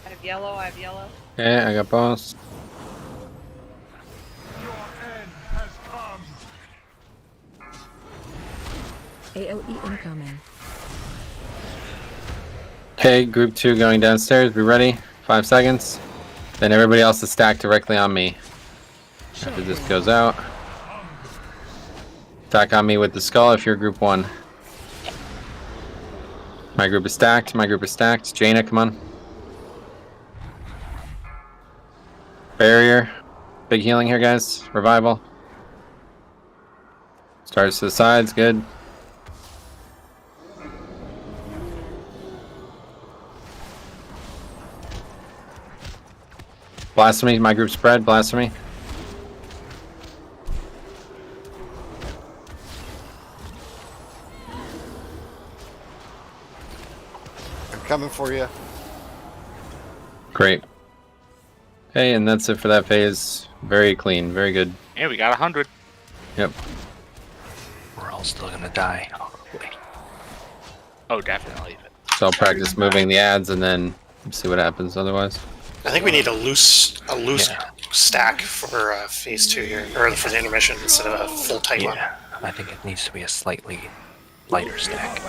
I have yellow, I have yellow. Okay, I got boss. AOE incoming. Okay, group 2 going downstairs. Be ready. 5 seconds. Then everybody else is stacked directly on me. After this goes out. Stack on me with the skull if you're group 1. My group is stacked. My group is stacked. Jaina, come on. Barrier. Big healing here, guys. Revival. Starts to the sides. Good. Blasphemy. My group spread. Blasphemy. I'm coming for you. Great. Okay, and that's it for that phase. Very clean. Very good. Yeah, we got 100. Yep. We're all still gonna die. Oh, definitely. So I'll practice moving the ads and then see what happens otherwise. I think we need a loose stack for phase 2 here, or for the intermission instead of a full tight one. Yeah, I think it needs to be a slightly lighter stack.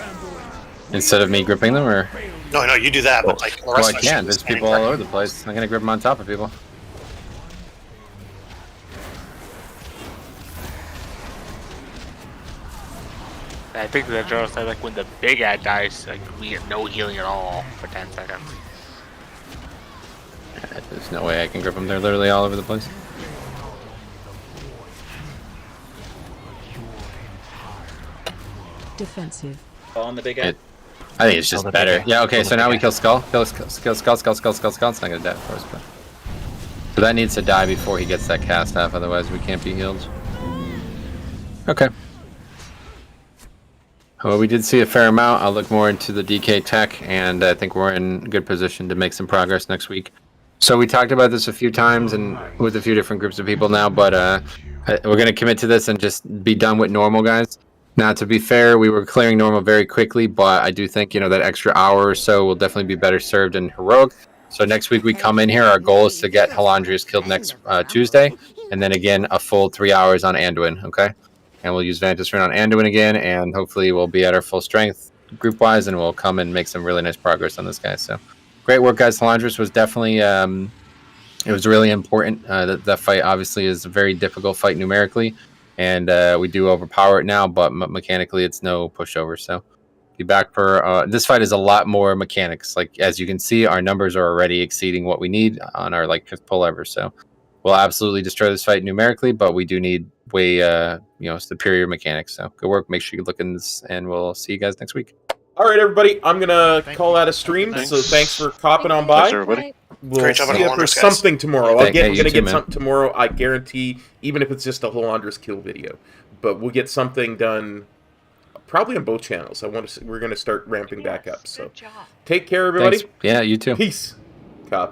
Instead of me gripping them, or? No, you do that, but like the Well, rest I of us can. should be There's standing people all correctly. over the place. I'm gonna grip them on top of people. I think the general said like when the big ad dies, like we get no healing at all for 10 seconds. There's no way I can grip them. They're literally all over the place. Defensive. On the big guy. I think it's just the better. big guy. Yeah, okay, Kill so the now big we guy. kill Skull. Kill Skull. It's not gonna die, of course, but... So that needs to die before he gets that cast off, otherwise we can't be healed. Okay. Well, we did see a fair amount. I'll look more into the DK tech, and I think we're in good position to make some progress next week. So we talked about this a few times and with a few different groups of people now, but we're going to commit to this and just be done with normal, guys. Now, to be fair, we were clearing normal very quickly, but I do think, that extra hour or so will definitely be better served in heroic. So next week we come in here, our goal is to get Halandrius killed next Tuesday, and then again a full 3 hours on Anduin, okay? And we'll use Venthyr on Anduin again, and hopefully we'll be at our full strength group-wise, and we'll come and make some really nice progress on this guy. So great work, guys. Halandrius was definitely, it was really important. That fight obviously is a very difficult fight numerically, and we do overpower it now, but mechanically it's no pushover. So be back for this fight is a lot more mechanics. Like, as you can see, our numbers are already exceeding what we need on our fifth pull ever. So we'll absolutely destroy this fight numerically, but we do need way superior mechanics. So good work. Make sure you look in this, and we'll see you guys next week. All right, everybody. I'm gonna call that a stream. So thanks for copping on by. Thanks, everybody. We'll Great job on see you Halandrius, for guys. something tomorrow. I'm Thank you, gonna too, get man. something tomorrow. I guarantee, even if it's just a Halandrius kill video, but we'll get something done. Probably on both channels. We're gonna start ramping back up. So Good job. take care, everybody. Thanks. Yeah, you too. Peace. Cop out.